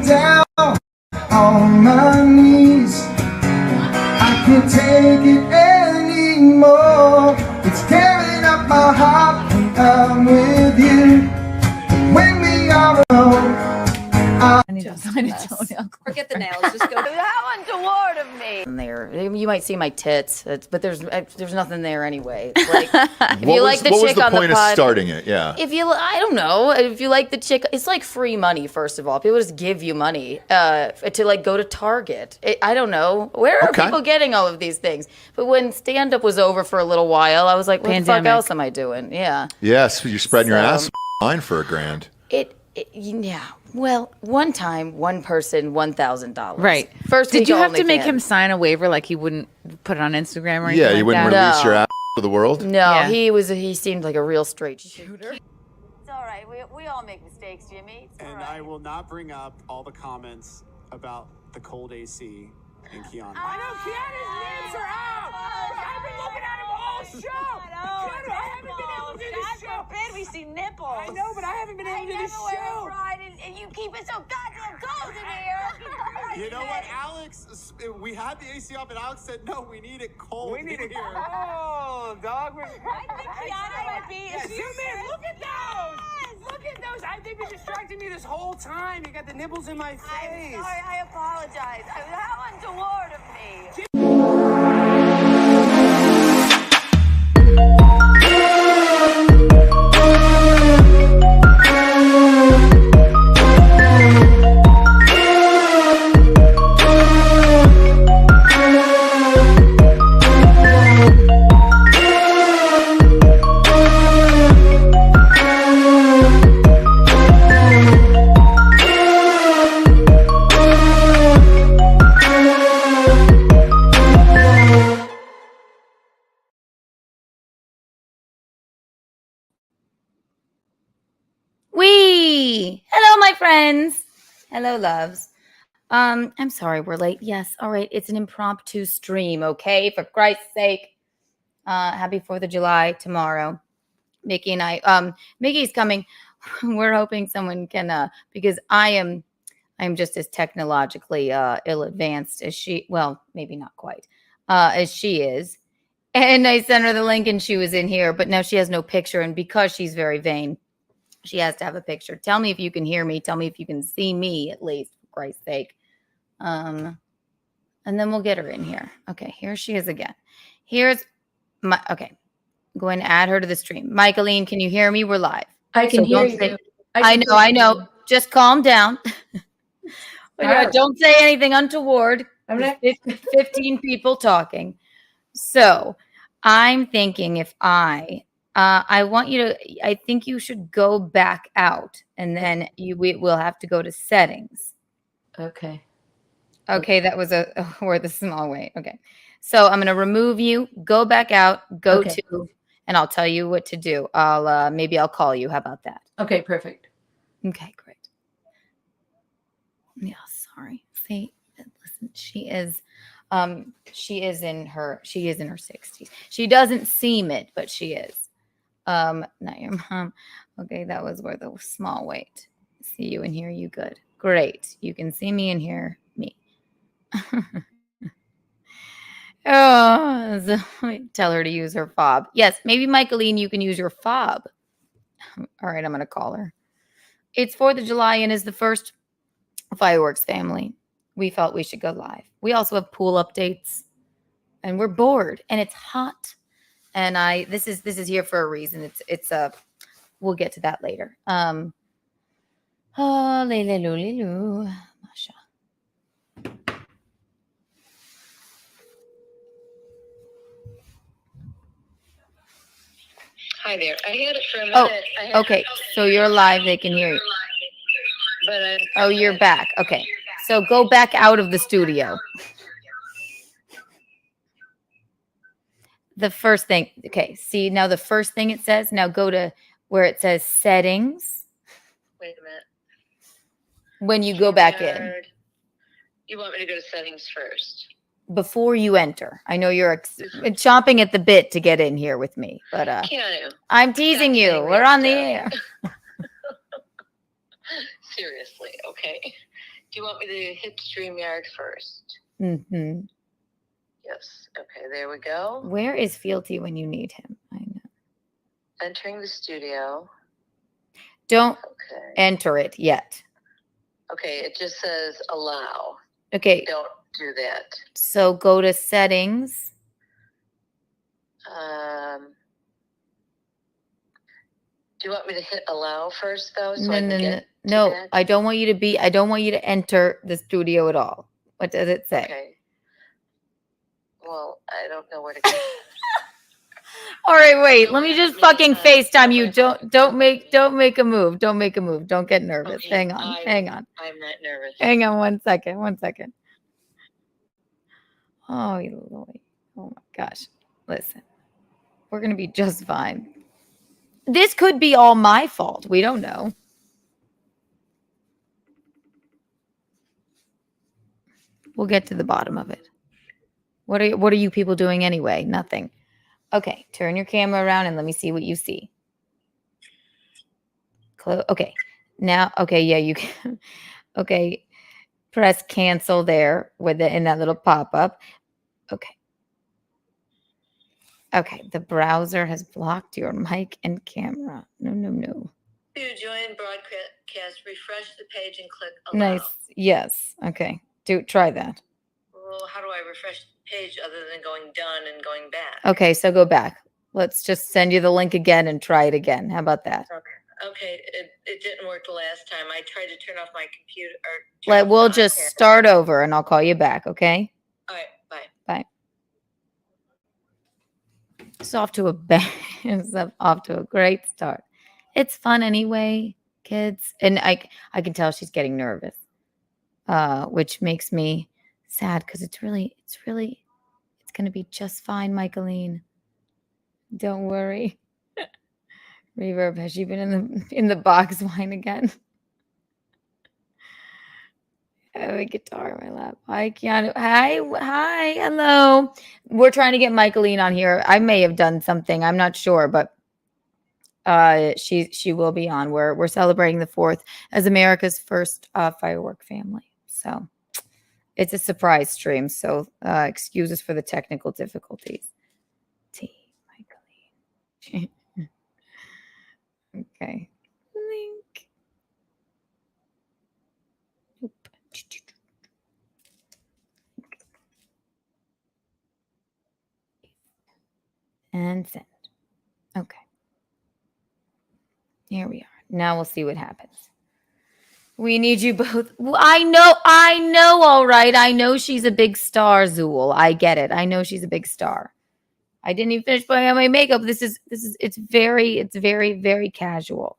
I'm down on my knees. I can't take it anymore. It's tearing up my heart when I'm with you. When we are alone, I need to find a toenail. Forget the nails. Just go. How untoward of me. There, you might see my tits, but there's nothing there anyway. Like, if you like the what chick was the on point the pod, of starting it? Yeah. If you, I don't know, if you like the chick, it's like free money. First of all, people just give you money to like go to Target. I don't know, where are people getting all of these things? But when stand up was over for a little while, I was like, what the fuck else am I doing? Yeah. Yes, you're spreading your ass line for $1,000. Yeah. Well, one time, one person, $1,000. Right. First, did you have to make him sign a waiver like he wouldn't put it on Instagram or anything? Yeah, you wouldn't release your ass to the world. No, he seemed like a real straight shooter. It's all right. We all make mistakes, Jimmy. It's all right. I will not bring up all the comments about the cold AC and Keanu. I know Keanu's names are out. I've been looking at him all show. Keanu, I haven't been able to do this show. We see nipples. I know, but I haven't been able to do this show. And you keep it so goddamn cold in here. You know what, Alex? We had the AC up, and Alex said, "No, we need it cold." We need it cold, dog. I think Keanu might be. Zoom in. Look at those. Look at those. I think you distracted me this whole time. You got the nipples in my face. I'm sorry. I apologize. How untoward of me. Hello, my friends. Hello, loves. I'm sorry we're late. Yes, all right. It's an impromptu stream, okay? For Christ's sake. Happy 4th of July tomorrow. Mickey and I, Mickey's coming. We're hoping someone can, because I'm just as technologically ill-advanced as she, well, maybe not quite, as she is. And I sent her the link and she was in here, but now she has no picture. And because she's very vain, she has to have a picture. Tell me if you can hear me. Tell me if you can see me, at least, for Christ's sake. And then we'll get her in here. Okay, here she is again. Here's my, okay. I'm going to add her to the stream. Michaeline, can you hear me? We're live. I can hear you. I know. Just calm down. Don't say anything untoward. 15 people talking. So I'm thinking if I want you to, I think you should go back out and then we will have to go to settings. Okay. Okay. That was or the small way. Okay. So I'm going to remove you, go back out, go to, and I'll tell you what to do. Maybe I'll call you. How about that? Okay. Perfect. Okay, great. Yeah. Sorry. See, listen, she is in her 60s. She doesn't seem it, but she is. Not your mom. Okay, that was where the small weight. See you and hear you good. Great. You can see me and hear me. Oh, so tell her to use her fob. Yes, maybe Michaeline, you can use your fob. All right, I'm gonna call her. It's 4th of July and is the first fireworks family. We felt we should go live. We also have pool updates, and we're bored, and it's hot. And this is here for a reason. It's we'll get to that later. Oh, Masha. Hi there. I had it for a minute. Oh, okay. So you're live. They can hear you. But you're back. Okay. So go back out of the studio. The first thing. Okay. See, now the first thing it says, now go to where it says settings. Wait a minute. When you go back in. You want me to go to settings first? Before you enter. I know you're chomping at the bit to get in here with me, but Keanu, I'm teasing you. We're on the air. Seriously, okay. Do you want me to hit StreamYard first? Mm-hmm. Yes. Okay, there we go. Where is Fealty when you need him? I know. Entering the studio. Don't Okay. enter it yet. Okay, it just says allow. Okay. Don't do that. So go to settings. Do you want me to hit allow first though? So No, I can no, no, get no. to that? I don't want you to enter the studio at all. What does it say? Okay. Well, I don't know where to go. All right, wait. Let me just fucking FaceTime you. Don't make a move. Don't make a move. Don't get nervous. Okay, Hang on. I'm not nervous. Hang on 1 second. 1 second. Oh, Lord. Oh my gosh. Listen. We're going to be just fine. This could be all my fault. We don't know. We'll get to the bottom of it. What are you people doing anyway? Nothing. Okay, turn your camera around and let me see what you see. Okay. Now, okay, yeah, you can. Okay. Press cancel there in that little pop-up. Okay. Okay, the browser has blocked your mic and camera. No. To join broadcast, refresh the page and click allow. Nice. Yes. Okay. Try that. Well, how do I refresh the page other than going done and going back? Okay, so go back. Let's just send you the link again and try it again. How about that? Okay, it didn't work the last time. I tried to turn off my computer. We'll just start over and I'll call you back, okay? All right, bye. Bye. It's off to a great start. It's fun anyway, kids. And I can tell she's getting nervous, which makes me sad because it's going to be just fine, Michaeline. Don't worry. Reverb, has she been in the box wine again? I have a guitar in my lap. Hi, Keanu. Hi, hello. We're trying to get Michaeline on here. I may have done something. I'm not sure, but she will be on. We're celebrating the 4th as America's first firework family. So it's a surprise stream. So excuse us for the technical difficulties. Michaeline. Okay. Link. Oop. And send. Okay. Here we are. Now we'll see what happens. We need you both. I know, all right. I know she's a big star, Zool. I get it. I know she's a big star. I didn't even finish putting on my makeup. It's very, very casual.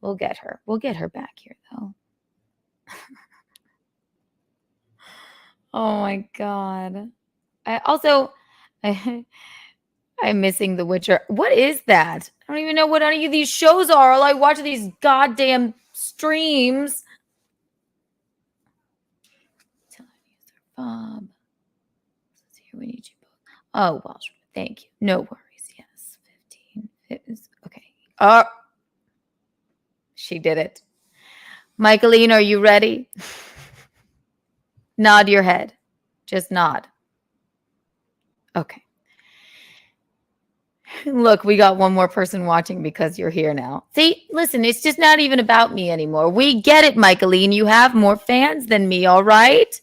We'll get her. We'll get her back here, though. Oh my God. I'm missing The Witcher. What is that? I don't even know what any of these shows are. All I watch are these goddamn streams. Bob. Here we need you both. Oh, well, thank you. No worries. Yes. 15. It is okay. She did it. Michaeline, are you ready? Nod your head. Just nod. Okay. Look, we got one more person watching because you're here now. See, listen, it's just not even about me anymore. We get it, Michaeline. You have more fans than me, all right?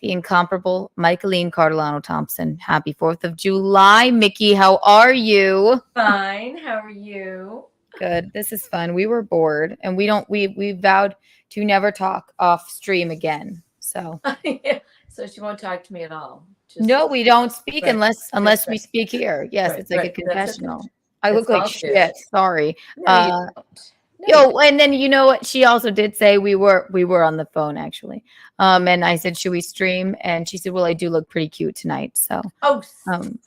The incomparable Michaeline Cardellano Thompson. Happy 4th of July. Mickey, how are you? Fine. How are you? Good. This is fun. We were bored and we vowed to never talk off stream again. So Yeah. So she won't talk to me at all. no, we don't speak Right. unless we Right. speak here. Yes, Right, it's like right. a confessional. That's I look like all shit. good. Sorry. No, you don't. No, you And then you know what? She also did say we were on the phone actually. And I said, should we stream? And she said, well, I do look pretty cute tonight. So Oh, um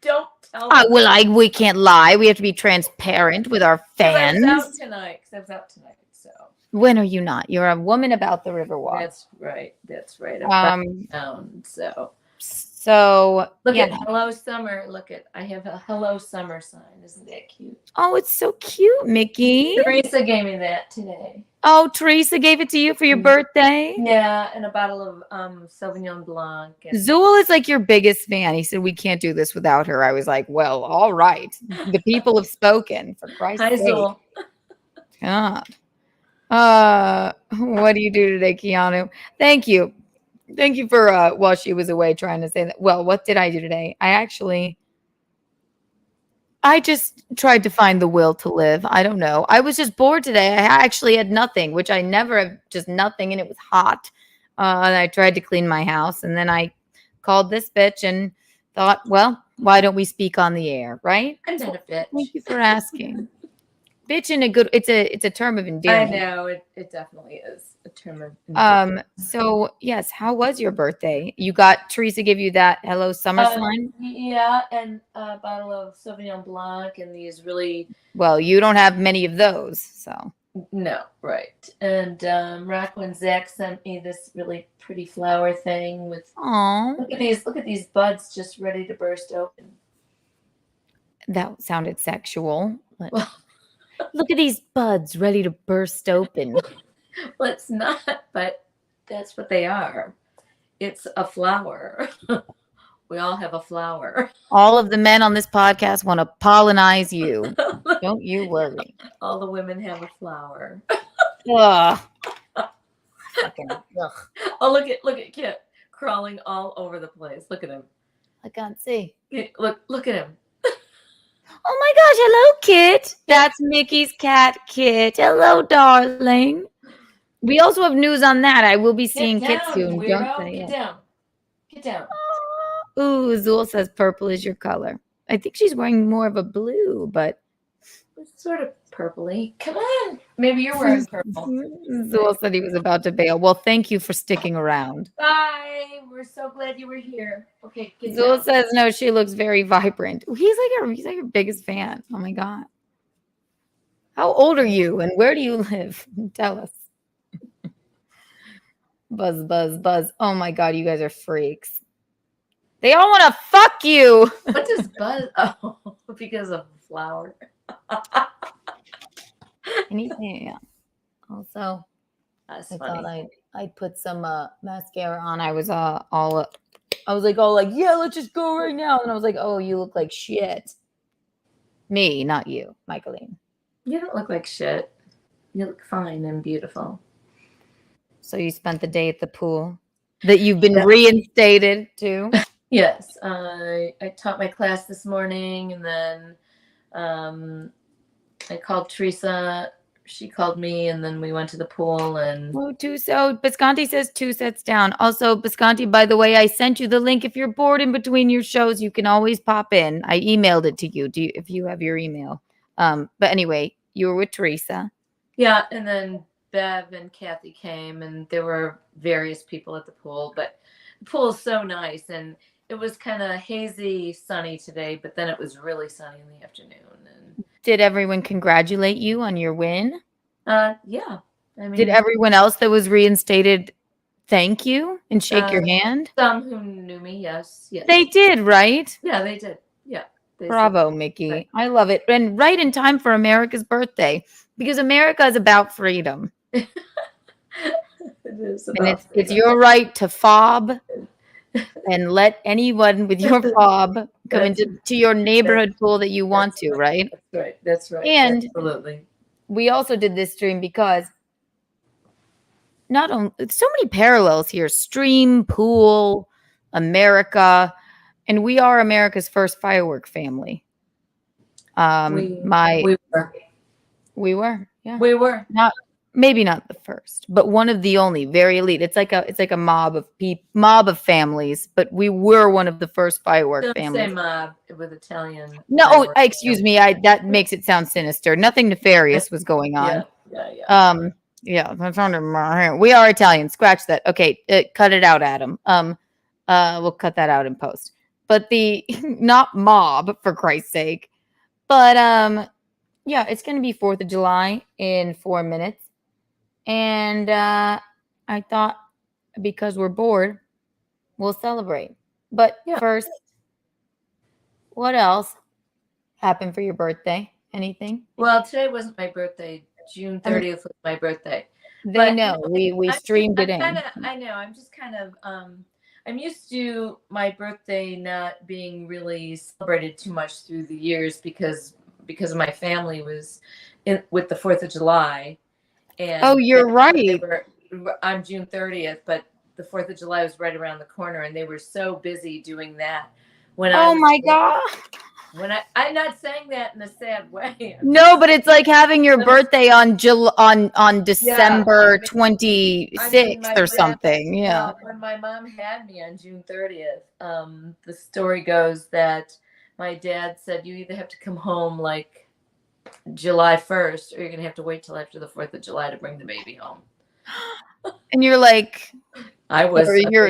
don't tell me. we can't lie. We have to be transparent with our 'Cause fans. I was out tonight. So When are you not? You're a woman about the Riverwalk. that's right. I'm down. So So Look yeah. at hello summer. I have a hello summer sign. Isn't that cute? Oh, it's so cute, Mickey. Teresa gave me that today. Oh, Teresa gave it to you for your birthday? Yeah, and a bottle of Sauvignon Blanc. And Zool is like your biggest fan. He said, we can't do this without her. I was like, well, all right. The people have spoken, for Christ's hi, sake. Zool. God. What do you do today, Keanu? Thank you. Thank you for while she was away trying to say that. Well, what did I do today? I just tried to find the will to live. I don't know. I was just bored today. I actually had nothing, which I never have, just nothing, and it was hot. And I tried to clean my house, and then I called this bitch and thought, well, why don't we speak on the air, right? I'm not a bitch. Thank you for asking. Bitch in a good, it's a term of I endearment. know it definitely is a term of endearment. So yes, how was your birthday? You got Teresa give you that hello summer sign? Yeah, and a bottle of Sauvignon Blanc and these really Well, you don't have many of those, so no, right. And Rocco and Zach sent me this really pretty flower thing with oh, look at these buds just ready to burst open. that sounded sexual. But Well, look at these buds ready to burst open. well, it's not, but that's what they are. It's a flower. We all have a flower. All of the men on this podcast want to pollinize you. Don't you worry. All the women have a flower. Ugh. Fucking, ugh. Oh, look at Kit crawling all over the place. Look at him. I can't see. Look at him. Oh my gosh, hello, Kit. That's Mickey's cat, Kit. Hello, darling. We also have news on that. I will be seeing Kit soon. Weirdo. Don't say Get it. down. Get down. Ooh, Zool says purple is your color. I think she's wearing more of a blue, but It's sort of purpley. Come on. Maybe you're wearing purple. Zool said he was about to bail. Well, thank you for sticking around. Bye. We're so glad you were here. Okay, get Zool down. says no, she looks very vibrant. He's like your biggest fan. Oh my god. How old are you and where do you live? Tell us. Buzz, buzz, buzz. Oh my god, you guys are freaks. They all want to fuck you. What does buzz? Oh, because of flower. Anything, yeah. Also, That's I funny. thought I'd put some mascara on. I was like, yeah, let's just go right now. And I was like, oh, you look like shit. Me, not you, Michaeline. You don't look like shit. You look fine and beautiful. So you spent the day at the pool that you've been reinstated to. Yes, I taught my class this morning, and then I called Teresa. She called me, and then we went to the pool. And So Bisconti says 2 sets down. Also, Bisconti, by the way, I sent you the link. If you're bored in between your shows, you can always pop in. I emailed it to you. If you have your email? But anyway, you were with Teresa. yeah, and then Bev and Kathy came, and there were various people at the pool. But the pool is so nice, and it was kind of hazy, sunny today. But then it was really sunny in the afternoon. And Did everyone congratulate you on your win? yeah, I mean, Did everyone else that was reinstated thank you and shake your hand? some who knew me, yes. They did, right? Yeah, they did. Yeah. They Bravo, Mickey. Right. I love it. And right in time for America's birthday, because America is about freedom. It is And about it's your right to fob and let anyone with your fob come into your neighborhood pool that you want to, right? That's right. That's right. And absolutely. we also did this stream because not only so many parallels here, stream, pool, America, and we are America's first firework family. We were. Yeah. We were. Maybe not the first, but one of the only, very elite. It's like a mob of families, but we were one of the first firework Don't families. say mob with Italian. No, fireworks. excuse me. That makes it sound sinister. Nothing nefarious was going on. Yeah. Yeah. That's under we are Italian. Scratch that. Okay, cut it out, Adam. We'll cut that out in post. But the not mob, for Christ's sake. But yeah, it's gonna be 4th of July in 4 minutes. And I thought because we're bored, we'll celebrate. But Yeah. first, what else happened for your birthday? Anything? Well, today wasn't my birthday. June I mean, 30th was my birthday. they But know we streamed it in. I know. I'm just kind of I'm used to my birthday not being really celebrated too much through the years because my family was in with the 4th of July, and Oh, you're they right. were on June 30th, but the 4th of July was right around the corner, and they were so busy doing that. When I Oh was my God. when I'm not saying that in a sad way. No, but it's like having your birthday on on December I 26th my or dad, something. Yeah. well, when my mom had me on June 30th, the story goes that my dad said, you either have to come home like July 1st or you're going to have to wait till after the 4th of July to bring the baby home. And you're like, I was, or your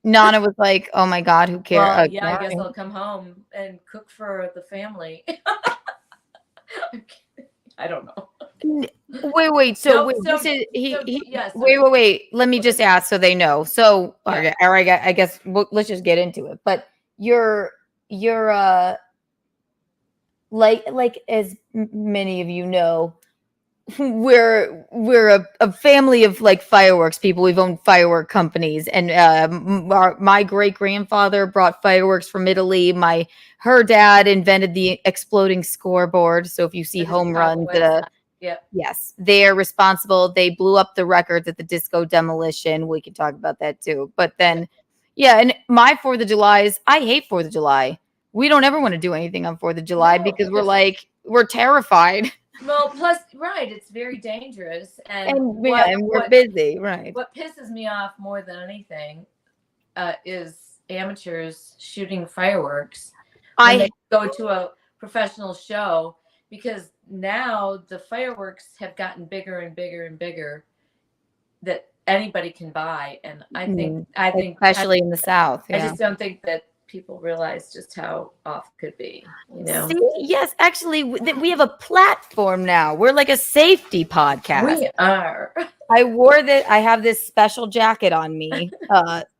Nana was like, oh my God, who cares? well, yeah, I guess I'll come home and cook for the family. I don't know. Wait. So No, wait, so- this is yes. wait. Let me just ask so they know. So, Yeah. all right, I guess let's just get into it. But you're like as many of you know, we're a family of like fireworks people. We've owned firework companies, and my great grandfather brought fireworks from Italy. Her dad invented the exploding scoreboard. So if you see The home Chicago runs, White Sox. Yeah. yes, they're responsible. They blew up the records at the disco demolition. We can talk about that too. But then, yeah, and my 4th of July is I hate 4th of July. We don't ever want to do anything on 4th of July No, because we're terrified. Well, plus, right, it's very dangerous, and We're busy, right? what pisses me off more than anything is amateurs shooting fireworks when they go to a professional show, because now the fireworks have gotten bigger and bigger and bigger that anybody can buy, and I think especially in the South. I Yeah. just don't think that people realize just how off it could be, you know. See, yes, actually, we have a platform now. We're like a safety podcast. We are. I wore that. I have this special jacket on me.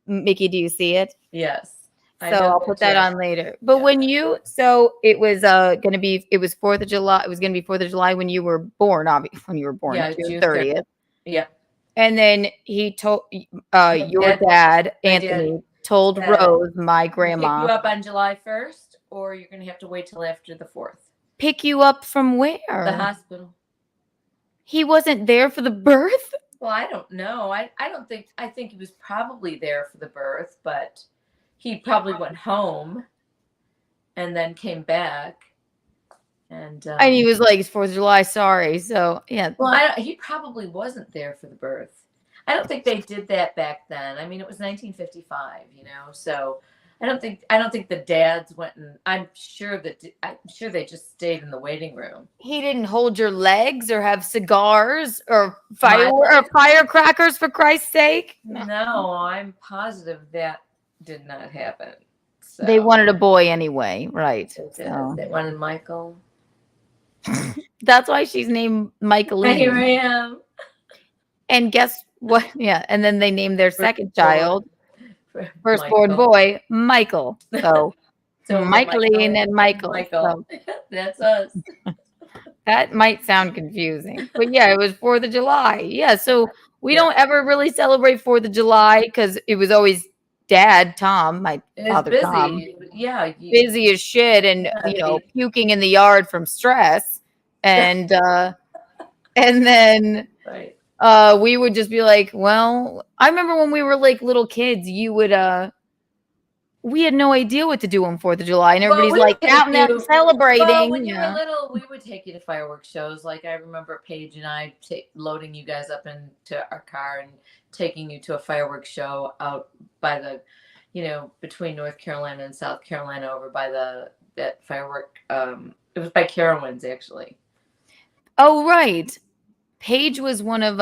Mickey, do you see it? Yes. So I'll put that on later. But when it was going to be, it was 4th of July. It was going to be 4th of July when you were born, obviously, when you were born, Yeah, June 30th. Yeah. And then he told your dad, Anthony, told Rose, my grandma, pick you up on July 1st, or you're going to have to wait till after the 4th. Pick you up from where? The hospital. He wasn't there for the birth? Well, I don't know. I think he was probably there for the birth, but he probably went home and then came back. And he was like, it's 4th of July, sorry. So, yeah. Well, he probably wasn't there for the birth. I don't think they did that back then. I mean, it was 1955, you know. So I don't think the dads went, and I'm sure they just stayed in the waiting room. He didn't hold your legs or have cigars or firecrackers, for Christ's sake. No, I'm positive that did not happen. So. They wanted a boy anyway, right? They wanted Michael. That's why she's named Michaeline. Here I am. And guess what? Yeah, and then they named their second child, firstborn boy, Michael. So Michaeline and Michael. So. That's us. That might sound confusing, but yeah, it was 4th of July. Yeah, so we don't ever really celebrate 4th of July because it was always Dad, Tom, my father, busy. Tom. Yeah, busy as shit, and puking in the yard from stress, and then we would just be like, well, I remember when we were like little kids, you would we had no idea what to do on 4th of July, and everybody's like out and out celebrating. Well, when you were little, we would take you to fireworks shows. Like I remember Paige and I loading you guys up into our car and taking you to a fireworks show out by the, between North Carolina and South Carolina, over by that firework. It was by Carowinds, actually. Oh, right. Paige was one of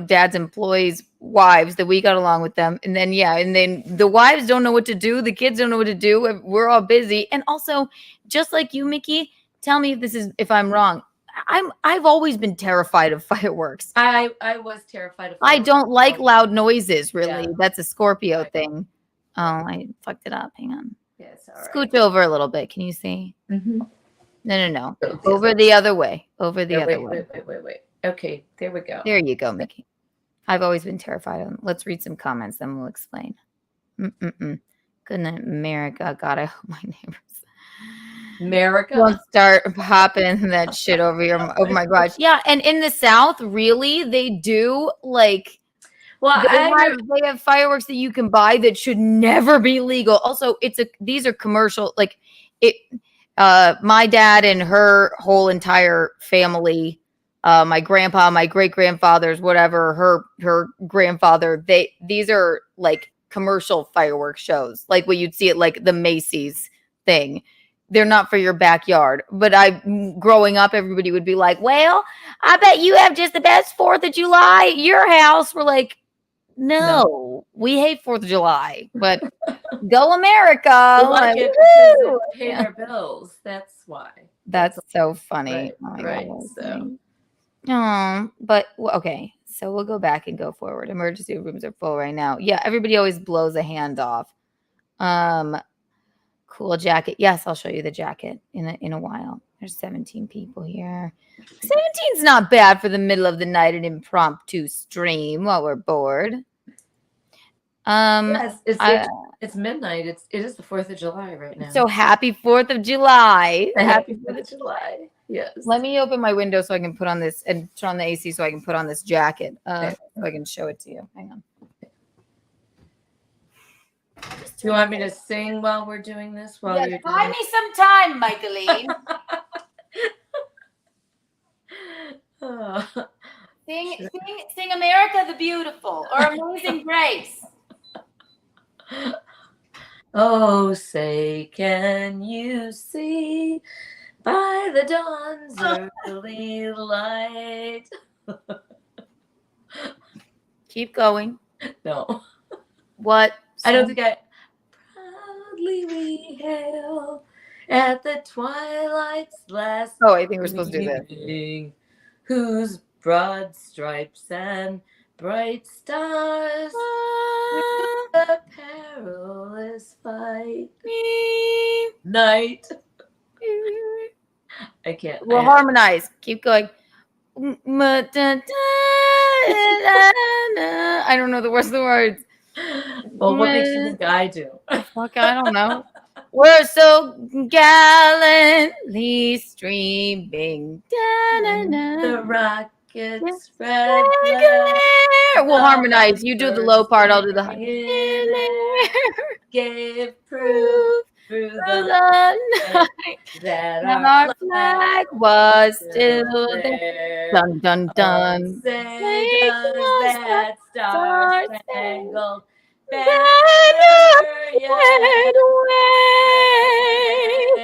Dad's employees' wives that we got along with them. And then, and then the wives don't know what to do. The kids don't know what to do. We're all busy. And also, just like you, Mickey, tell me if I'm wrong. I've always been terrified of fireworks. I was terrified of fireworks. I don't like loud noises, really. Yeah. That's a Scorpio thing. Oh, I fucked it up. Hang on. Yeah, it's all right. Scooch over a little bit. Can you see? Mm-hmm. No. Over the other way. Over the other way. Wait. Okay, there we go. There you go, Mickey. I've always been terrified of them. Let's read some comments, then we'll explain. Good night, America. God, I hope my neighbors America don't start popping that shit over my garage. Yeah, and in the South, really, they do like. Well, they have fireworks that you can buy that should never be legal. Also, these are commercial. Like it, my dad and her whole entire family, my grandpa, my great grandfathers, whatever, her grandfather. These are like commercial fireworks shows, like what you'd see at like the Macy's thing. They're not for your backyard. But growing up, everybody would be like, "Well, I bet you have just the best 4th of July at your house." We're like, no, we hate 4th of July, but go America. we like it because it pays our bills. That's why. That's so funny. Right. So. But okay. So we'll go back and go forward. Emergency rooms are full right now. Yeah, everybody always blows a hand off. Cool jacket. Yes, I'll show you the jacket in a while. There's 17 people here. 17's not bad for the middle of the night, an impromptu stream while we're bored. Yes, it's midnight. It is the 4th of July right now. So happy 4th of July. Happy 4th of July. Yes. Let me open my window so I can put on this and turn on the AC so I can put on this jacket. So I can show it to you. Hang on. Do you want me to sing while we're doing this? While you're buy me some time, Michaeline. Sing America the Beautiful or Amazing Grace. Oh, say, can you see by the dawn's early light? Keep going. No. What? I don't think proudly we hail at the twilight's last. Oh, I think we're supposed to do that. Whose broad stripes and bright stars the perilous fight. Night. I can't. We'll harmonize. Keep going. I don't know the rest of the words. Well, what makes you think I do? Fuck, I don't know. We're so gallantly streaming. The rockets spread. We'll harmonize. You do the low part. I'll do the high. Gave proof through the night that our flag was still there. Dun dun dun. Say does that star-spangled banner yet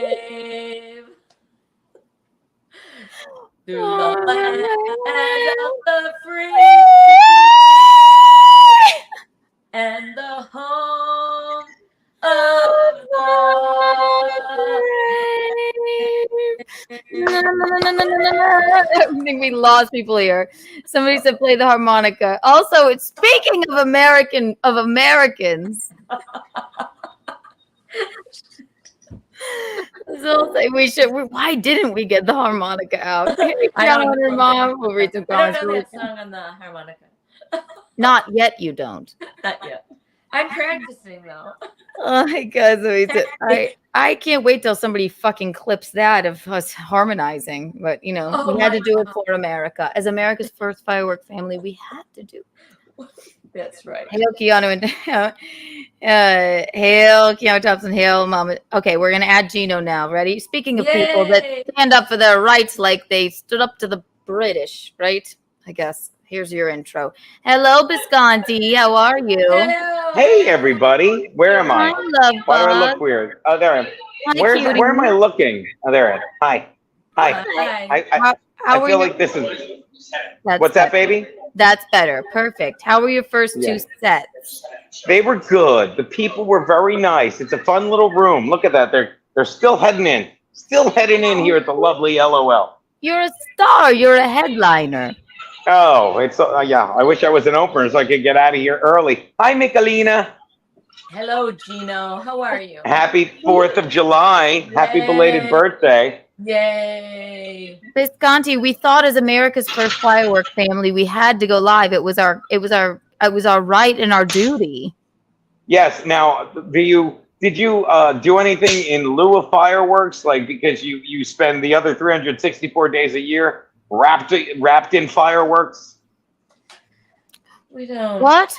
wave through the land of the free and the home of I think we lost people here. Somebody said play the harmonica. Also, it's speaking of Americans. So we should. Why didn't we get the harmonica out? Mom, we'll read some comments. I don't know that song on the harmonica. Not yet. You don't. Not yet. I'm practicing though. Oh my God, I can't wait till somebody fucking clips that of us harmonizing. But we had to do it for America. As America's first firework family, we had to do. That's right. Hail Keanu and hail Keanu Thompson, hail Mama. Okay, we're gonna add Gino now. Ready? Speaking of people that stand up for their rights, like they stood up to the British, right? I guess. Here's your intro. Hello, Bisconti. How are you? Hello. Hey, everybody. Where am I? Why do I look weird? Oh, there I am. Where am I looking? Oh, there I am. Hi. Hi. I feel like this is... What's that, baby? That's better. Perfect. How were your first two sets? They were good. The people were very nice. It's a fun little room. Look at that. They're still heading in. Still heading in here at the lovely LOL. You're a star. You're a headliner. Oh, it's yeah. I wish I was an opener so I could get out of here early. Hi, Michelina. Hello, Gino. How are you? Happy 4th of July. Happy belated Yay. birthday. Yay. Visconti, we thought as America's first firework family, we had to go live. It was our right and our duty. Yes. Now, did you do anything in lieu of fireworks? Like, because you spend the other 364 days a year wrapped in fireworks? We don't. What?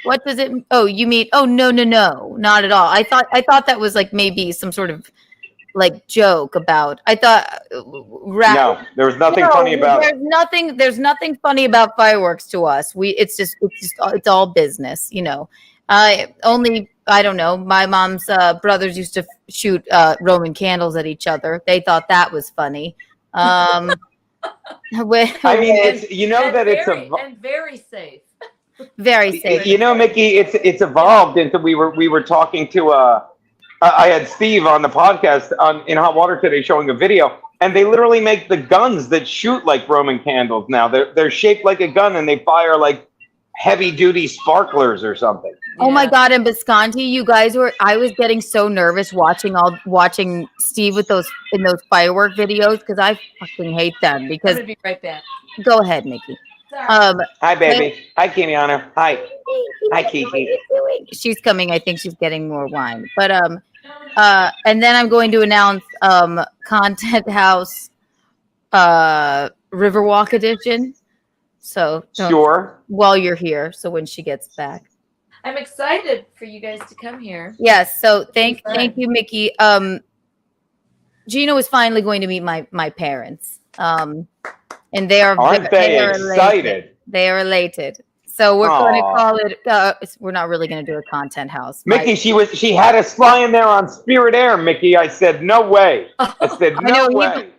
What does it? Oh, you mean? Oh, no, not at all. I thought that was like maybe some sort of like joke about. I thought. No, there was nothing funny about it. There's nothing funny about fireworks to us. It's all business, you know. I don't know. My mom's brothers used to shoot Roman candles at each other. They thought that was funny. I mean, it's and very safe. Very safe. You know, Mickey, it's evolved into we were talking to I had Steve on the podcast in Hot Water today showing a video, and they literally make the guns that shoot like Roman candles now. They're shaped like a gun and they fire like heavy duty sparklers or something. Oh my God! And Visconti, you guys I was getting so nervous watching Steve with those firework videos because I fucking hate them. Because I'm gonna be right back. Go ahead, Mickey. Hi, baby. Hi, Keanu. Hi. Hi, Kiki. She's coming. I think she's getting more wine. But and then I'm going to announce Content House Riverwalk Edition. So sure. While you're here, so when she gets back. I'm excited for you guys to come here. Yes. So thank you, Mickey. Gino is finally going to meet my parents. And they are excited? They are elated. So we're going to call it. We're not really going to do a content house. Mickey, she had us flying there on Spirit Air. Mickey, I said no way. I said no way.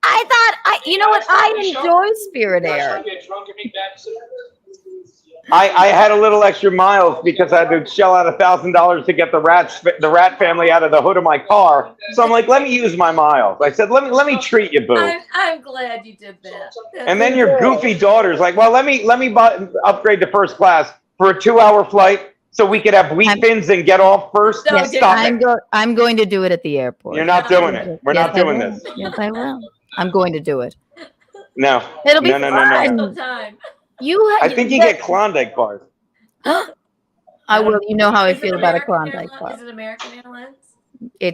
I thought you know what? I enjoy Spirit Air. I had a little extra miles because I had to shell out $1,000 to get the rat family out of the hood of my car. So I'm like, let me use my miles. I said, let me treat you, boo. I'm glad you did that. And then your goofy daughter's like, well, let me upgrade to first class for a 2-hour flight so we could have wheat thins and get off first. Yes, I'm going to do it at the airport. You're not doing it. We're not doing this. Yes, I will. I'm going to do it. No. It'll be fun. No time. I think you get Klondike bars. I will. You know how I feel about a Klondike bar. Is it American Airlines?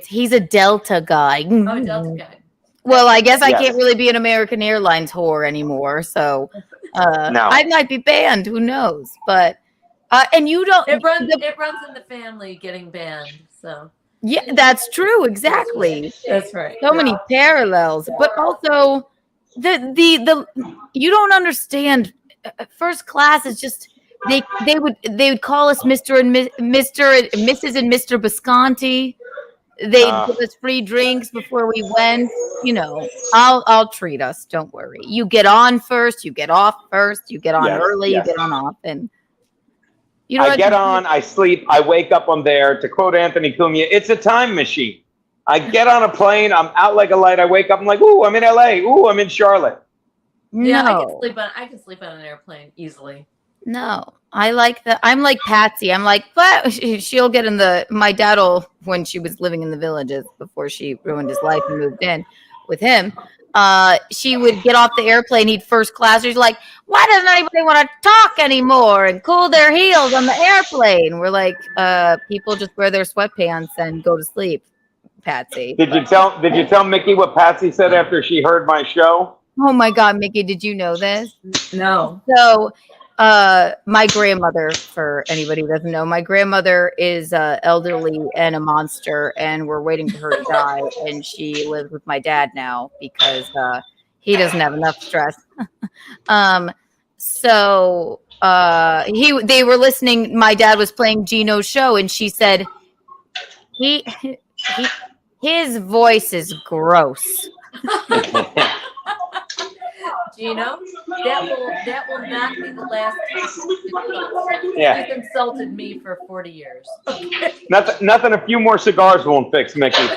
He's a Delta guy. Oh, Delta guy. Well, I guess I can't really be an American Airlines whore anymore. So no. I might be banned. Who knows? But and you don't. It runs in the family getting banned. So yeah, that's true. Exactly. That's right. So many parallels, but also the you don't understand. First class is just they would call us Mr. and Mrs. and Mr. Visconti. They'd give us free drinks before we went. You know, I'll treat us. Don't worry. You get on first. You get off first. You get on early. You get on off, and you know. I get on. I sleep. I wake up. I'm there. To quote Anthony Cumia, it's a time machine. I get on a plane. I'm out like a light. I wake up. I'm like, ooh, I'm in LA. Ooh, I'm in Charlotte. Yeah, No. I can sleep on an airplane easily. No, I like that. I'm like Patsy. I'm like, but she'll get in my dad when she was living in the villages before she ruined his life and moved in with him. She would get off the airplane, he'd first class. She's like, why doesn't anybody want to talk anymore and cool their heels on the airplane? We're like, people just wear their sweatpants and go to sleep, Patsy. Did you tell Mickey what Patsy said after she heard my show? Oh my God, Mickey, did you know this? No. So my grandmother, for anybody who doesn't know, my grandmother is elderly and a monster, and we're waiting for her to die. And she lives with my dad now because he doesn't have enough stress. So they were listening. My dad was playing Gino's show, and she said, his voice is gross. Gino, that will not be the last time. Yeah. You've insulted me for 40 years. Nothing a few more cigars won't fix, Mickey.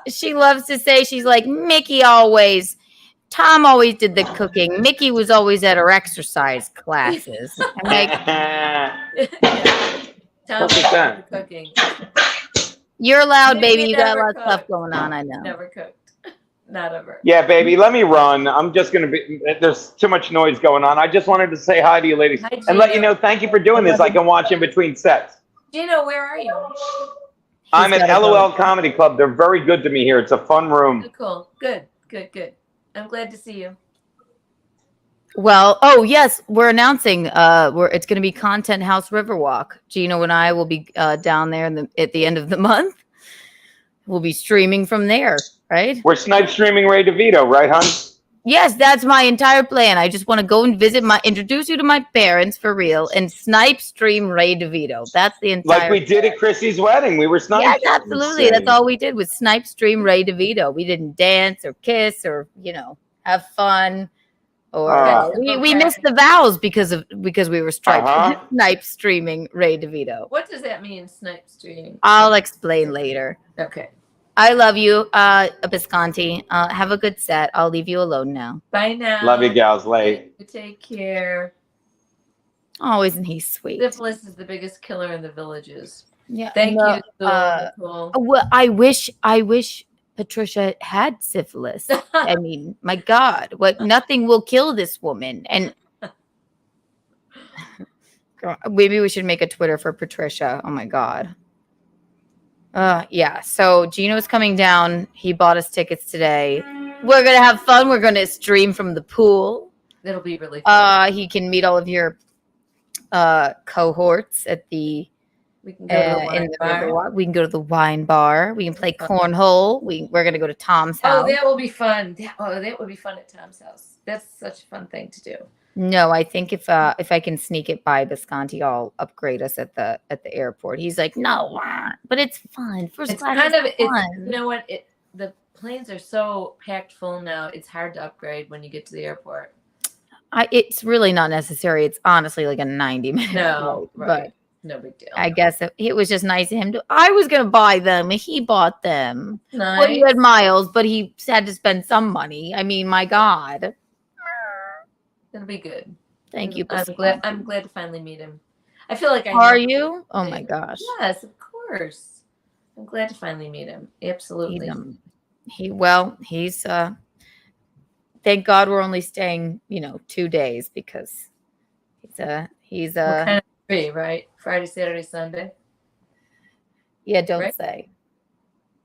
She loves to say, she's like, Tom always did the cooking. Mickey was always at her exercise classes. I'm like, Tom Look at that. cooking. You're allowed, baby. Maybe You got a lot never of stuff cooked. going on. I know. Never cooked. Not ever. Yeah, baby, let me run. I'm just going to be, there's too much noise going on. I just wanted to say hi to you ladies Hi, and let you Gino. know, thank you for doing this. I can watch in between sets. Gino, where are you? I'm at gotta LOL go. Comedy Club. They're very good to me here. It's a fun room. Oh, cool. Good. I'm glad to see you. Well, oh yes, we're announcing. It's going to be Content House Riverwalk. Gino and I will be down there at the end of the month. We'll be streaming from there, right? We're snipe streaming Ray DeVito, right, hon? Yes, that's my entire plan. I just want to go and introduce you to my parents for real, and snipe stream Ray DeVito. That's the entire. Like we did at Chrissy's wedding. We were snipe. Yes, absolutely. That's all we did was snipe stream Ray DeVito. We didn't dance or kiss or have fun. Or we missed the vows because we were snipe streaming Ray DeVito. What does that mean, snipe streaming? I'll explain later. Okay. I love you, Bisconti. Have a good set. I'll leave you alone now. Bye now. Love you, gals. Late. Take care. Oh, isn't he sweet? Syphilis is the biggest killer in the villages. Yeah. Thank you, Nicole. Well, I wish Patricia had syphilis. I mean, my God, nothing will kill this woman. And girl, maybe we should make a Twitter for Patricia. Oh my God. Yeah. So Gino's coming down. He bought us tickets today. We're gonna have fun. We're gonna stream from the pool. That'll be really fun. He can meet all of your cohorts at the. We can go to the wine bar. We can go to the wine bar. We can play cornhole. We're gonna go to Tom's house. Oh, that will be fun. That would be fun at Tom's house. That's such a fun thing to do. No, I think if I can sneak it by Bisconti, I'll upgrade us at the airport. He's like, no, but it's fun. First class is fun. You know what? The planes are so packed full now. It's hard to upgrade when you get to the airport. It's really not necessary. It's honestly like a 90-minute flight, right. but no big deal. I guess it was just nice of him to. I was gonna buy them, and he bought them. Nice. Well, he had miles, but he had to spend some money. I mean, my God. It'll be good. Thank you. I'm glad to finally meet him. I feel like I Are you? Oh my gosh. Yes, of course. I'm glad to finally meet him. Absolutely. He's thank God we're only staying, 2 days because he's We're kind of free, right? Friday, Saturday, Sunday. Yeah, don't right? say.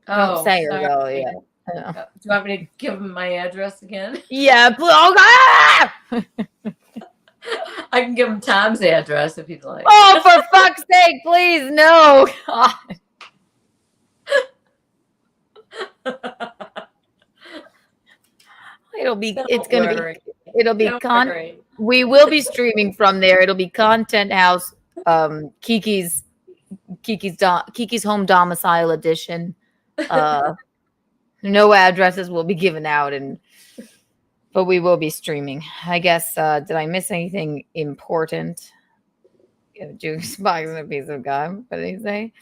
Don't say sorry. it though, yeah. Do you want me to give him my address again? Yeah, I can give him Tom's address if you'd like. Oh, for fuck's sake, please, no. God. We will be streaming from there. It'll be Content House, Kiki's Home Domicile Edition. No addresses will be given out, but we will be streaming. I guess. Did I miss anything important? A juice box and a piece of gum. What did he say?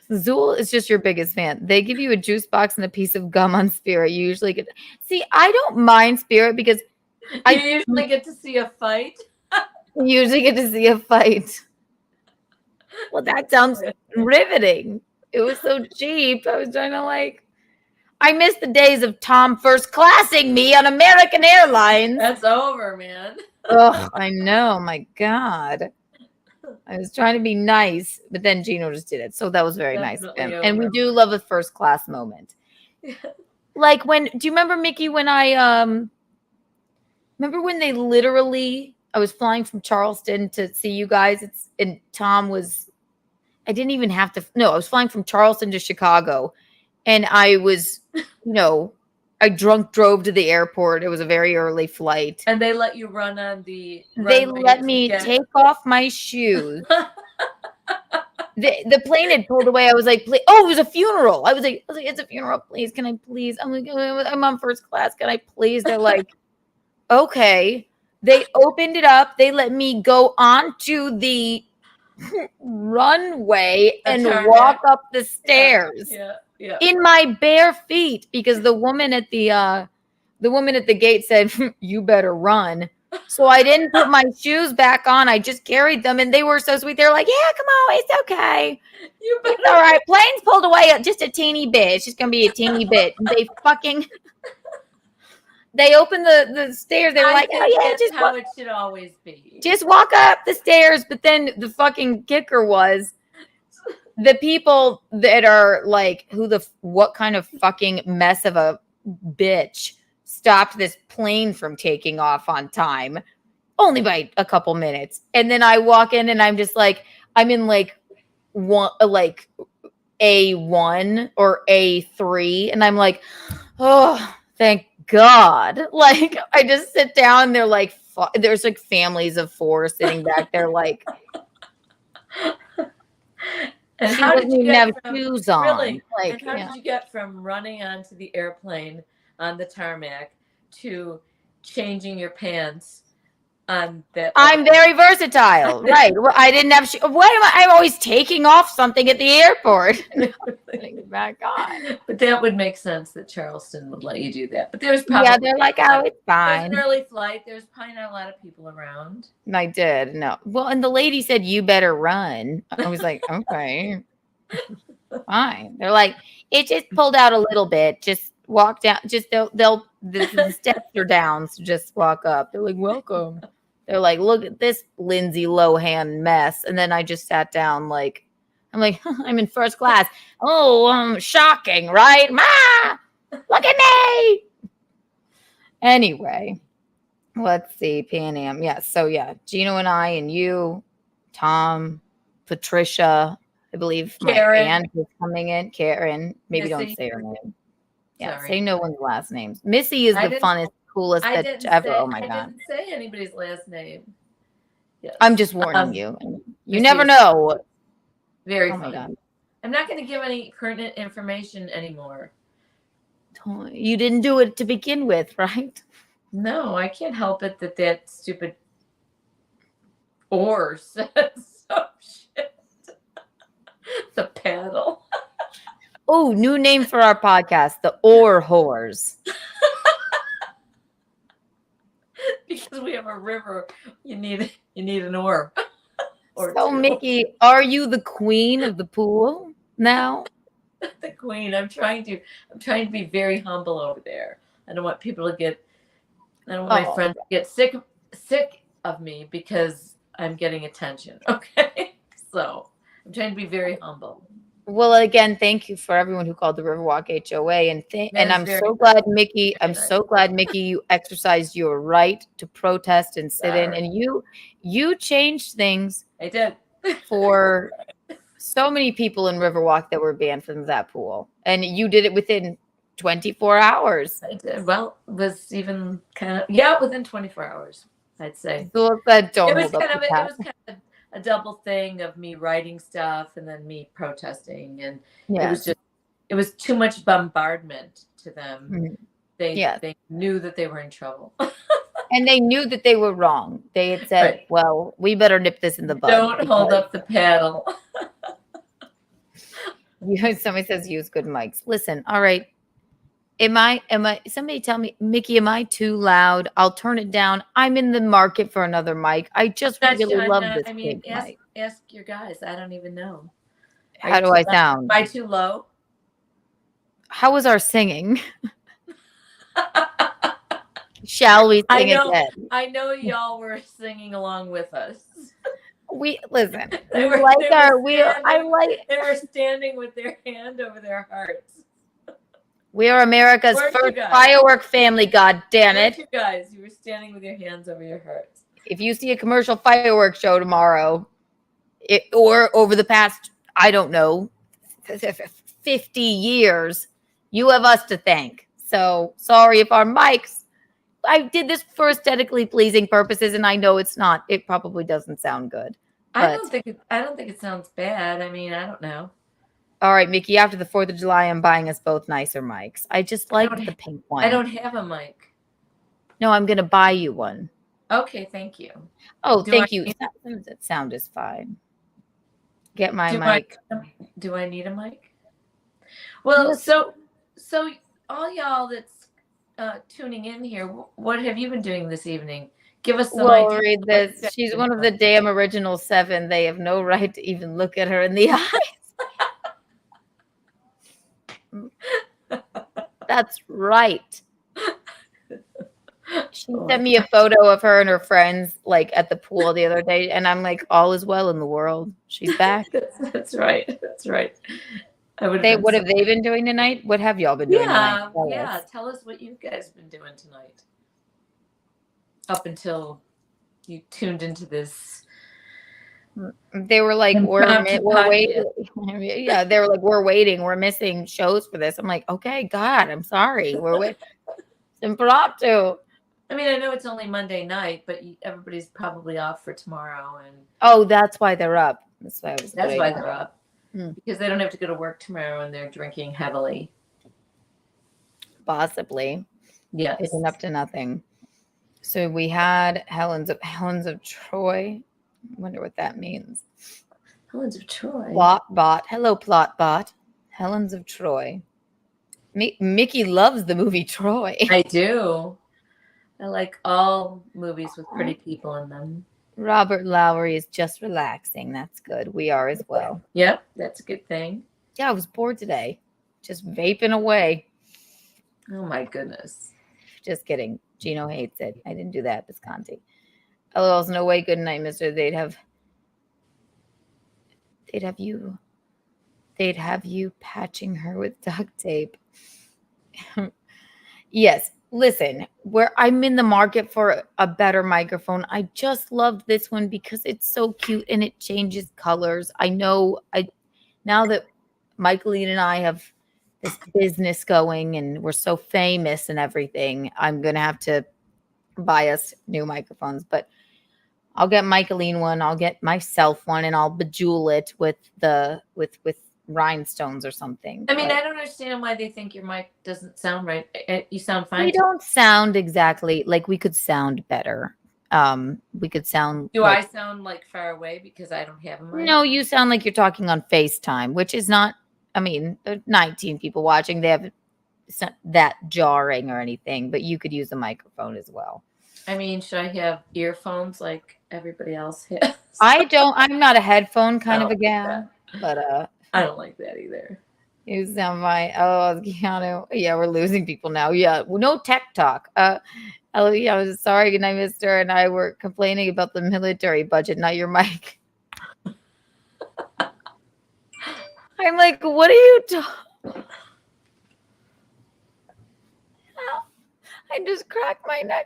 Zool is just your biggest fan. They give you a juice box and a piece of gum on Spirit. You usually get. See, I don't mind Spirit because I usually get to see a fight. Usually get to see a fight. Well, that sounds riveting. It was so cheap. I was trying to I miss the days of Tom first classing me on American Airlines. That's over, man. Oh, I know. My God. I was trying to be nice, but then Gino just did it. So that was very nice of him. And we do love a first class moment. Do you remember, Mickey, when remember when they literally, I was flying from Charleston to see you guys. I was flying from Charleston to Chicago. And I was, I drove to the airport. It was a very early flight. And they let you run on the They let me take off my shoes. The plane had pulled away. I was like, it was a funeral. I was like, it's a funeral. Please, can I please? I'm like, I'm on first class. Can I please? They're like, okay. They opened it up. They let me go onto the runway and walk up the stairs. Yeah. In my bare feet because the woman at the gate said, "You better run." So I didn't put my shoes back on. I just carried them, and they were so sweet. They're like, "Yeah, come on, it's okay. It's all right." Plane's pulled away just a teeny bit. It's just gonna be a teeny bit. And they opened the stairs. They were like, "Oh yeah, that's how it should always be. Just walk up the stairs." But then the fucking kicker was the people that are like, what kind of fucking mess of a bitch stopped this plane from taking off on time only by a couple minutes. And then I walk in and I'm just like, I'm in like A1 or A3, and I'm like, oh, thank God. Like, I just sit down, they're like, there's like families of 4 sitting back there, like, and she how did doesn't you even have get from, shoes on. really? Like, and how did you get from running onto the airplane on the tarmac to changing your pants on that? I'm very versatile, right? Well, I didn't have. I'm always taking off something at the airport. Putting it back on. But that would make sense that Charleston would let you do that. But there's probably they're like, oh, it's fine. There's an early flight. There's probably not a lot of people around. I did no. Well, and the lady said, "You better run." I was like, okay, fine. They're like, it just pulled out a little bit. Just walk down. Just the steps are down, so just walk up. They're like, welcome. They're like, look at this Lindsay Lohan mess. And then I just sat down like, I'm like, I'm in first class. Oh, shocking, right? Ma, look at me. Anyway, let's see. Pan Am. Yeah. So yeah, Gino and I and you, Tom, Patricia, I believe Karen. my aunt is coming in. Karen. Maybe Missy. Don't say her name. Yeah, Sorry. say no one's last names. Missy is the funnest, coolest that ever. Oh my God. I didn't say anybody's last name. Yes. I'm just warning you. You Missy never is know. Very Oh my funny. God. I'm not going to give any pertinent information anymore. You didn't do it to begin with, right? No, I can't help it that stupid or says some shit. The paddle. Oh, new name for our podcast, the Ore Whores. Because we have a river, you need an oar. So, two. Mickey, are you the queen of the pool now? The queen. I'm trying to be very humble over there. I don't want people to get. I don't want my friends to get sick of me because I'm getting attention. Okay, so I'm trying to be very humble. Well, again, thank you for everyone who called the Riverwalk HOA, and I'm so glad, Mickey. I'm so glad, Mickey, you exercised your right to protest and sit in, and you changed things. I did for so many people in Riverwalk that were banned from that pool, and you did it within 24 hours. I did. Well, it was even kind of within 24 hours, I'd say. So that it was kind of a double thing of me writing stuff and then me protesting, and it was too much bombardment to them. Mm-hmm. They knew that they were in trouble. And they knew that they were wrong. They had said, right. Well, we better nip this in the bud. Don't hold up the paddle. Somebody says use good mics. Listen, all right. Am I somebody tell me, Mickey, am I too loud? I'll turn it down. I'm in the market for another mic. I just really love this big mic. Ask your guys. I don't even know. How do I sound? Am I too low? How was our singing? Shall we sing again? I know y'all were singing along with us. We listen. They were standing with their hand over their hearts. We are America's first firework family, God damn it. You guys, you were standing with your hands over your hearts. If you see a commercial fireworks show tomorrow, or over the past, I don't know, 50 years, you have us to thank. So sorry if our mics, I did this for aesthetically pleasing purposes, and I know it's not. It probably doesn't sound good. I don't think it sounds bad. I mean, I don't know. All right, Mickey, after the 4th of July, I'm buying us both nicer mics. I just like the pink one. I don't have a mic. No, I'm going to buy you one. Okay, thank you. Oh, thank you. That sound is fine. Get my mic. Do I need a mic? Well, so all y'all that's tuning in here, what have you been doing this evening? Give us some Well, ideas. read of what you this. guys She's been one of the doing. damn original 7. They have no right to even look at her in the eyes. That's right. She Oh sent my me a photo of her and her friends like at the pool the other day, and I'm like, all is well in the world. She's back. That's right. That's right. I would have been What so. have they been doing tonight? What have y'all been doing tonight? Yeah, Tell yeah. us. Tell us what you guys been doing tonight. Up until you tuned into this. They were like, Impromptu we're waiting. podcast. Yeah, they were like, we're waiting. We're missing shows for this. I'm like, okay, God, I'm sorry. We're waiting. It's impromptu. I mean, I know it's only Monday night, but everybody's probably off for tomorrow, and Oh, that's why they're up. That's why I was. that's why they're up because they don't have to go to work tomorrow, and they're drinking heavily. Possibly. Yes. Isn't up to nothing. So we had Helens of Troy. I wonder what that means. Helens of Troy. Plot bot. Hello, plot bot. Helens of Troy. Mickey loves the movie Troy. I do. I like all movies with pretty people in them. Robert Lowry is just relaxing. That's good. We are as well. Yep, that's a good thing. Yeah, I was bored today. Just vaping away. Oh my goodness. Just kidding. Gino hates it. I didn't do that, Visconti. LOL's no way. Good night, mister. They'd have you patching her with duct tape. Yes. Listen, where I'm in the market for a better microphone. I just love this one because it's so cute and it changes colors. I know now that Michaeline and I have this business going and we're so famous and everything, I'm going to have to buy us new microphones, but I'll get Michaeline one, I'll get myself one, and I'll bejewel it with with rhinestones or something. I mean, I don't understand why they think your mic doesn't sound right. You sound fine. We don't sound exactly like we could sound better. We could sound. Do I sound like far away because I don't have a mic? No, you sound like you're talking on FaceTime, which is not. I mean, there are 19 people watching. They have it's not that jarring or anything, but you could use a microphone as well. I mean, should I have earphones like everybody else has? I'm not a headphone kind of a gal, but I don't like that either. You sound fine. Oh, Keanu. Yeah, we're losing people now. Yeah, no tech talk. I was sorry. Good night, mister. And I were complaining about the military budget, not your mic. I'm like, what are you talking? I just cracked my neck.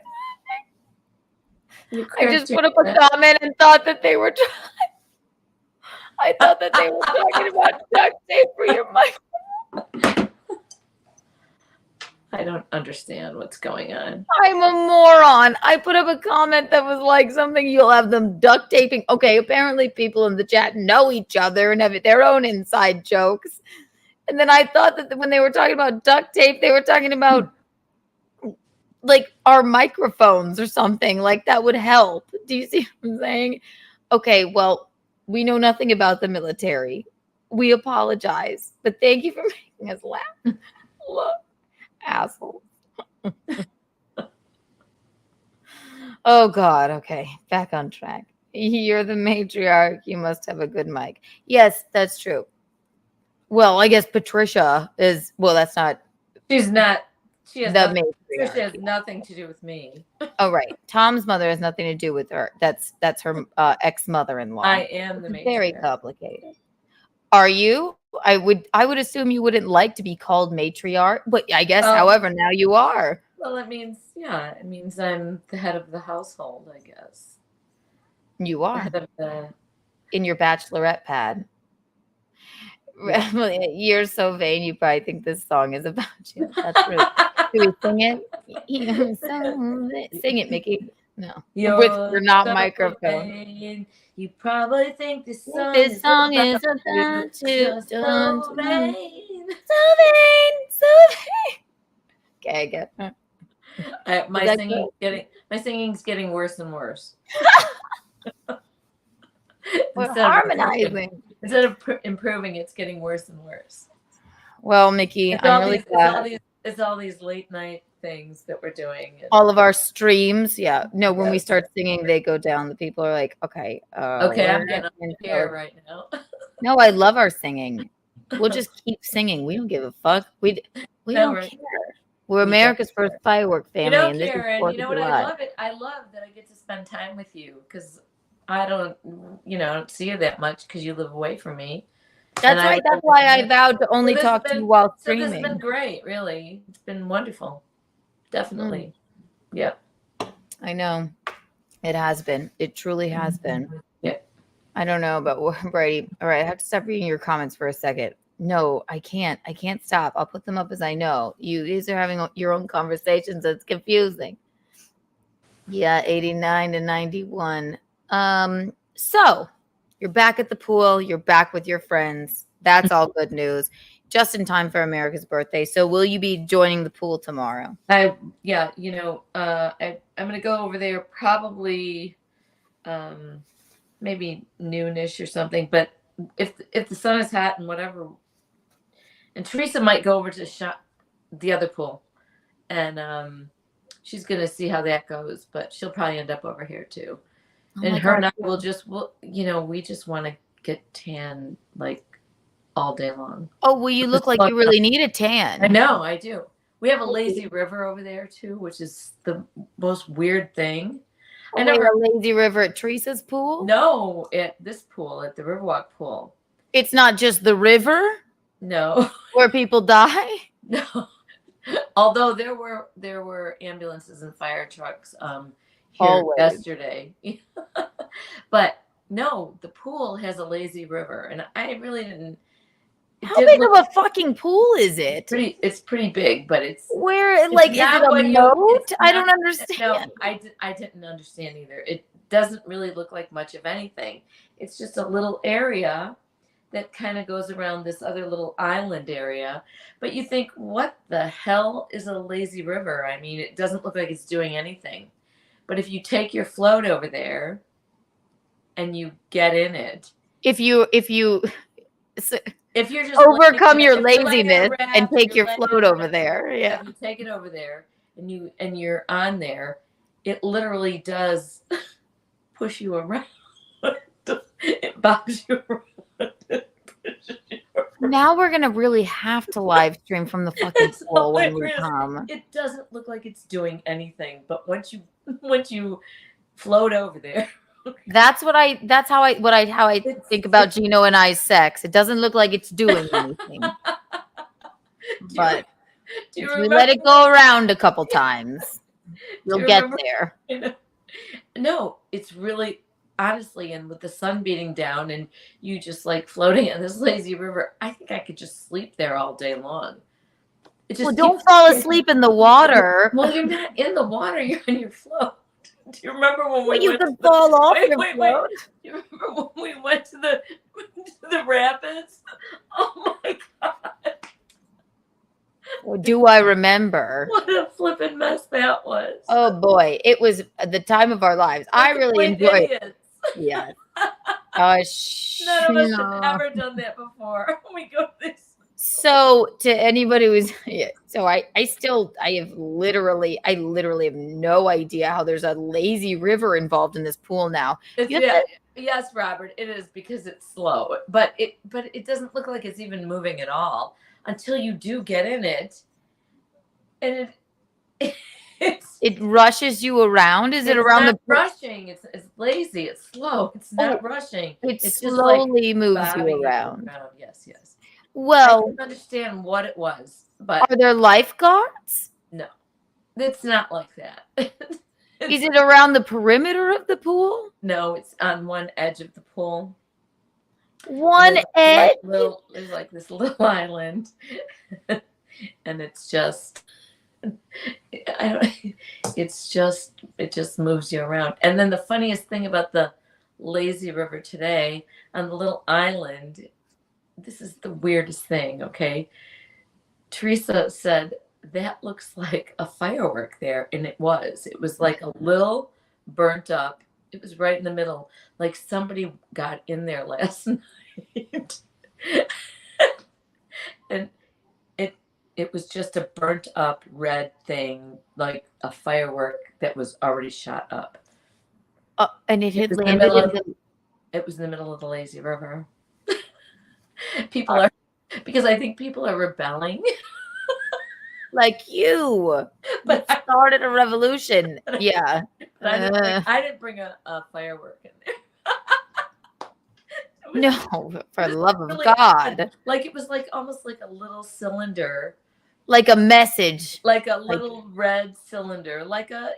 I just put up a comment and thought that they were I thought that they were talking about duct tape for your mic. I don't understand what's going on. I'm a moron. I put up a comment that was like something you'll have them duct taping. Okay, apparently people in the chat know each other and have their own inside jokes. And then I thought that when they were talking about duct tape, they were talking about like our microphones or something. Like that would help. Do you see what I'm saying? Okay, well, we know nothing about the military. We apologize. But thank you for making us laugh. Look. Asshole. Oh God. Okay, back on track. You're the matriarch. You must have a good mic. Yes, that's true. Well, I guess Patricia is. Well, that's not. She's not. She has the nothing, matriarch. Patricia has nothing to do with me. Oh right. Tom's mother has nothing to do with her. That's her ex-mother-in-law. I am the It's matriarch. very complicated. Are you? I would assume you wouldn't like to be called matriarch, but I guess, however, now you are. Well, it means I'm the head of the household, I guess. You are. The head of the... In your bachelorette pad. Yeah. You're so vain, you probably think this song is about you. That's really. Do we sing it? You're so sing it, Mickey. No. We're not so microphone. Vain. You probably think this song is about you. Just so vain. So vain. So vain. Okay, I get it. My singing's getting worse and worse. We're harmonizing. Instead of improving, it's getting worse and worse. Well, Mickey, I'm really glad. it's all these late night things that we're doing. And, All of our streams. Yeah. No, when we Yes. start singing, they go down. The people are like, okay. okay, I'm we're getting up in here charge. right now. No, I love our singing. We'll just keep singing. We don't give a fuck. We No, don't right. care. We're We America's first firework family, You know, and this is Karen, 4th you know of what? I July. love it. I love that I get to spend time with you because I don't, I don't see you that much because you live away from me. That's right. That's why I vowed to only this has talk to been- you while So this has streaming. been great, really. It's been wonderful. Definitely. Yeah. I know. It has been. It truly has been. Yeah. I don't know about Brady. All right, I have to stop reading your comments for a second. No, I can't. I can't stop. I'll put them up as I know. You guys are having your own conversations. It's confusing. Yeah, 89 to 91. So you're back at the pool. You're back with your friends. That's all good news. Just in time for America's birthday. So will you be joining the pool tomorrow? I'm gonna go over there probably maybe noonish or something. But if the sun is hot and whatever, and Teresa might go over to the other pool, and she's gonna see how that goes. But she'll probably end up over here too. Oh And my her God. and I we just want to get tan like all day long. Oh, well, you look like you really need a tan. I know, I do. We have a lazy river over there too, which is the most weird thing. Oh, wait, a lazy river at Teresa's pool? No, at this pool, at the Riverwalk pool. It's not just the river No, where people die? no. Although there were ambulances and fire trucks here Always. yesterday. But no, the pool has a lazy river, and I really didn't. How big of a fucking pool is it? It's pretty big, but it's Where, like, is it a moat? I don't No, understand. I didn't understand either. It doesn't really look like much of anything. It's just a little area that kind of goes around this other little island area. But you think, what the hell is a lazy river? I mean, it doesn't look like it's doing anything. But if you take your float over there and you get in it, If you if you're just overcome laying- your if you're laying in a laziness raft, and take you're your laying float in a over raft, there, yeah. if you take it over there and you're on there, it literally does push you around. It bobs you around. Now we're gonna really have to live stream from the fucking It's pool when we hilarious. come. It doesn't look like it's doing anything, but once you float over there, That's how I think about Gino and I's sex. It doesn't look like it's doing anything. But do you if we let it go around a couple times, you'll you get remember- there. No, it's really honestly, and with the sun beating down and you just like floating on this lazy river, I think I could just sleep there all day long. It just Well, don't keeps- fall asleep in the water. Well, you're not in the water, you're on your float. Do you remember when Well, we you went could to the- fall off wait, your wait, float. Wait. Do you remember when we went to the rapids? Oh my God. Well, do I remember? What a flippin' mess that was. Oh boy, it was the time of our lives. I really enjoyed it. Idiots. Yes. None of us have ever done that before. We go this. So to anybody who's so I literally have no idea how there's a lazy river involved in this pool now. Yes, Robert, it is because it's slow, but it doesn't look like it's even moving at all until you do get in it, and it rushes you around. Is it around not the rushing? It's lazy. It's slow. It's not rushing. It It's slowly just like moves bobbing you around. Yes, yes. Well, I didn't understand what it was, but are there lifeguards? no, it's not like that. Is it around the perimeter of the pool? No, it's on one edge of the pool. One There's edge? there's like this little island, and it's just, it just moves you around. And then the funniest thing about the lazy river today on the little island, this is the weirdest thing. Okay, Teresa said that looks like a firework there, and it was like a little burnt up. It was right in the middle, like somebody got in there last night. And It was just a burnt up red thing, like a firework that was already shot up. And it had was in the landed middle in of- the. It was in the middle of the lazy river. People are, because I think people are rebelling. Like you. But You started a revolution. Yeah. I didn't bring a firework in there. It was No, for the love of really God. odd. Like it was like almost like a little cylinder, Like a message. like a little red cylinder, like a,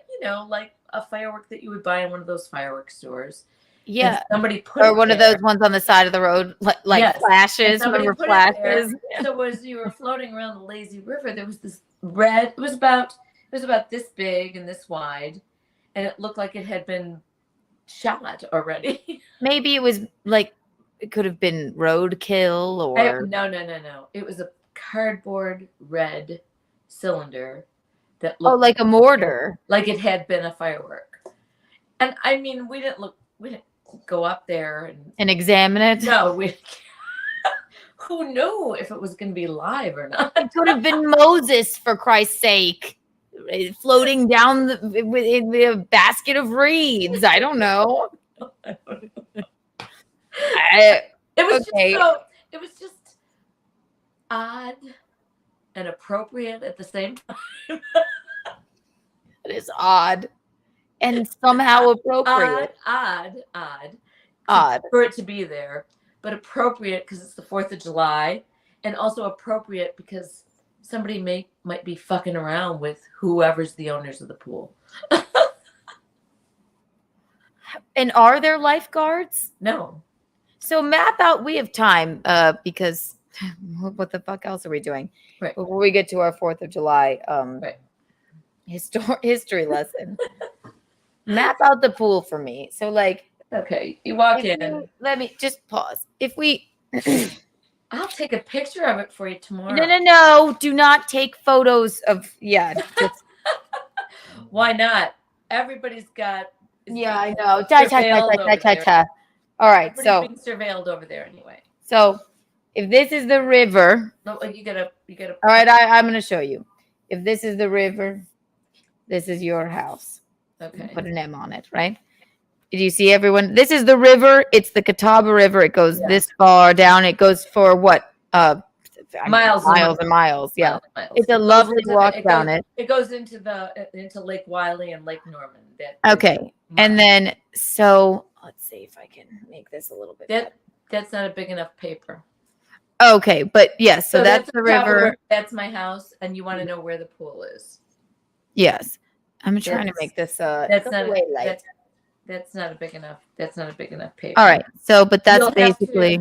like a firework that you would buy in one of those firework stores. And Yeah. somebody put Or it one of there. those ones on the side of the road, like Yes. And flashes. somebody Remember put it there. flashes? So as you were floating around the lazy river, there was this red. It was about this big and this wide, and it looked like it had been shot already. Maybe it was like it could have been roadkill or No. It was a cardboard red cylinder that looked like a mortar. like it had been a firework. And I mean, we didn't go up there And examine it. no, who knew if it was going to be live or not? It could have been Moses, for Christ's sake, floating down with a basket of reeds. I don't know. It was Okay. it was just odd and appropriate at the same time. It is odd and somehow appropriate. Odd for it to be there, but appropriate because it's the 4th of July, and also appropriate because somebody might be fucking around with whoever's the owners of the pool. And are there lifeguards? No. So map out. We have time because what the fuck else are we doing? Right. Before we get to our 4th of July Right. history lesson. Map out the pool for me. So like, Okay, you walk in. let me just pause. If we I'll take a picture of it for you tomorrow. no, do not take photos of just, Why not? Everybody's got. yeah, I know. Ta. All right, Everybody's so being surveilled over there anyway. so if this is the river, No, you gotta. all right, I'm going to show you. If this is the river, this is your house. Okay. Put an M on it, right? Did you see everyone? This is the river. It's the Catawba River. It goes this far down. It goes for what? Miles and miles. Yeah. Miles. It's a It goes lovely into walk it down goes, it. It goes into Lake Wiley and Lake Norman. Okay. And then, so let's see if I can make this a little bit better. That's not a big enough paper. Okay. But yes, so that's the Catawba river. That's my house. And you want to know where the pool is. Yes. I'm trying to make this That's not way light. That's not a big enough. That's not a big enough paper. All right. So, but that's You'll have to- basically.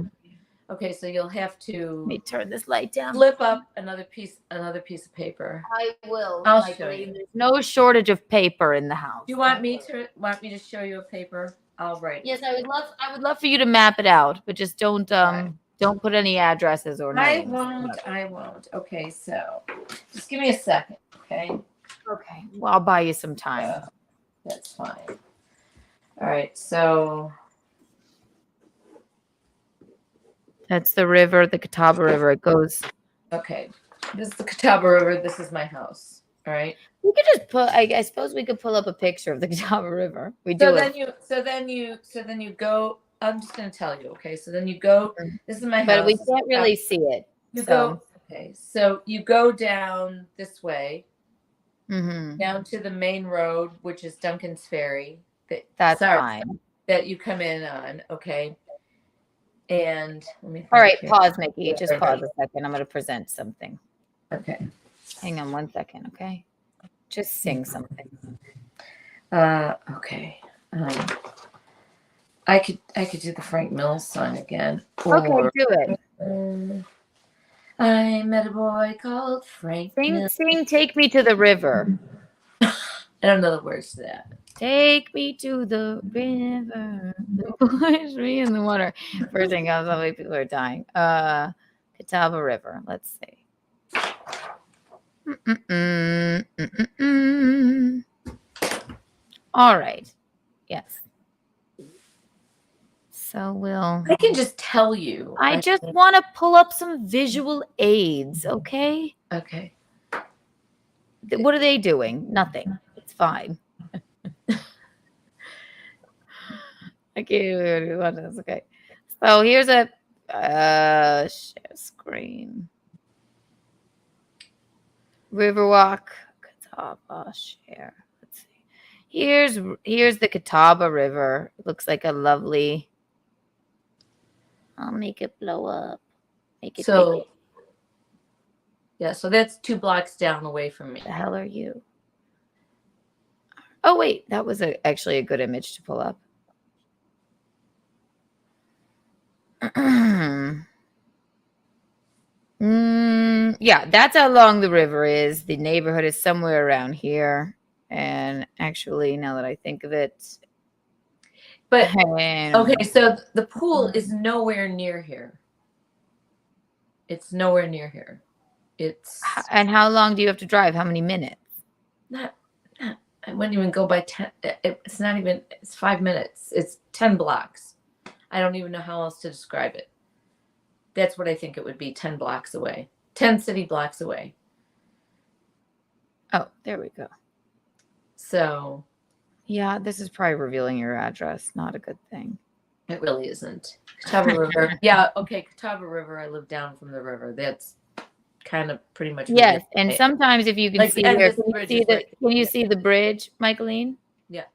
Okay, so you'll have to Let me turn this light down. flip up another piece of paper. I will. I'll show you. There's no shortage of paper in the house. Do you want me to show you a paper? I'll write. Yes, I would love for you to map it out, but just don't put any addresses or I names. won't. Okay, so just give me a second, okay? Okay. Well, I'll buy you some time. That's fine. All right, so That's the river, the Catawba River. It goes. okay. This is the Catawba River. This is my house. All right. We could just put. I suppose we could pull up a picture of the Catawba River. We do. So then you go. I'm just gonna tell you, okay? So then you go. This is my house. But we can't really see it. You so. go. Okay, so you go down this way, Mm-hmm. down to the main road, which is Duncan's Ferry. That's fine. That you come in on, okay? And let me. All right, think here. pause, Mickey. Just pause a second. I'm going to present something. Okay. Hang on 1 second, okay? Just sing something. Okay. I could do the Frank Mills song again. Okay, or, do it. I met a boy called Frank Mills. Sing "Take Me to the River." I don't know the words to that. Take me to the river, push me in the water. First thing comes up, like people are dying. Catawba River. Let's see. All right. Yes. So we'll. I can just tell you. I just want to pull up some visual aids, okay? Okay. What are they doing? Nothing. It's fine. I can't even watch this. Okay. So here's a share screen. Riverwalk, Catawba, share. Let's see. Here's the Catawba River. It looks like a lovely. I'll make it blow up. Make it big. Yeah, so that's 2 blocks down away from me. The hell are you? Oh wait, that was actually a good image to pull up. Yeah, that's how long the river is. The neighborhood is somewhere around here. And actually, now that I think of it, but okay, so the pool is nowhere near here. It's nowhere near here. It's and how long do you have to drive? How many minutes? Not I wouldn't even go by 10. It's not even. It's 5 minutes. It's 10 blocks. I don't even know how else to describe it. That's what I think it would be. 10 blocks away. 10 city blocks away. Oh, there we go. So, yeah, this is probably revealing your address. Not a good thing. It really isn't. Catawba River. Yeah, okay, Catawba River. I live down from the river. That's kind of pretty much. Yes, and sometimes if you can see here, can you see the bridge, Michaeline? Yeah.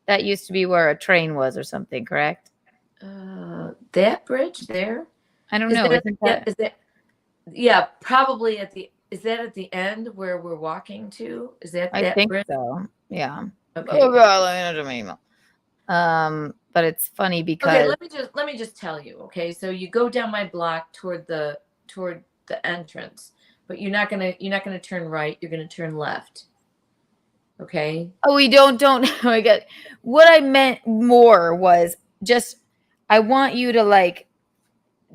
That used to be where a train was or something, correct? That bridge there? I don't know. Is that yeah, probably is that at the end where we're walking to? Is that I think bridge? so. Yeah. Okay. But it's funny because okay, let me just tell you. Okay, so you go down my block toward the entrance, but you're not gonna turn right. You're gonna turn left. Okay. Oh, we don't. Oh my God. What I meant more was just I want you to like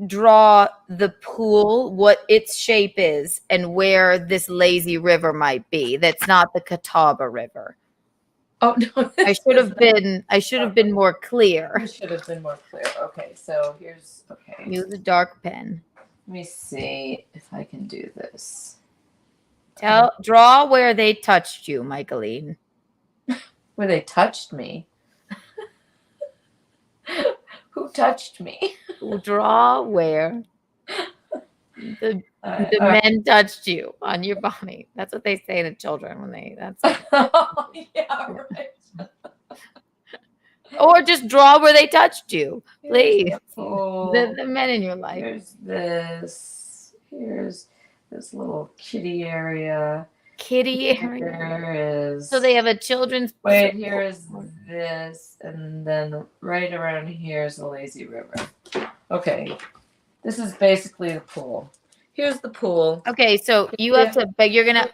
draw the pool, what its shape is, and where this lazy river might be. That's not the Catawba River. Oh no! I should have been more clear. You should have been more clear. Okay, so here's Use a dark pen. Let me see if I can do this. Draw where they touched you, Michaeline. Where they touched me? Who touched me? Draw where the men touched you on your body. That's what they say to children when they. Oh, yeah, right. Or just draw where they touched you, please. The men in your life. Here's this. Here's this little kitty area. Kitty area. Here is. So they have a children's. Wait, here is this, and then right around here is the lazy river. Okay, this is basically the pool. Here's the pool. Okay, so you have to, but you're gonna.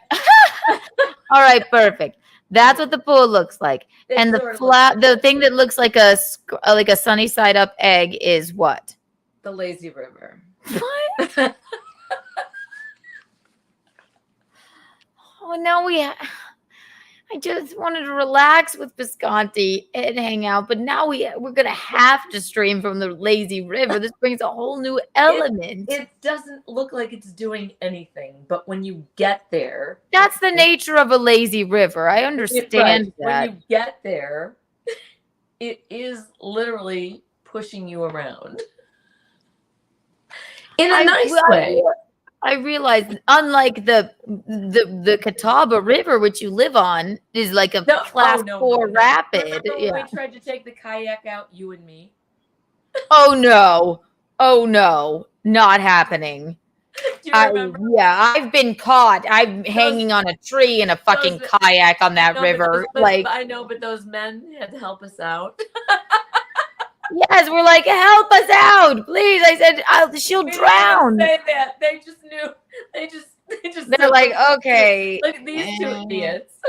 All right, perfect. That's what the pool looks like, and the thing that looks like a sunny side up egg is what? The lazy river. What? Oh, now I just wanted to relax with Visconti and hang out, but now we're gonna have to stream from the lazy river. This brings a whole new element. It doesn't look like it's doing anything, but when you get there, that's the nature of a lazy river. I understand that. When you get there, it is literally pushing you around in a nice way. I realize, unlike the Catawba River, which you live on, is like a class 4 rapid. Remember when we tried to take the kayak out, you and me? Oh no, not happening. Do you remember? I've been caught. I'm hanging on a tree in a fucking kayak on that river. I know, but those men had to help us out. Yes, we're like, help us out, please. I said, she'll drown. Say that. They just knew. They just. They're like, okay. Look at these 2 idiots.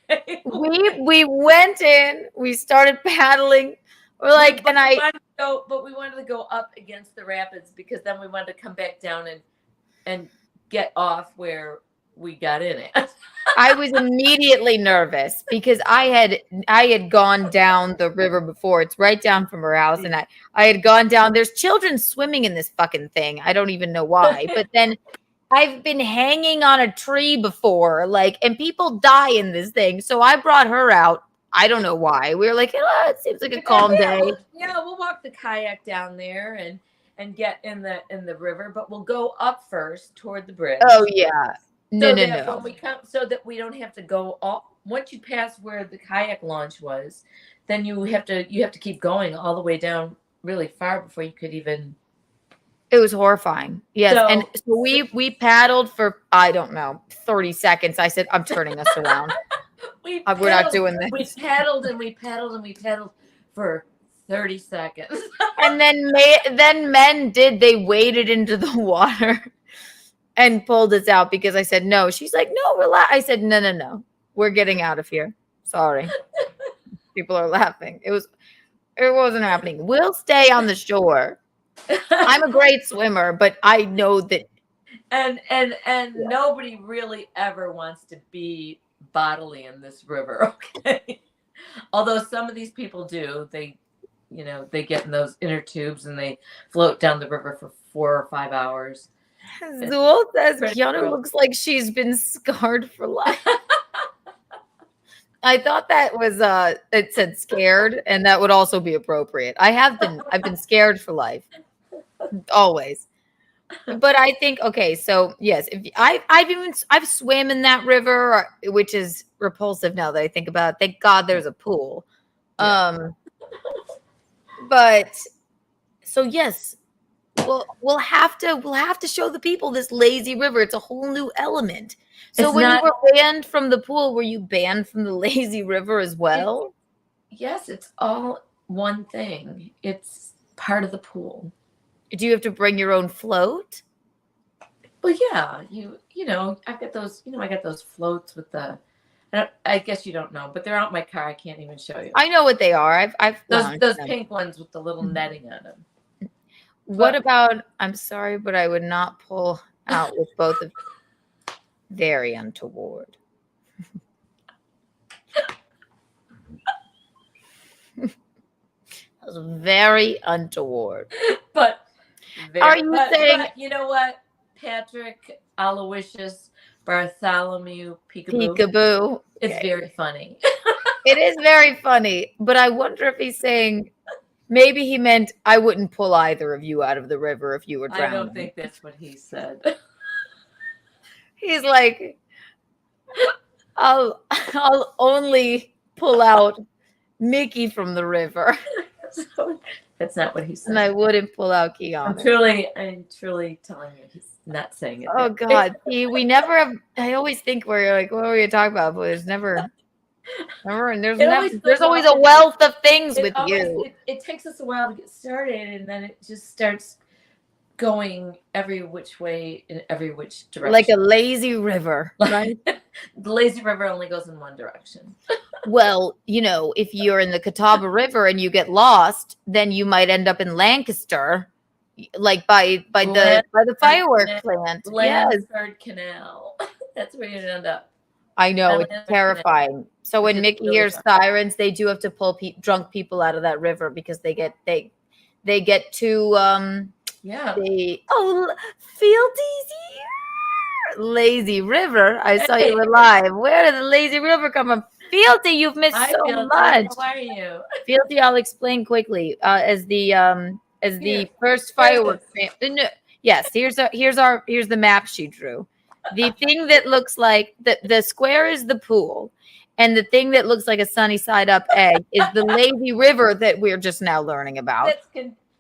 Okay. We went in. We started paddling. We're like, but we wanted to go up against the rapids because then we wanted to come back down and get off where we got in it. I was immediately nervous because I had gone down the river before. It's right down from her house, and I had gone down. There's children swimming in this fucking thing. I don't even know why. But then I've been hanging on a tree before, like, and people die in this thing. So I brought her out. I don't know why. We were like, oh, it seems like a calm day. Yeah, we'll walk the kayak down there and get in the river, but we'll go up first toward the bridge. Oh yeah. No. When we come, so that we don't have to go all. Once you pass where the kayak launch was, then you have to keep going all the way down really far before you could even. It was horrifying. Yes, and so we paddled for I don't know 30 seconds. I said, I'm turning us around. We're not doing this. We paddled and we paddled and we paddled for 30 seconds. And then men they waded into the water and pulled us out because I said no. She's like, no, relax. I said, no. We're getting out of here. Sorry. People are laughing. It wasn't happening. We'll stay on the shore. I'm a great swimmer, but I know that and nobody really ever wants to be bodily in this river, okay? Although some of these people do, they get in those inner tubes and they float down the river for 4 or 5 hours. Zool says Keanu looks like she's been scarred for life. I thought that was it said scared, and that would also be appropriate. I've been scared for life. Always. But I think so yes, if I've swam in that river, which is repulsive now that I think about it. Thank God there's a pool. Yeah. But so yes, we'll have to show the people this lazy river. It's a whole new element. So when you were banned from the pool, were you banned from the lazy river as well? Yes, it's all one thing. It's part of the pool. Do you have to bring your own float? Well, yeah, I've got those. I got those floats with the. I guess you don't know, but they're out in my car. I can't even show you. I know what they are. I've those pink ones with the little netting on them. What about? I'm sorry, but I would not pull out with both of. Very untoward. That was very untoward. But are you saying? But you know what, Patrick Aloysius Bartholomew Peekaboo? It's very funny. It is very funny, but I wonder if he's saying maybe he meant I wouldn't pull either of you out of the river if you were drowning. I don't think that's what he said. He's like, I'll only pull out Mickey from the river. So, that's not what he said. And I wouldn't pull out Keanu. I'm truly telling you, he's not saying it. Oh God, we never have. I always think we're like, what were you talking about? But there's never. And there's always a wealth of things with you. It takes us a while to get started, and then it just starts going every which way in every which direction, like a lazy river, right? The lazy river only goes in one direction. Well, if you're in the Catawba River and you get lost, then you might end up in Lancaster, like by the firework plant. Lancaster Canal. That's where you end up. I know, it's terrifying. So when Mickey hears sirens, they do have to pull drunk people out of that river because they get too Fealty's here. Lazy River. I saw you were live. Where did the lazy river come from? Fealty, you've missed so much. How are you? Fealty, I'll explain quickly. As the first firework. Yes, here's the map she drew. The thing that looks like the square is the pool, and the thing that looks like a sunny side up egg is the lazy river that we're just now learning about. That's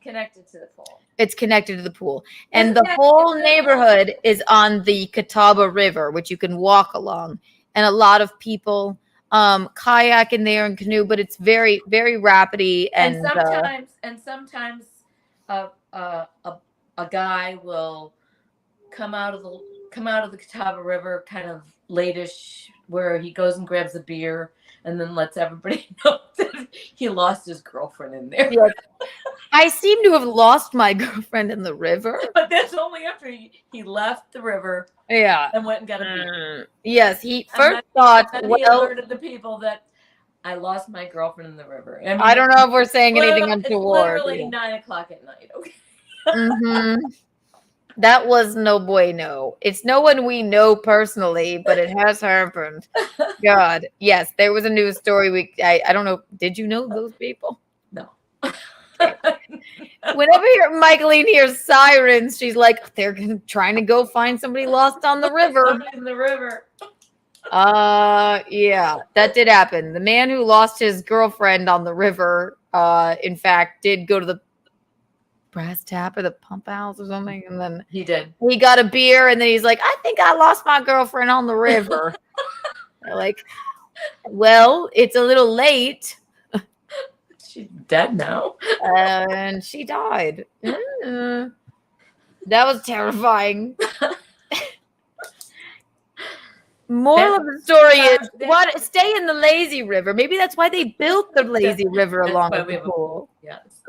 connected to the pool. It's connected to the pool, and the whole neighborhood is on the Catawba River, which you can walk along, and a lot of people kayak in there and canoe, but it's very, very rapidy. And sometimes a guy will come out of the Catawba River kind of late-ish, where he goes and grabs a beer and then lets everybody know that he lost his girlfriend in there. Yes. I seem to have lost my girlfriend in the river. But that's only after he left the river Yeah. and went and got a beer. Yes, he And first then- thought, and then he well, alerted the people that I lost my girlfriend in the river. I mean, I don't know if we're saying anything it's untoward. literally Yeah. 9:00 at night. Okay. That was no bueno. It's no one we know personally, but it has happened. God, yes, there was a news story. I don't know. Did you know those people? No. Whenever Michaeline hears sirens, she's like, they're trying to go find somebody lost on the river. Somebody in the river. Yeah, that did happen. The man who lost his girlfriend on the river, in fact, did go to the brass tap or the pump house or something, and then He did. he got a beer, and then he's like, I think I lost my girlfriend on the river. They're like, well, it's a little late. She's dead now. And she died. That was terrifying. Moral of the story is what stay in the lazy river. Maybe that's why they built the lazy river along with the pool. Yes.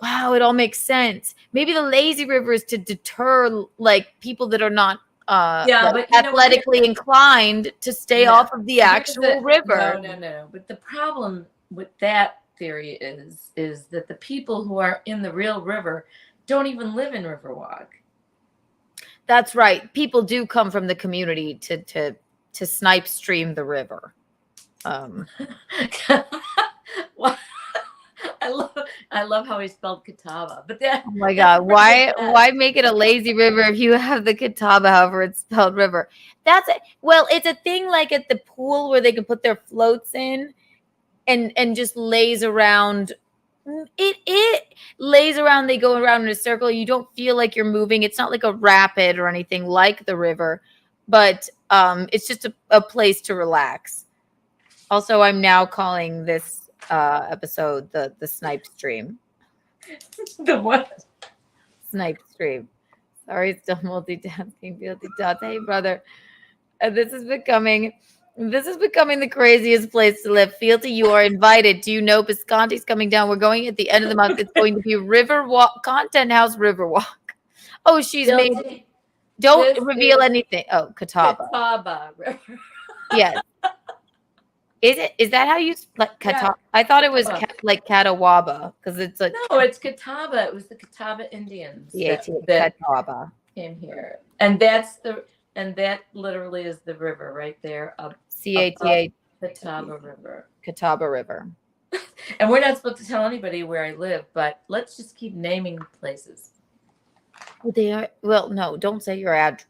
Wow, it all makes sense. Maybe the lazy river is to deter like people that are not But athletically inclined to stay off of the actual river. No. But the problem with that theory is that the people who are in the real river don't even live in Riverwalk. That's right. People do come from the community to snipe stream the river. Well, I love how he spelled Catawba. But that, oh my God, why make it a lazy river if you have the Catawba, however it's spelled river? It's a thing like at the pool where they can put their floats in and just lays around. It lays around, they go around in a circle. You don't feel like you're moving. It's not like a rapid or anything like the river, but it's just a place to relax. Also, I'm now calling this episode the snipe stream. The what? Snipe stream. Sorry, still multitasking. Guilty dots. Hey, brother. This is becoming the craziest place to live. Fealty, you are invited. Do you know Bisconti's coming down? We're going at the end of the month. It's going to be Riverwalk, Content House Riverwalk. Oh, she's Guilty. made. Don't reveal anything. Oh, Catawba. Catawba River. Yes. Is that how you like Catawba? Yeah. I thought it was like Catawba because it's like No, it's Catawba. It was the Catawba Indians that Catawba came here, and that literally is the river right there. Cata Catawba River. Catawba River. And we're not supposed to tell anybody where I live, but let's just keep naming places. Well, they are. Well, no, don't say your address.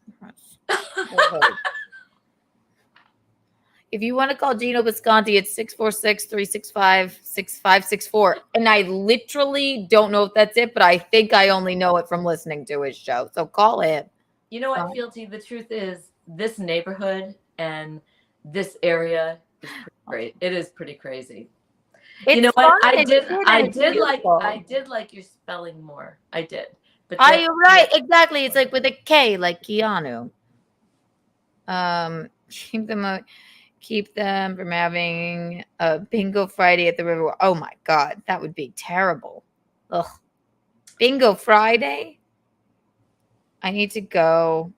If you want to call Gino Bisconti, it's 646-365-6564. And I literally don't know if that's it, but I think I only know it from listening to his show. So call him. You know what, Fealty? The truth is, this neighborhood and this area is pretty great. It is pretty crazy. You know what? I did like your spelling more. I did. But you're right. Exactly. It's like with a K, like Keanu. Keep them from having a bingo Friday at the river. Oh my God, that would be terrible. Ugh. Bingo Friday? I need to go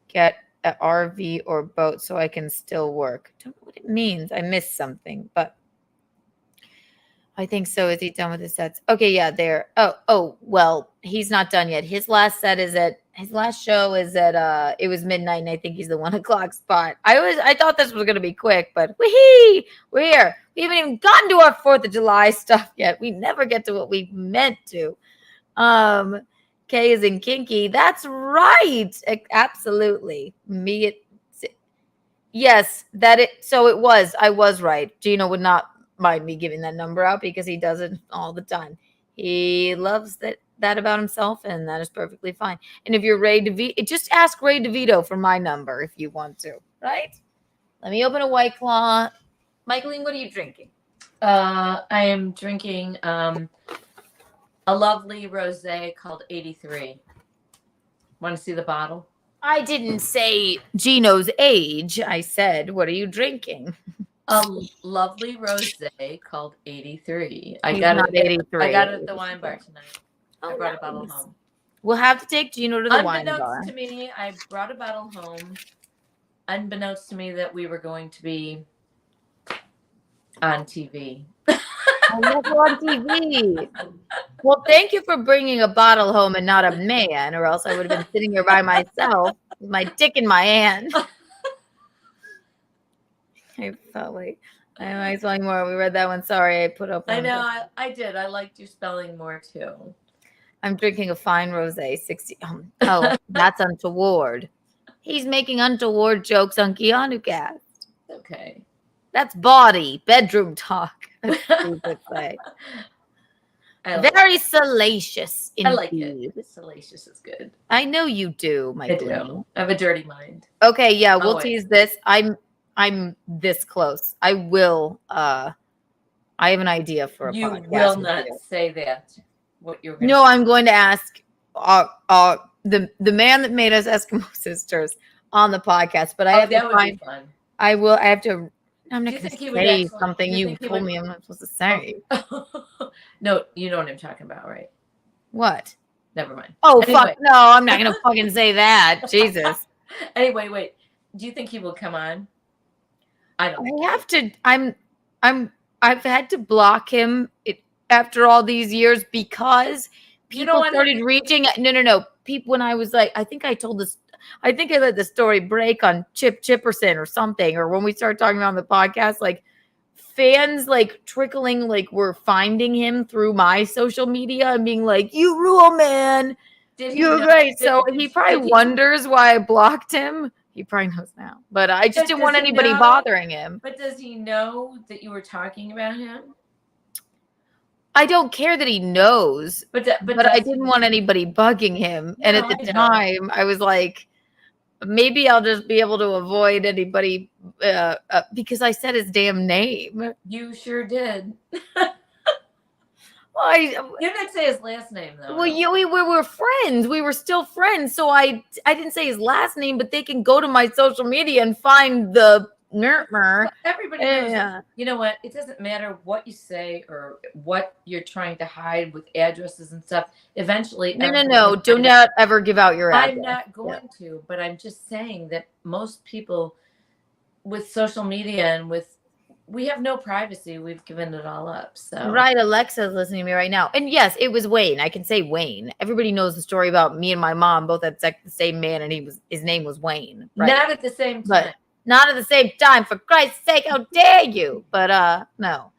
get an RV or boat so I can still work. Don't know what it means. I missed something, but I think so. Is he done with his sets? Okay, yeah, there. Oh, well, he's not done yet. His last show is at it was midnight, and I think he's the 1 o'clock spot. I thought this was gonna be quick, but we're here. We haven't even gotten to our 4th of July stuff yet. We never get to what we meant to. K is in kinky. That's right. Absolutely. Yes, I was right. Gino would not mind me giving that number out because he does it all the time. He loves that about himself, and that is perfectly fine. And if you're Ray DeVito, just ask Ray DeVito for my number if you want to, right? Let me open a White Claw. Michaeline, what are you drinking? I am drinking a lovely rosé called 83. Want to see the bottle? I didn't say Gino's age. I said, what are you drinking? A lovely rosé called 83. I He's got not it. 83. I got it at the wine bar tonight. Oh, I brought a bottle nice. home. We'll have to take Gino to the wine bar. Unbeknownst to me, I brought a bottle home. Unbeknownst to me that we were going to be on TV. Oh, look, we're on TV. Well, thank you for bringing a bottle home and not a man, or else I would have been sitting here by myself with my dick in my hand. I felt like am I spelling more? We read that one. Sorry, I put up. I know, I did. I liked your spelling more too. I'm drinking a fine rosé. 60. Oh, that's untoward. He's making untoward jokes on Keanu Cast. Okay. That's bawdy bedroom talk. As we would say. Very salacious. Indeed. I like it. Salacious is good. I know you do, my I queen. do. I have a dirty mind. Okay, yeah, we'll Always. tease this. I'm this close. I will. I have an idea for a You podcast. will with not you. say that. What you're going No, I'm going to ask the man that made us Eskimo sisters on the podcast. But I have that to would find. be fun. I will. I have to. I'm not Do you going think he to would say actually- something do you you think he told would- me I'm not supposed to say. No, you know what I'm talking about, right? What? Never mind. Oh, Anyway. fuck. No, I'm not going to fucking say that. Jesus. Anyway, wait. Do you think he will come on? I don't. I have to. I've had to block him after all these years because You don't people wanna- started reaching. No. People, when I was like, I think I told this. I think I let the story break on Chip Chipperson or something, or when we started talking about on the podcast, like fans like trickling, like were finding him through my social media and being like, "You rule, man. Did he You're know- right." did- So did- he probably did he- wonders why I blocked him. He probably knows now, but I just But didn't does want he anybody know- bothering him. But does he know that you were talking about him? I don't care that he knows, But but I does didn't he- want anybody bugging him. And No, at the I know. time, I was like, maybe I'll just be able to avoid anybody because I said his damn name. You sure did. Well, You didn't say his last name though. we were friends. We were still friends. So I didn't say his last name, but they can go to my social media and find the nurtmer. Everybody knows. Yeah. You know what? It doesn't matter what you say or what you're trying to hide with addresses and stuff. Eventually, No. everyone Do will not ever give out your address. I'm not going to, but I'm just saying that most people with social media and we have no privacy. We've given it all up. So Right, Alexa's listening to me right now. And yes, it was Wayne. I can say Wayne. Everybody knows the story about me and my mom both had sex with the same man, and his name was Wayne. Right? not at the same But time. not at the same time. For Christ's sake, how dare you? But no.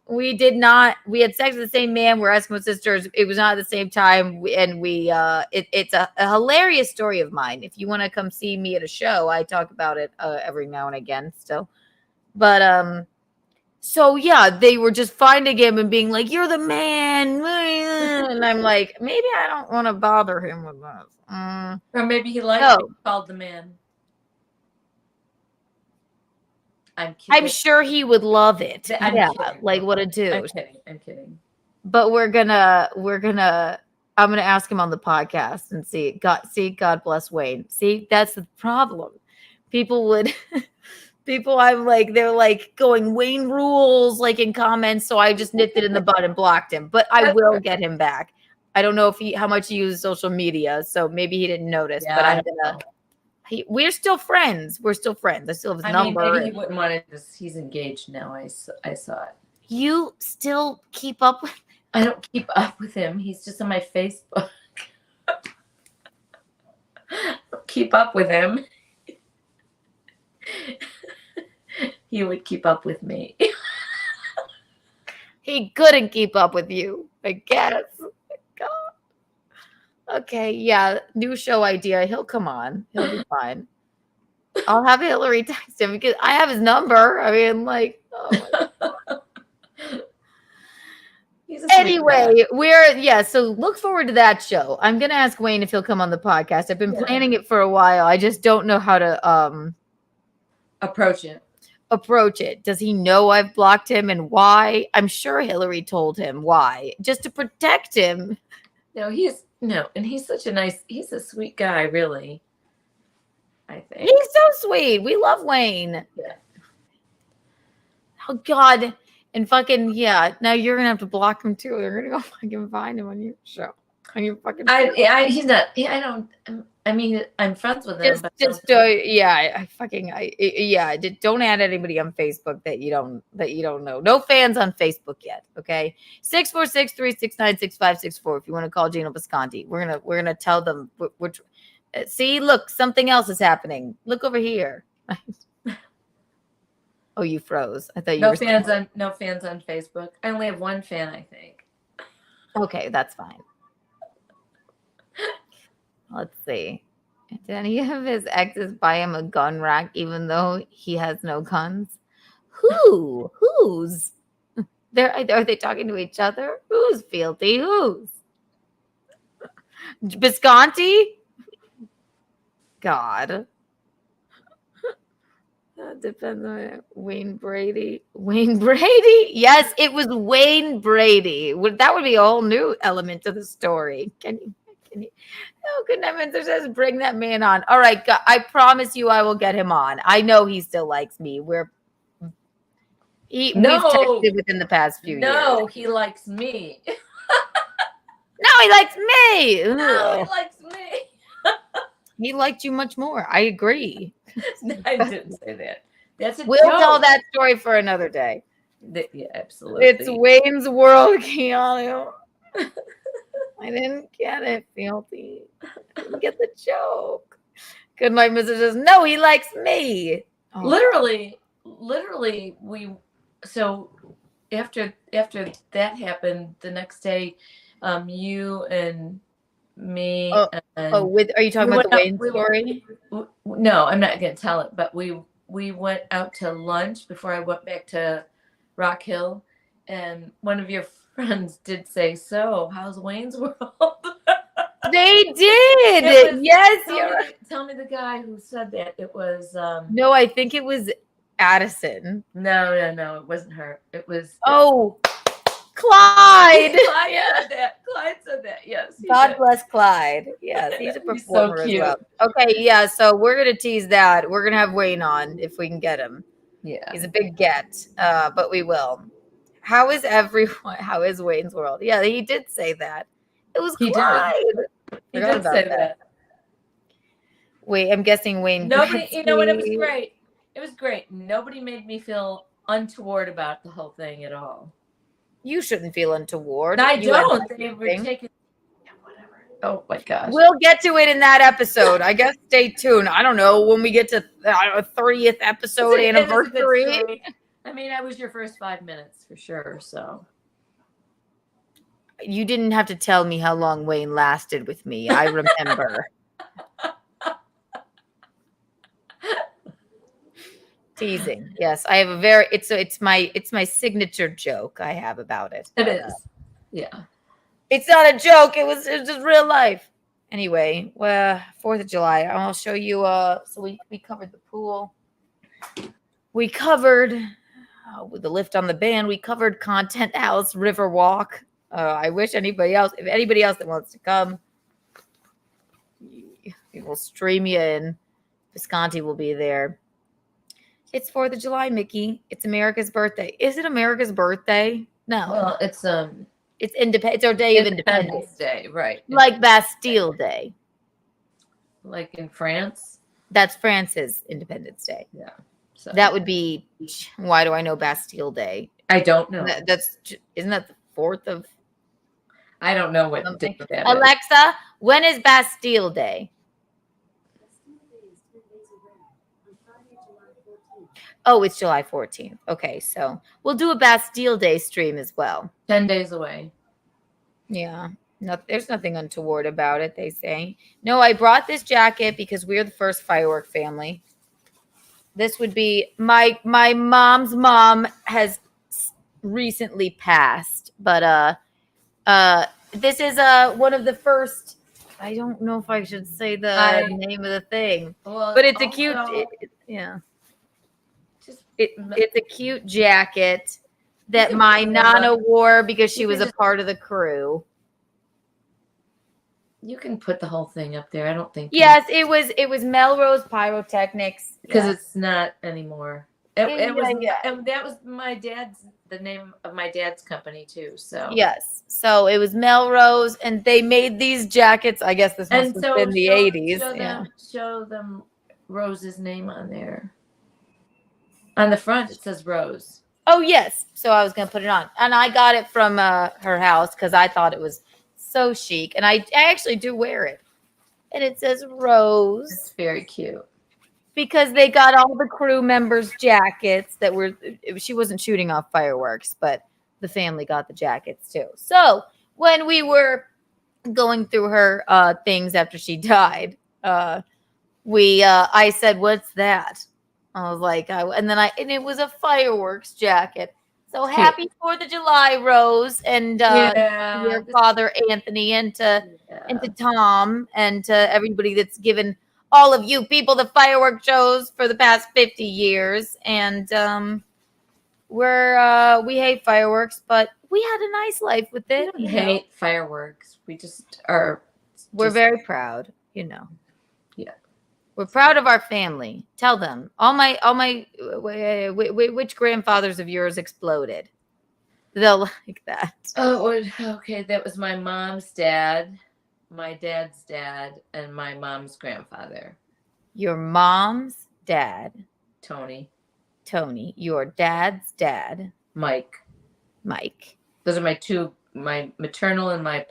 We did not. We had sex with the same man. We're Eskimo sisters. It was not at the same time. It's a hilarious story of mine. If you want to come see me at a show, I talk about it every now and again still. But so yeah, they were just finding him and being like, "You're the man," and I'm like, maybe I don't want to bother him with this. Or maybe he liked No. being called the man. I'm kidding. I'm sure he would love it. I'm Yeah, kidding. like what a dude. I'm kidding. But I'm gonna ask him on the podcast and see. God bless Wayne. See, that's the problem. They're like going Wayne rules like in comments. So I just nipped it in the bud and blocked him. But I will get him back. I don't know how much he uses social media, so maybe he didn't notice. Yeah, but I I'm don't gonna. know. We're still friends. I still have his number. Maybe he wouldn't want to. He's engaged now. I saw it. You still keep up with? I don't keep up with him. He's just on my Facebook. I don't keep up with him. He would keep up with me. He couldn't keep up with you, I guess. God. Okay, yeah, new show idea. He'll come on. He'll be fine. I'll have Hillary text him because I have his number. I mean, like, oh my God. He's a sweet Anyway, so look forward to that show. I'm gonna ask Wayne if he'll come on the podcast. I've been planning it for a while. I just don't know how to approach it. Does he know I've blocked him and why? I'm sure Hillary told him why, just to protect him. And he's he's a sweet guy, really. I think He's so sweet. We love Wayne. Yeah. Oh God. And fucking yeah. Now you're gonna have to block him too. They're gonna go fucking find him on your show. On your fucking show. He's not. I don't. I mean, I'm friends with him, but yeah. Yeah. Don't add anybody on Facebook that you don't know. No fans on Facebook yet. Okay. 646-369-6564. If you want to call Gino Bisconti, we're gonna tell them which. See, look, something else is happening. Look over here. Oh, you froze. I thought you were no fans on Facebook. I only have one fan, I think. Okay, that's fine. Let's see. Did any of his exes buy him a gun rack even though he has no guns? Who's? Are they talking to each other? Who's fealty? Who's? Bisconti? God. Depends on it. Wayne Brady. Wayne Brady? Yes, it was Wayne Brady. That would be a whole new element to the story. Can you? Oh, good heavens. It says bring that man on. All right. I promise you I will get him on. I know he still likes me. We've texted within the past few years. No, he likes me. No, he likes me. No, he likes me. He liked you much more. I agree. I didn't say that. That's a We'll joke. tell that story for another day. Yeah, absolutely. It's Wayne's World, Keanu. I didn't get it, Fealty. I didn't get the joke. Good night, Mrs. says, no, he likes me. Oh. Literally, so after that happened, the next day, you and me are you talking about the Wayne story? No, I'm not going to tell it, but we went out to lunch before I went back to Rock Hill, and one of your friends did say, so how's Wayne's World? They did. Yes. Tell me the guy who said that. It was no, I think it was Addison. No, it wasn't her. It was Clyde. Clyde said that. Yes. God bless Clyde. Yes, he's a performer so as cute. well. Okay, yeah. So we're gonna tease that. We're gonna have Wayne on if we can get him. Yeah, he's a big get, but we will. How is everyone? How is Wayne's World? Yeah, he did say that. It was Clyde. He did say that. Wait, I'm guessing Wayne. Nobody. You know what? It was great. It was great. Nobody made me feel untoward about the whole thing at all. You shouldn't feel untoward. I don't. They were taking. Whatever. Oh my gosh. We'll get to it in that episode. I guess stay tuned. I don't know when we get to 30th episode anniversary. I mean, I was your first 5 minutes for sure. So you didn't have to tell me how long Wayne lasted with me. I remember. Teasing. Yes, I have a very it's my signature joke I have about it. It is. Yeah. It's not a joke. It was just real life. Anyway, 4th of July. I'll show you so we covered the pool. We covered with the lift on the band, we covered Content House, River Walk. I wish if anybody else that wants to come, we will stream you in. Visconti will be there. It's 4th of July, Mickey. It's America's birthday. Is it America's birthday? No. Well, it's It's our day of Independence Day, right? Like Bastille Day. Like in France. That's France's Independence Day. Yeah. So that would be. Why do I know Bastille Day? I don't know. Isn't that the 4th of? I don't know what day that is. Alexa, when is Bastille Day? Oh, it's July 14th. Okay, so we'll do a Bastille Day stream as well. 10 days away. Yeah. No, there's nothing untoward about it, they say. No, I brought this jacket because we're the first firework family. This would be my mom's mom has recently passed, but this is one of the first. I don't know if I should say the name of the thing, but it's a cute. Yeah. It's a cute jacket that my Nana wore because she was a part of the crew. You can put the whole thing up there. I don't think. Yes, it was Melrose Pyrotechnics because it's not anymore. It was, Yeah. and that was the name of my dad's company too. So Yes. So it was Melrose, and they made these jackets. I guess this must and have so been the show, 80s. show Yeah. show them Rose's name on there. On the front, it says Rose. Oh, yes. So I was going to put it on. And I got it from her house because I thought it was so chic. And I actually do wear it. And it says Rose. It's very cute. Because they got all the crew members' jackets that were, she wasn't shooting off fireworks, but the family got the jackets too. So when we were going through her things after she died, I said, "What's that?" I was like, and it was a fireworks jacket. So Cute. happy 4th of July, Rose, and your father Anthony, and to Tom, and to everybody that's given all of you people the firework shows for the past 50 years. And we hate fireworks, but we had a nice life with it. We don't hate fireworks. We just are. We're very proud, you know. Yeah. We're proud of our family. Tell them. Which grandfathers of yours exploded? They'll like that. Oh, okay. That was my mom's dad, my dad's dad, and my mom's grandfather. Your mom's dad, Tony. Your dad's dad, Mike. Those are my maternal and my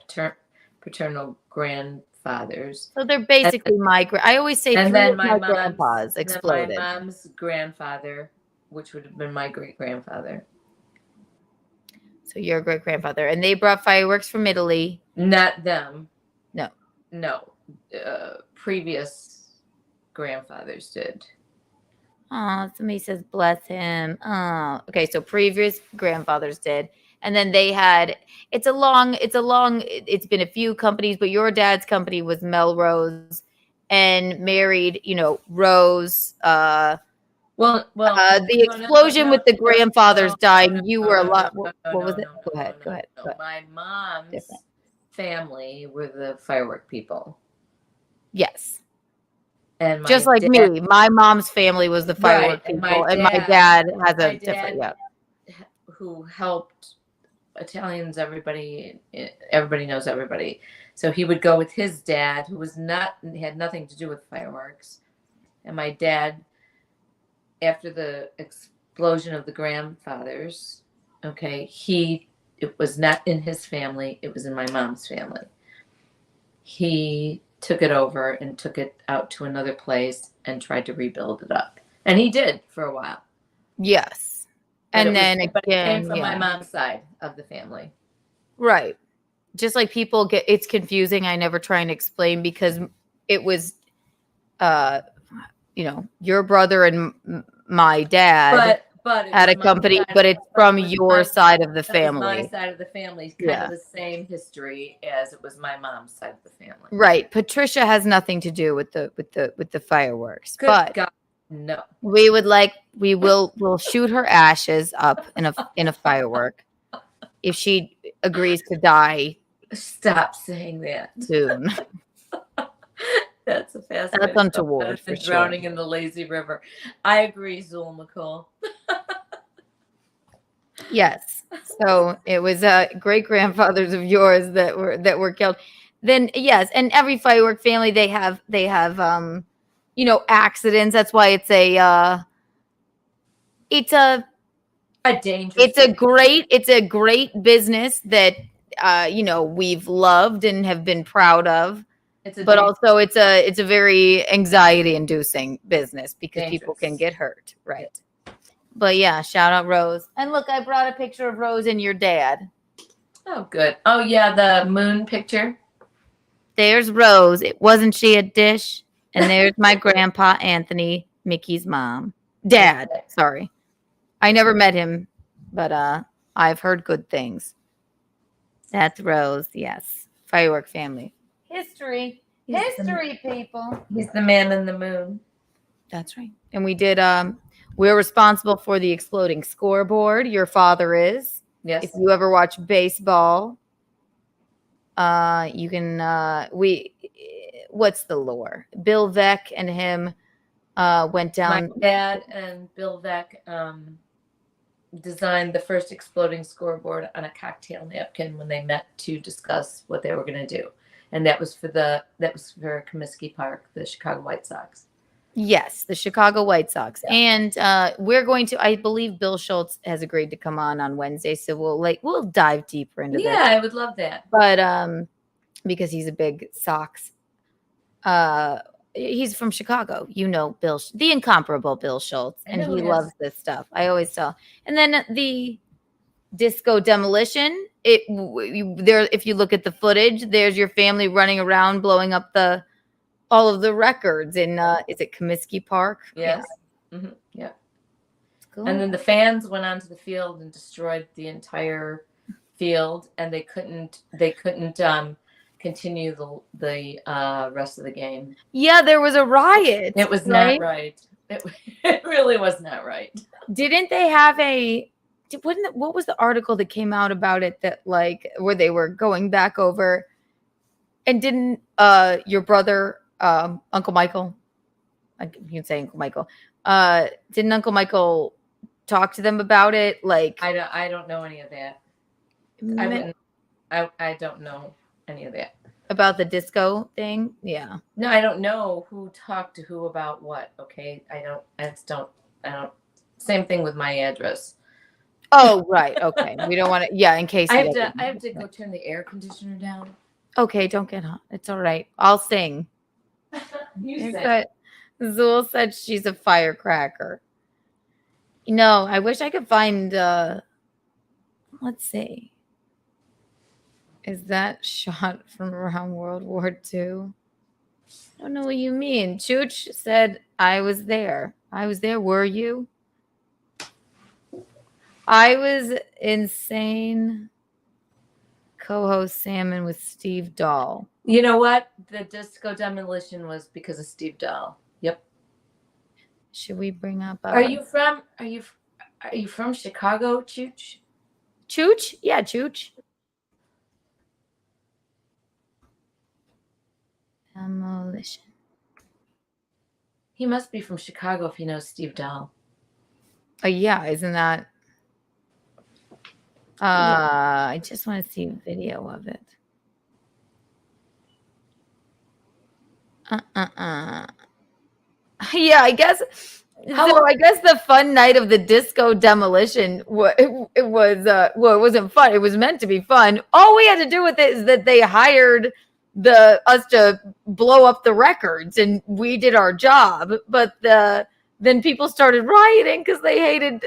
paternal grandfathers. So they're basically I always say and three then of my grandpas exploded. My mom's grandfather, which would have been my great grandfather. So your great grandfather, and they brought fireworks from Italy. Not them. No. Previous grandfathers did. Oh, somebody says bless him. Oh, okay. So previous grandfathers did, and then they had. It's been a few companies, but your dad's company was Melrose, and married, Rose. The explosion with the grandfathers dying. You were a lot. What was it? Go ahead. My mom's family were the firework people. Yes. And just like me, my mom's family was the firework people, and my dad has a different. Yeah. Who helped Italians? Everybody knows everybody. So he would go with his dad, who had nothing to do with fireworks, and my dad. After the explosion of the grandfathers, it was not in his family, it was in my mom's family. He took it over and took it out to another place and tried to rebuild it up. And he did for a while. Yes. But it came from my mom's side of the family. Right. Just like people it's confusing. I never try and explain because it was your brother and my dad had a company, but it's from your side of the family. My side of the family is kind of the same history as it was my mom's side of the family. Right. Patricia has nothing to do with the fireworks. Good but God, no. We'll shoot her ashes up in a firework if she agrees to die. Stop saying that soon. That's a fast. That's untoward for sure. Drowning in the lazy river. I agree, Zool McCall. Yes. So it was great grandfathers of yours that were killed. Then yes, and every firework family they have accidents. That's why it's a dangerous. It's a great business that we've loved and have been proud of. But also it's a very anxiety inducing business because people can get hurt. Right. But yeah, shout out Rose. And look, I brought a picture of Rose and your dad. Oh, good. Oh yeah, the moon picture. There's Rose. Wasn't she a dish? And there's my grandpa Anthony, Mickey's dad. Sorry. I never met him, but I've heard good things. That's Rose, yes. Firework family. History, people. He's the man in the moon. That's right. And we did. We're responsible for the exploding scoreboard. Your father is. Yes. If you ever watch baseball, you can. What's the lore? Bill Veeck and him went My down. dad and Bill Veck designed the first exploding scoreboard on a cocktail napkin when they met to discuss what they were going to do, and that was for Comiskey Park, the Chicago White Sox. Yes, the Chicago White Sox. And we're going to, I believe Bill Schultz has agreed to come on Wednesday. So we'll dive deeper into this. Yeah, I would love that. But because he's a big Sox, he's from Chicago, Bill, the incomparable Bill Schultz, and he loves this stuff. I always tell. And then the disco demolition, if you look at the footage, there's your family running around blowing up all of the records in is it Comiskey Park? Yes. Yeah. Mm-hmm. Yeah. Cool. And then the fans went onto the field and destroyed the entire field, and they couldn't continue the rest of the game. Yeah, there was a riot. It was not right. It really was not right. Didn't they have what was the article that came out about it that where they were going back over, and didn't your brother Uncle Michael, you can say Uncle Michael, didn't Uncle Michael talk to them about it? I don't know any of that. I don't know any of that about the disco thing. Yeah. No, I don't know who talked to who about what. Okay, I don't. Same thing with my address. Oh, right. Okay, we don't want to. Yeah, in case I have to go turn the air conditioner down. Okay, don't get hot. It's all right. I'll sing. Zool said she's a firecracker. I wish I could find. Let's see. Is that shot from around World War II? I don't know what you mean. Chooch said, I was there. I was there. Were you? I was insane. Co-host Salmon with Steve Dahl. You know what? The disco demolition was because of Steve Dahl. Yep. Should we bring up? Are you from Chicago, Chooch? Chooch? Yeah, Chooch. Demolition. He must be from Chicago if he knows Steve Dahl. Oh yeah, isn't that? I just want to see a video of it. Yeah, I guess. I guess the fun night of the disco demolition, it wasn't fun. It was meant to be fun. All we had to do with it is that they hired us to blow up the records, and we did our job. But then people started rioting because they hated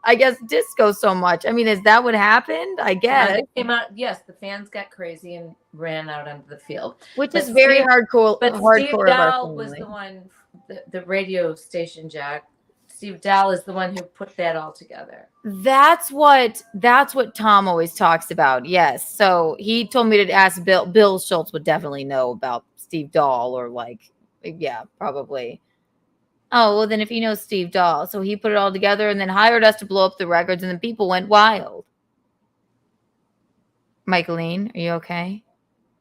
I guess disco so much. I mean, is that what happened? I guess they came out. Yes, the fans got crazy and ran out onto the field, which is very hardcore. But Steve Dahl was the one, the radio station jack. Steve Dahl is the one who put that all together. That's what Tom always talks about. Yes. So he told me to ask Bill. Bill Schultz would definitely know about Steve Dahl, or yeah, probably. Oh, well, then if he knows Steve Dahl. So he put it all together and then hired us to blow up the records, and then people went wild. Michaeline, are you okay?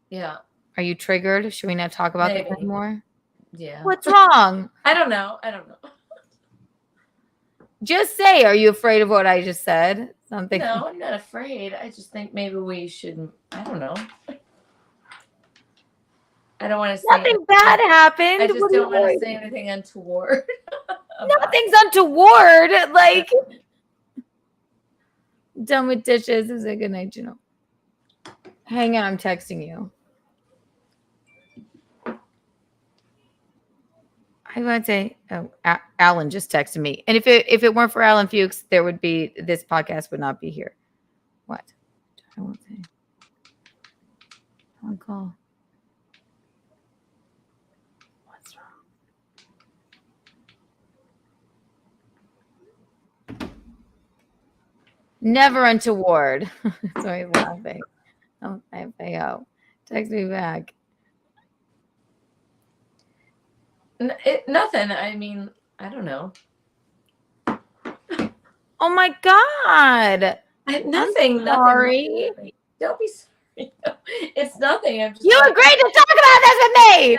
Yeah. Are you triggered? Should we not talk about that anymore? Yeah. What's wrong? I don't know. Just say, are you afraid of what I just said? Something. No, I'm not afraid. I just think maybe we shouldn't. I don't know. I don't want to say nothing bad happened. I just don't want to say anything untoward. Nothing's untoward. Done with dishes. Is a good night, Gino. Hang on, I'm texting you. I want to say, Alan just texted me, and if it weren't for Alan Fuchs, this podcast would not be here. What? I won't say. One call. Never untoward. So he's laughing. Oh, FAO. Text me back. Nothing. I mean, I don't know. Oh my God. Nothing. Sorry. Don't be sorry. It's nothing. I'm just You like, agreed to talk about this with me.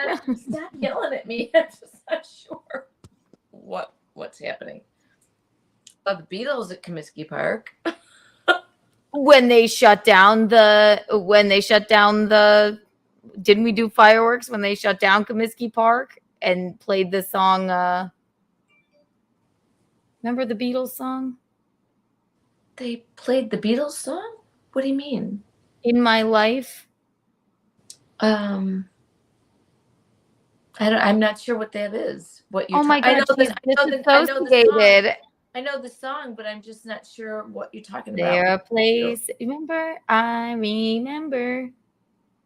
Stop yelling at me. I'm just not sure what's happening. Oh, the Beatles at Comiskey Park. When they shut down the didn't we do fireworks when they shut down Comiskey Park and played the song remember the Beatles song? They played the Beatles song? What do you mean? In My Life? I'm not sure what that is. What you Oh my I God, know she's I know the disassociated. I know the song, but I'm just not sure what you're talking about. There a place. Remember? I remember.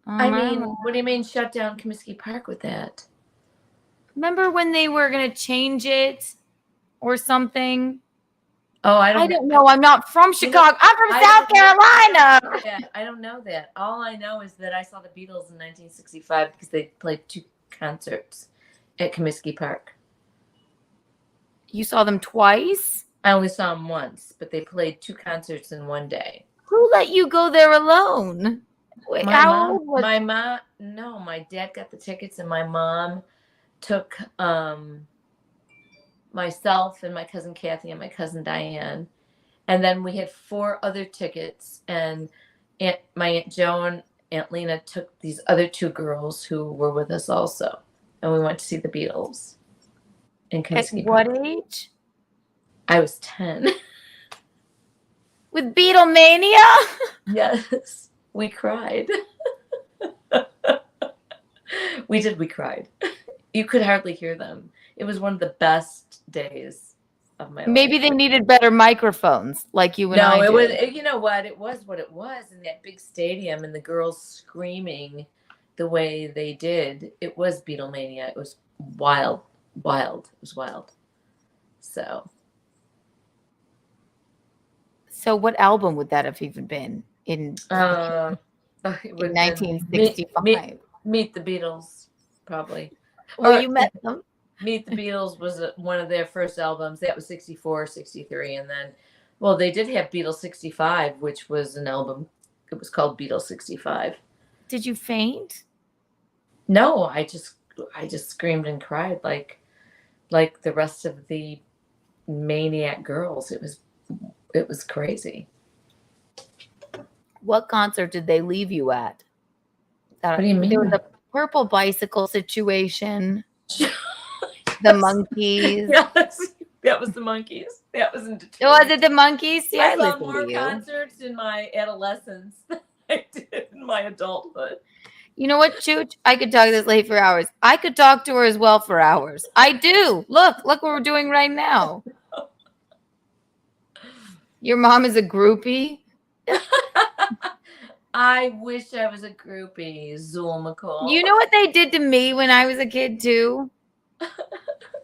I mean, what do you mean shut down Comiskey Park with that? Remember when they were gonna change it or something? Oh, I don't know. I'm not from Chicago. I'm from South Carolina. I don't know that. All I know is that I saw the Beatles in 1965 because they played 2 concerts at Comiskey Park. You saw them twice? I only saw them once, but they played 2 concerts in one day. Who let you go there alone? Wait, My mom, no, my dad got the tickets and my mom took myself and my cousin Kathy and my cousin Diane. And then we had 4 other tickets, and my Aunt Jo and Aunt Lena took these other 2 girls who were with us also. And we went to see the Beatles in Comiskey At what Park. age? I was 10. With Beatlemania? Yes, we cried. We cried. You could hardly hear them. It was one of the best days of my life. Maybe they needed better microphones, like you and I No, did. was. You know what? It was what it was in that big stadium, and the girls screaming the way they did. It was Beatlemania. It was wild. It was wild. So what album would that have even been in 1965? Meet the Beatles, probably. Oh, you met them? Meet the Beatles was one of their first albums. That was 64, 63. And then, well, they did have Beatles 65, which was an album. It was called Beatles 65. Did you faint? No, I just screamed and cried like the rest of the maniac girls. It was crazy. What concert did they leave you at? What do you mean? There was a purple bicycle situation. The Monkees. Yes, that was the Monkees. That was in Detroit. Was it the Monkees? See, I saw listened more to you. concerts in my adolescence than I did in my adulthood. You know what, Chooch? I could talk this late for hours. I could talk to her as well for hours. I do. Look what we're doing right now. Your mom is a groupie? I wish I was a groupie, Zool McCall. You know what they did to me when I was a kid, too?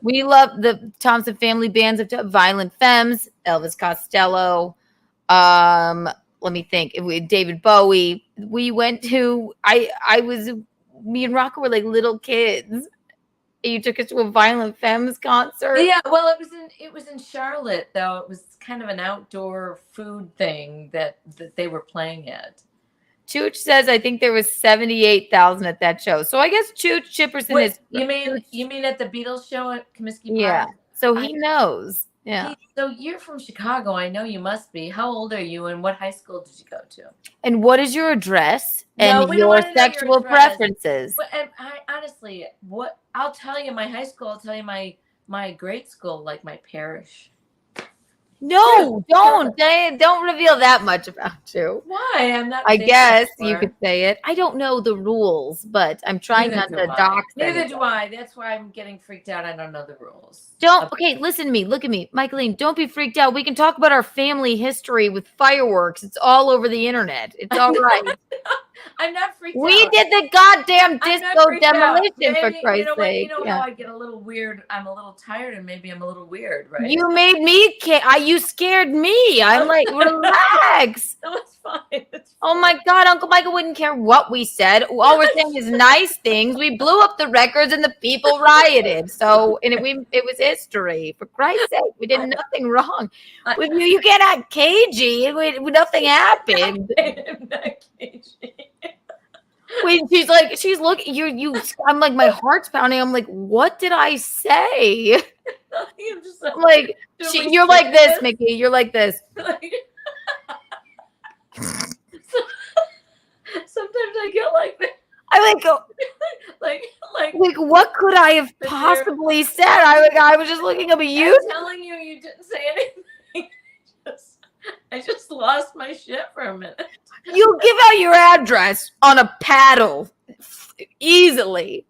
We loved the Thompson family bands of Violent Femmes, Elvis Costello. Let me think. David Bowie. We went to. Me and Rocco were like little kids. You took us to a Violent Femmes concert. Yeah, well, it was in Charlotte, though. It was kind of an outdoor food thing that they were playing at. Chooch says, I think there was 78,000 at that show. So I guess Chooch Chipperson is. You mean at the Beatles show at Comiskey Park? Yeah. So he knows. Yeah. So you're from Chicago. I know you must be. How old are you, and what high school did you go to? And what is your address and we don't your wanna know sexual your address. preferences? But I honestly, I'll tell you my high school. I'll tell you my grade school, like my parish. No, don't reveal that much about you. Why? I'm not. I guess you could say it. I don't know the rules, but I'm trying not to dox. Neither do I. That's why I'm getting freaked out. I don't know the rules. Okay, listen to me. Look at me. Michaeline, don't be freaked out. We can talk about our family history with fireworks. It's all over the internet. It's all right. I'm not freaked out. We did the goddamn disco demolition, for Christ's sake. You know how I get a little weird. I'm a little tired, and maybe I'm a little weird, right? You made me. You scared me. I'm like, relax. That was fine. It's Oh my God, Uncle Michael wouldn't care what we said. All we're saying is nice things. We blew up the records and the people rioted. So, and it was history. For Christ's sake, we did nothing wrong. With you, you can't act cagey. Nothing happened. I'm not cagey. Wait, she's looking. You. I'm like, my heart's pounding. I'm like, what did I say? I'm just I'm like, you're like this, Mickey. You're like this. Like, sometimes I get like that. I like go. Like, What could I have possibly said? I was just looking up at you. I'm telling you, you didn't say anything. I just lost my shit for a minute. You give out your address on a paddle easily.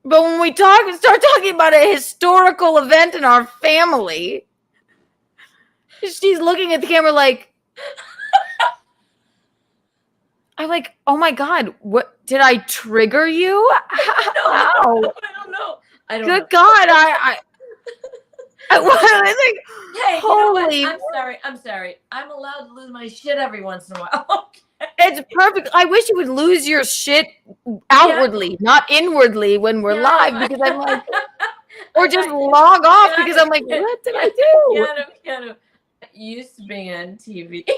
But when we start talking about a historical event in our family, she's looking at the camera like, I'm like, oh my God, what did I trigger you? How? I don't know. Good God, I think, Hey, holy, you know what? I'm sorry. I'm allowed to lose my shit every once in a while. Okay. it's perfect. I wish you would lose your shit outwardly, not inwardly when we're live, because I'm like, or just log off because I'm like, what did I do? Keanu used to be on TV.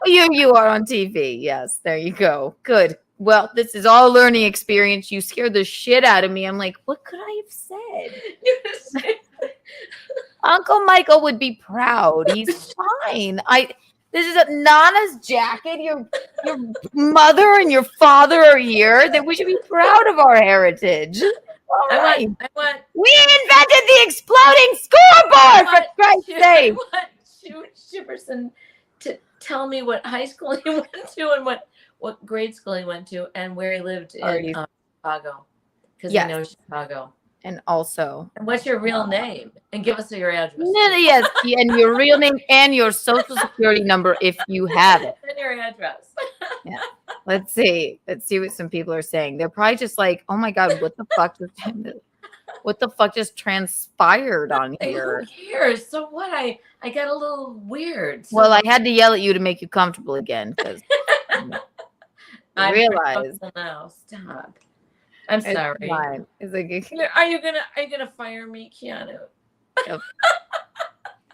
You are on TV. Yes, there you go. Good. Well, this is all a learning experience. You scared the shit out of me. I'm like, what could I have said? Uncle Michael would be proud. He's fine. This is Nana's jacket. Your mother and your father are here. That we should be proud of our heritage. All right. I want. We invented the exploding scoreboard, for Christ's sake. I want Shipperson to tell me what high school he went to and what grade school he went to and where he lived in Chicago. Because he knows Chicago. And also, and what's your real name? And give us your address. Yes, and your real name and your social security number if you have it. And your address. Yeah. Let's see what some people are saying. They're probably just like, "Oh my God, what the fuck just transpired on here?" Who cares? So what? I got a little weird. So well, I had to yell at you to make you comfortable again because I realized. Now, stop. I'm sorry. It's like, are you gonna fire me, Keanu? I'm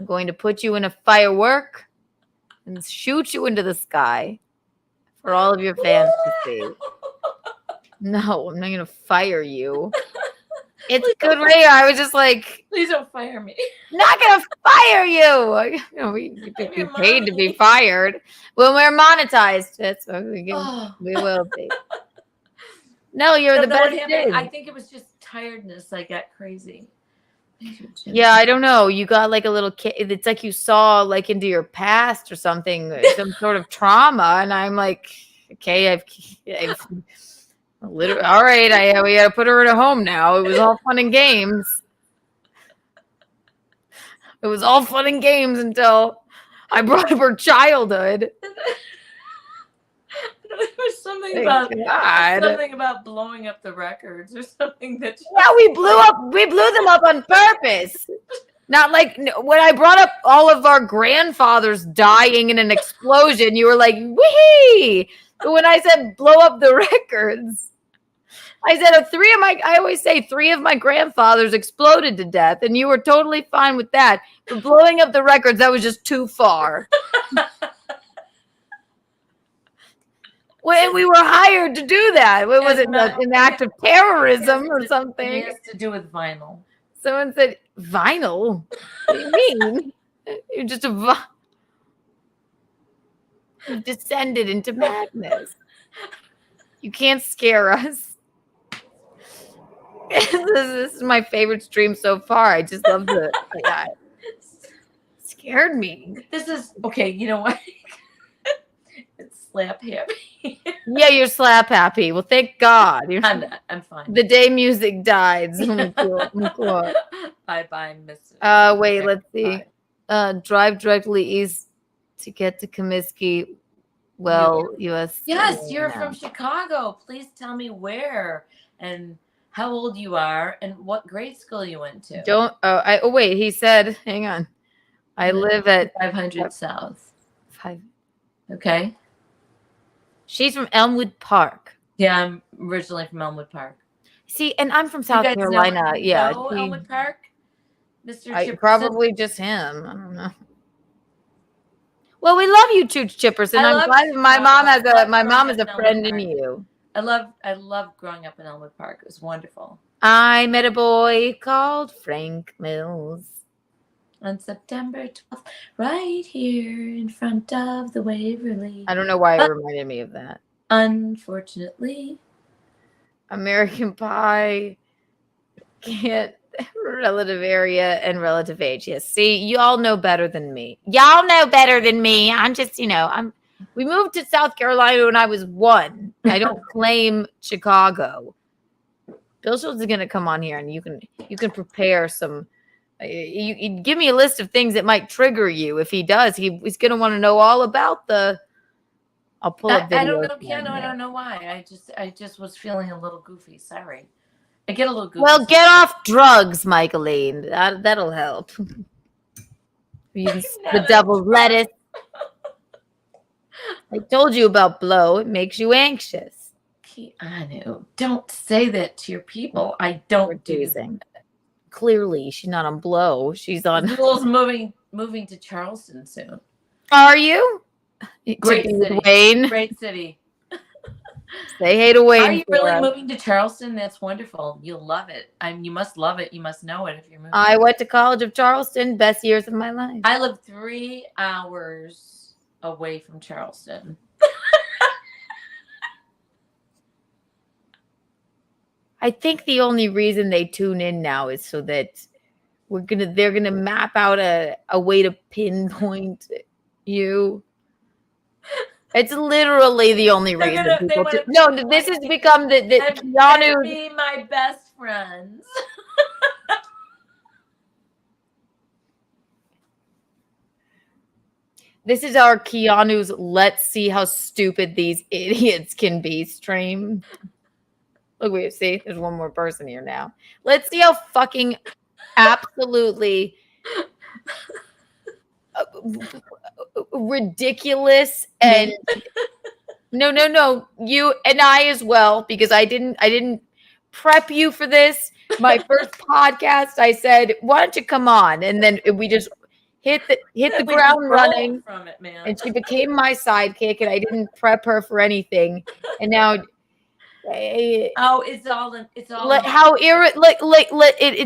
going to put you in a firework and shoot you into the sky for all of your fans to see. No, I'm not gonna fire you. It's good radio. I was just like, please don't fire me. Not gonna fire you. We get paid to be fired when we're monetized. That's what we will be. No, you're the best. I think it was just tiredness. I got crazy. Yeah, I don't know. You got like a little kid. It's like you saw like into your past or something, some sort of trauma. And I'm like, okay, I've literally, all right. We got to put her at a home now. It was all fun and games. It was all fun and games until I brought up her childhood. There was something about blowing up the records or something that. Yeah, we blew them up on purpose. Not like when I brought up all of our grandfathers dying in an explosion, you were like, wee! But when I said blow up the records, I said I always say 3 of my grandfathers exploded to death, and you were totally fine with that. But blowing up the records, that was just too far. When we were hired to do that. Was it an act of terrorism or something? It has to do with vinyl. Someone said, vinyl? What do you mean? You're just you've descended into madness. You can't scare us. This is my favorite stream so far. I just love it scared me. This is okay. You know what? It's slap happy. Yeah, you're slap happy. Well, thank God. I'm not. I'm fine. The day music died. Bye bye, Miss. Wait, let's see. Drive directly east to get to Comiskey. Well, US. Yes, you're from Chicago. Please tell me where and how old you are and what grade school you went to. Wait, he said, hang on. I live at 500 South. Okay. She's from Elmwood Park. Yeah, I'm originally from Elmwood Park. See, and I'm from You South guys Carolina. Yeah, know Elmwood Park? Mr. Chipperson? probably just him. I don't know. Well, we love you, Chooch Chipperson. I'm glad my mom has a friend in you. I love growing up in Elmwood Park. It was wonderful. I met a boy called Frank Mills on September 12th, right here in front of the Waverly. I don't know why it reminded me of that. Unfortunately, American Pie, can't relative area and relative age. Yes. See, you all know better than me. Y'all know better than me. I'm just, we moved to South Carolina when I was 1. I don't claim Chicago. Bill Schultz is going to come on here and you can prepare some. You give me a list of things that might trigger you. If he does, he's going to want to know all about the. I'll pull up videos. I don't know piano. I don't know why. I just was feeling a little goofy. Sorry. I get a little goofy. Well, get off drugs, Michaeline. That'll help. The devil's lettuce. I told you about blow. It makes you anxious. Keanu, don't say that to your people. I don't do that. Clearly, she's not on blow. She's on. School's moving to Charleston soon. Are you? Great city. Wayne. Great city. Say hey to Wayne. Are you really moving to Charleston? That's wonderful. You'll love it. You must love it. You must know it if you're moving. I went to College of Charleston. Best years of my life. I live 3 hours away from Charleston. I think the only reason they tune in now is so that they're gonna map out a way to pinpoint you. It's literally the only reason. This has become the Keanu. Be my best friends. This is our Keanu's let's see how stupid these idiots can be stream. Look, see, there's one more person here now. Let's see how fucking absolutely ridiculous and no, you and I as well, because I didn't prep you for this. My first podcast, I said, "Why don't you come on?" And then we just hit the ground running from it, man. And she became my sidekick, and I didn't prep her for anything. And now. It's all. It's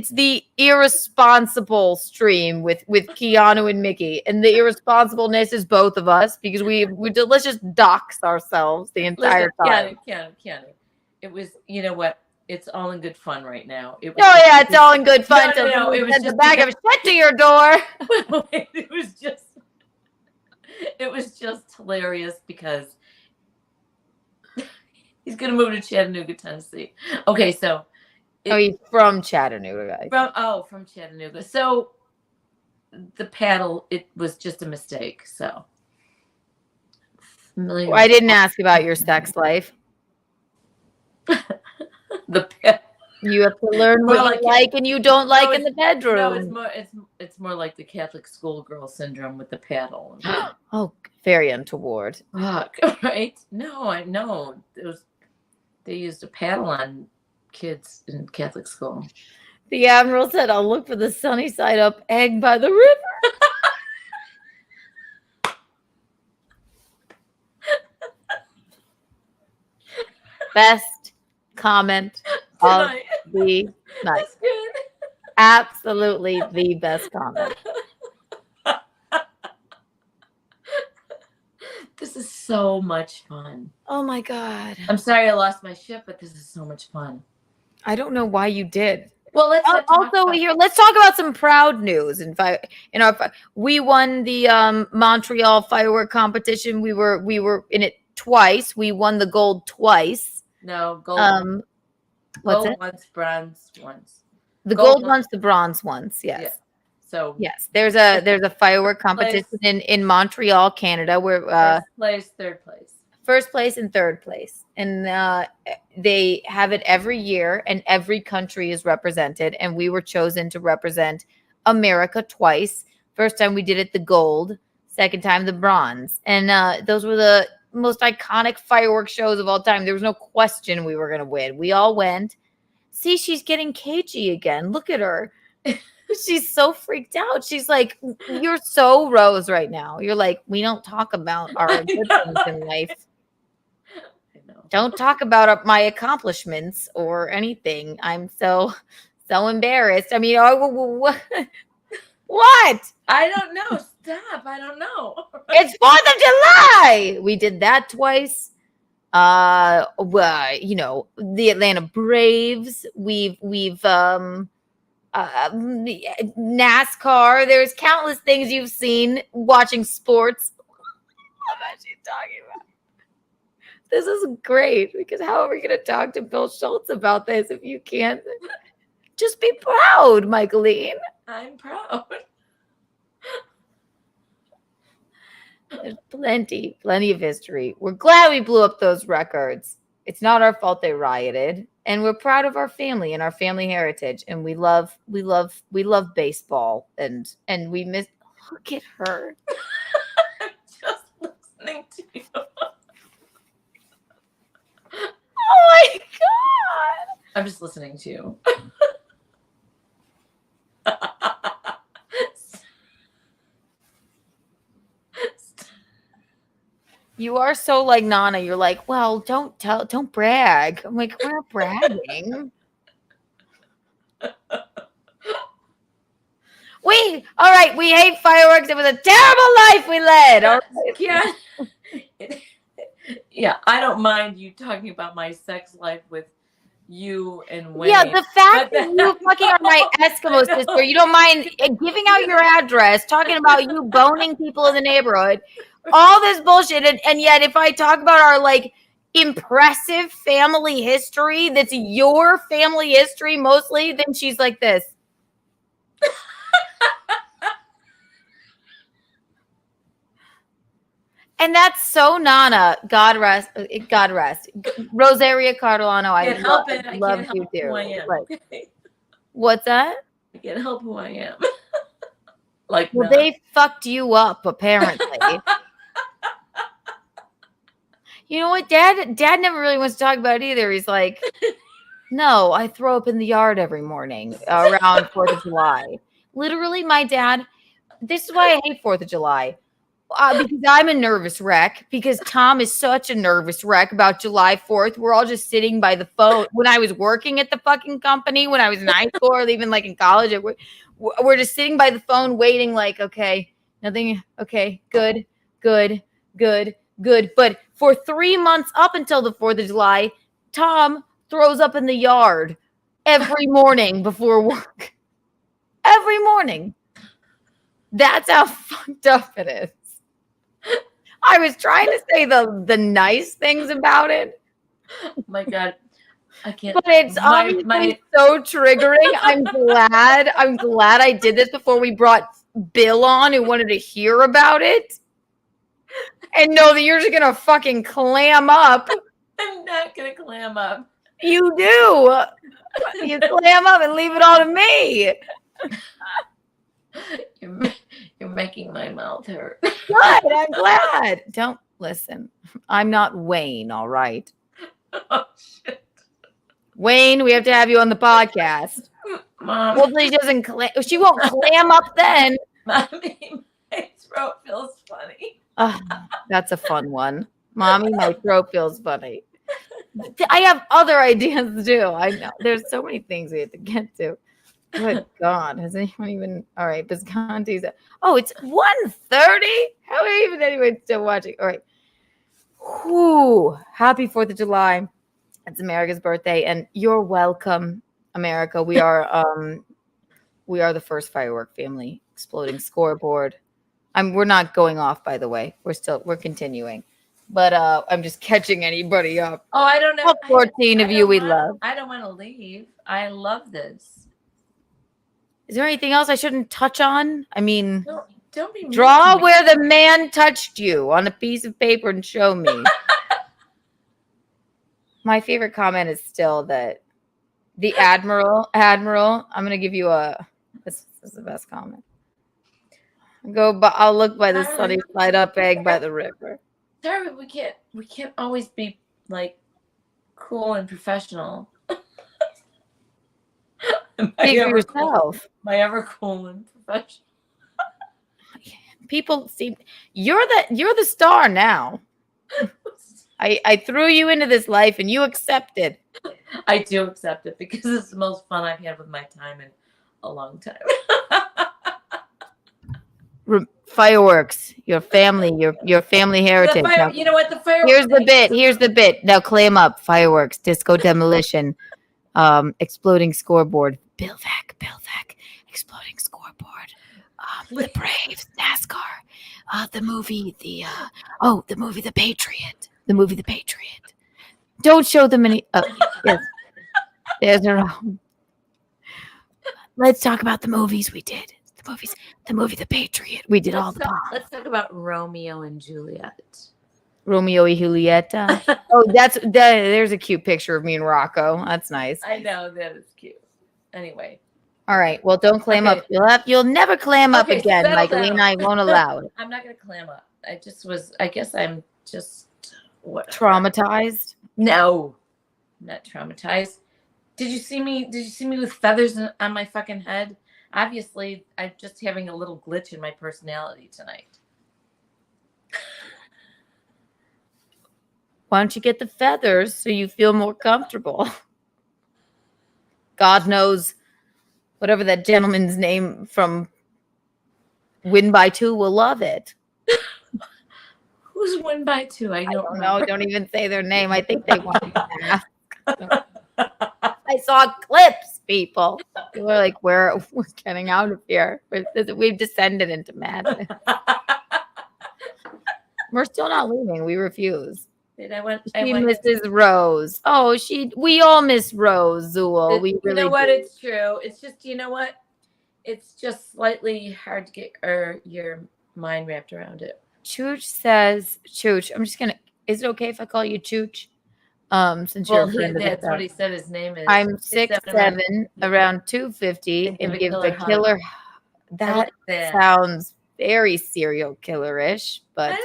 the irresponsible stream with Keanu and Mickey, and the irresponsibleness is both of us because let's just dox ourselves the entire time. Keanu. It was, you know what? It's all in good fun right now. It's all in good fun. No, it was just a bag of shit to your door. It was just hilarious because. He's going to move to Chattanooga, Tennessee. Okay, so. He's from Chattanooga. From Chattanooga. So the paddle, it was just a mistake. So. I didn't ask about your sex life. The paddle. You have to learn what you like and you don't like in the bedroom. No, it's more like the Catholic schoolgirl syndrome with the paddle. Oh, very untoward. Right? No, I know. They used a paddle on kids in Catholic school. The Admiral said, "I'll look for the sunny side up egg by the river." Best comment of the night. That's good. Absolutely the best comment. This is so much fun. Oh my God. I'm sorry I lost my shit, but this is so much fun. I don't know why you did. Well, let's talk about some proud news. We won the Montreal firework competition. We were in it twice. We won the gold twice. No, gold. What's gold it? Once, bronze once. The gold once, the bronze once. Yes. Yeah. So yes, there's a firework competition in Montreal, Canada, where first place and third place, and they have it every year, and every country is represented, and we were chosen to represent America twice. First time we did it the gold, second time the bronze. And those were the most iconic fireworks shows of all time. There was no question we were going to win. We all went. See, she's getting cagey again. Look at her. She's so freaked out. She's like, you're so Rose right now. You're like, we don't talk about our good things in life. Don't talk about my accomplishments or anything. I'm so embarrassed. I mean, what? I don't know. Stop. I don't know. It's 4th of July. We did that twice. Well, you know, the Atlanta Braves. We've NASCAR. There's countless things you've seen watching sports. What is she talking about? This is great because how are we going to talk to Bill Schultz about this if you can't? Just be proud, Michaeline. I'm proud. There's plenty of history. We're glad we blew up those records. It's not our fault they rioted, and we're proud of our family and our family heritage. And we love baseball, and we miss. Look at her. I'm just listening to you. Oh my God. I'm just listening to you. You are so like Nana. You're like, well, don't brag. I'm like, we're not bragging. All right, we hate fireworks. It was a terrible life we led. All right. Yeah, I don't mind you talking about my sex life with you and Wayne. Yeah, the fact that you fucking are my Eskimo sister, you don't mind giving out your address, talking about you boning people in the neighborhood, all this bullshit, and yet if I talk about our like impressive family history, that's your family history mostly, then she's like this. And that's so Nana. God rest. Rosaria Cardolano. I can't help it. I love can't help you too. who I am. Like, what's that? I can't help who I am. Like, well, they fucked you up apparently. You know what? Dad never really wants to talk about it either. He's like, no, I throw up in the yard every morning around 4th of July. Literally, my dad. This is why I hate 4th of July. Because I'm a nervous wreck, because Tom is such a nervous wreck about July 4th. We're all just sitting by the phone. When I was working at the fucking company, when I was in high school or even like in college, we're just sitting by the phone waiting like, okay, nothing. Okay, good. But for 3 months up until the 4th of July, Tom throws up in the yard every morning before work. Every morning. That's how fucked up it is. I was trying to say the nice things about it. Oh my God. I can't. But it's obviously so triggering. I'm glad I did this before we brought Bill on, who wanted to hear about it. And know that you're just going to fucking clam up. I'm not going to clam up. You do. You clam up and leave it all to me. You're making my mouth hurt. Good. I'm glad. Don't listen. I'm not Wayne, all right? Oh, shit. Wayne, we have to have you on the podcast. Mom. Hopefully she won't clam up then. Mommy, my throat feels funny. Oh, that's a fun one. Mommy, my throat feels funny. I have other ideas too. I know. There's so many things we have to get to. Good God. Has anyone even... All right. Bisconti's... Oh, it's 1:30? How is even anyone still watching? All right. Whew. Happy 4th of July. It's America's birthday. And you're welcome, America. We are the first firework family. Exploding scoreboard. We're not going off, by the way. We're continuing. But I'm just catching anybody up. Oh, I don't know. All 14 of you we love. I don't want to leave. I love this. Is there anything else I shouldn't touch on? I mean, don't be draw where the man touched you on a piece of paper and show me. My favorite comment is still that the Admiral, I'm going to give you this is the best comment. I'll look by the sunny side up egg by the river. Sorry, we can't always be like cool and professional. Speak for yourself. Am I ever cool and professional? People see you're the star now. I threw you into this life and you accepted. I do accept it because it's the most fun I've had with my time in a long time. Fireworks, your family heritage. Now, You know what? The fireworks. Here's the bit. Now clam up. Fireworks, disco demolition, exploding scoreboard. Bill Vac, exploding scoreboard. The Braves, NASCAR, the movie, The Patriot. The movie, The Patriot. Don't show them any. Yes. There's no. Let's talk about the movies we did. The movie, The Patriot. We did all the bombs. Let's talk about Romeo and Juliet. Romeo y Julieta. There's a cute picture of me and Rocco. That's nice. I know that is cute. Anyway. All right. Well, don't clam up. You'll never clam up again, Michaeline. I won't allow it. I'm not gonna clam up. I guess I'm just what traumatized. No, not traumatized. Did you see me with feathers on my fucking head? Obviously, I'm just having a little glitch in my personality tonight. Why don't you get the feathers so you feel more comfortable? God knows whatever that gentleman's name from Win by Two will love it. Who's Win by Two? I don't know. Don't even say their name. I think they want to ask. I saw clips, people. People are like, we're getting out of here. We've descended into madness. We're still not leaving. We refuse. Mrs. Rose. Oh, we all miss Rose, Zool. We really you know what? It's true. It's just, you know what? It's just slightly hard to get your mind wrapped around it. Chooch says, Chooch, I'm just gonna. Is it okay if I call you Chooch? Since you're a friend that's what he said his name is. I'm 6'7", around 250, and give the killer. That sounds very serial killer-ish, but I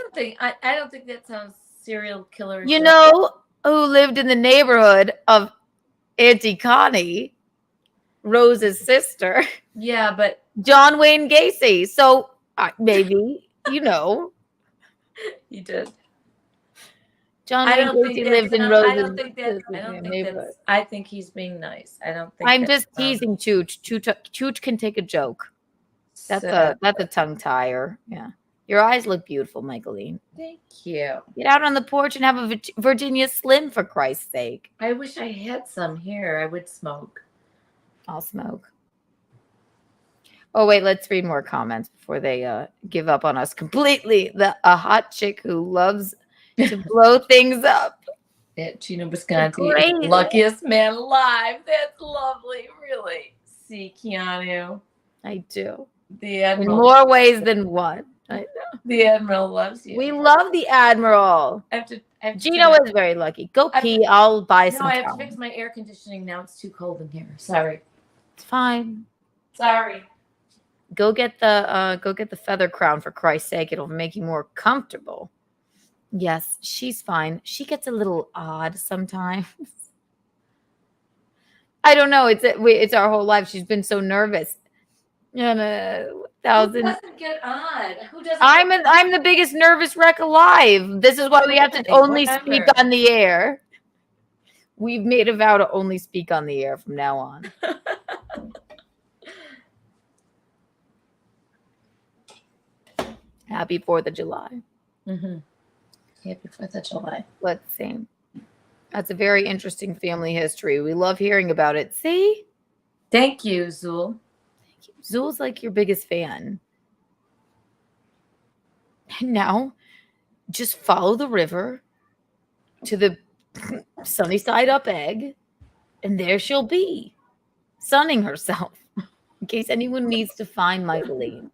don't think that sounds serial killer. You know who lived in the neighborhood of Auntie Connie, Rose's sister? Yeah, but John Wayne Gacy. So maybe he did. John Wayne Gacy lived in Rose's neighborhood. I think he's being nice. I don't think. I'm just teasing Chooch. Chooch can take a joke. That's a tongue tire. Yeah. Your eyes look beautiful, Michaeline. Thank you. Get out on the porch and have a Virginia Slim, for Christ's sake. I wish I had some here. I would smoke. I'll smoke. Oh, wait. Let's read more comments before they give up on us completely. A hot chick who loves to blow things up. At Gino, Wisconsin. Luckiest man alive. That's lovely. Really. See, Keanu. I do. The Admiral. In more ways than one. I know. The Admiral loves you. We love the Admiral. Gino is very lucky. Go pee. I'll buy some. No, I have to fix my air conditioning now. It's too cold in here. Sorry. It's fine. Sorry. Go get the feather crown, for Christ's sake. It'll make you more comfortable. Yes, she's fine. She gets a little odd sometimes. I don't know. It's our whole life. She's been so nervous. And Who doesn't get odd? Who doesn't? I'm the biggest nervous wreck alive. This is why we have to only speak on the air. We've made a vow to only speak on the air from now on. Happy 4th of July. Mm-hmm. Happy 4th of July. Let's see. That's a very interesting family history. We love hearing about it. See? Thank you, Zool. Zool's like your biggest fan. And now, just follow the river to the sunny side up egg, and there she'll be, sunning herself, in case anyone needs to find Michaeline.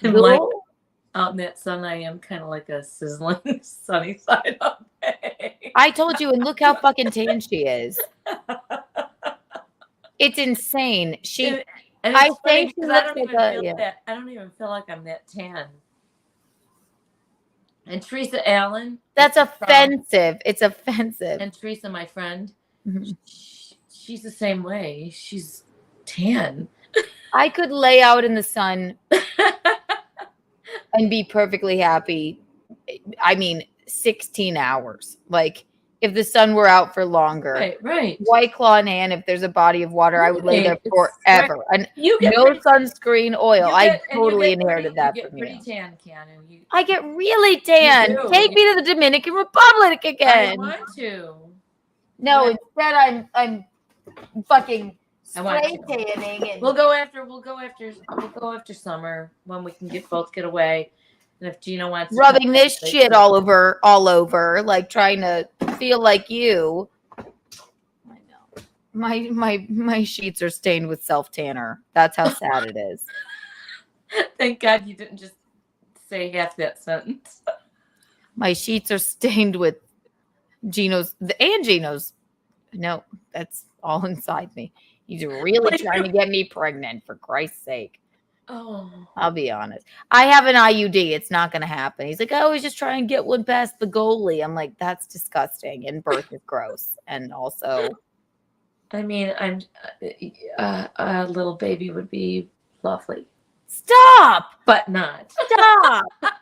Like, out in that sun, I am kind of like a sizzling sunny side up egg. I told you, and look how fucking tan she is. It's insane. And I it's funny think she because I looks don't like even a- feel yeah. that. I don't even feel like I'm that tan. And Teresa Allen. That's from- offensive. It's offensive. And Teresa, my friend, Mhm. she's the same way. She's tan. I could lay out in the sun and be perfectly happy. I mean, 16 hours. Like, if the sun were out for longer. Right. White Claw in hand, if there's a body of water, I would lay there Right, it's forever. And You get no pretty- sunscreen oil. you I get- and you totally get inherited pretty- that you get from pretty you. tan, Keanu. I get really tan. do. Take me to the Dominican Republic I again. want to. No, Yeah. instead I'm fucking I want spray tanning and We'll go after summer when we can both get away. And if Gino wants to rubbing come, this they shit can. all over, like trying to feel like you. I know. My sheets are stained with self tanner. That's how sad it is. Thank God you didn't just say half that sentence. My sheets are stained with Gino's. No, that's all inside me. He's really trying to get me pregnant, for Christ's sake. Oh. I'll be honest. I have an IUD. It's not going to happen. He's like, I always just try and get one past the goalie. I'm like, that's disgusting. And birth is gross. And also, I mean, a little baby would be lovely, stop. but not. Stop. It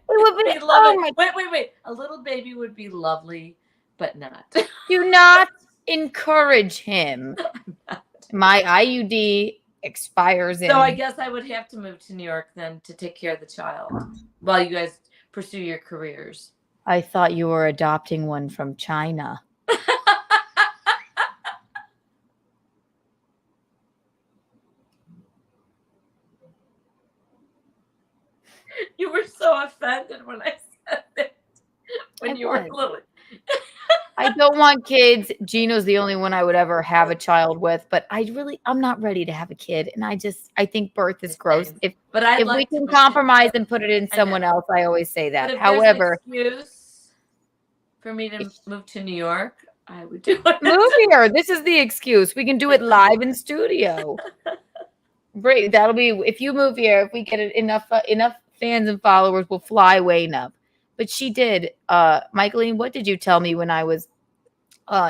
would be, I'd love oh it. my, Wait. A little baby would be lovely, but not. do not encourage him. My IUD expires in. So I guess I would have to move to New York then to take care of the child while you guys pursue your careers. I thought you were adopting one from China. You were so offended when I said that. When I you were was. little. I don't want kids. Gino's the only one I would ever have a child with, but I'm not ready to have a kid. And I think birth is gross. If But I'd we like can to compromise and put it in I someone know. else, I always say But that. if However, there's an excuse for me to move to New York, I would do it. move here. This is the excuse. We can do it live in studio. Great. That'll be, if you move here, if we get enough fans and followers, we'll fly away enough. But she did. Michaeline, what did you tell me when I was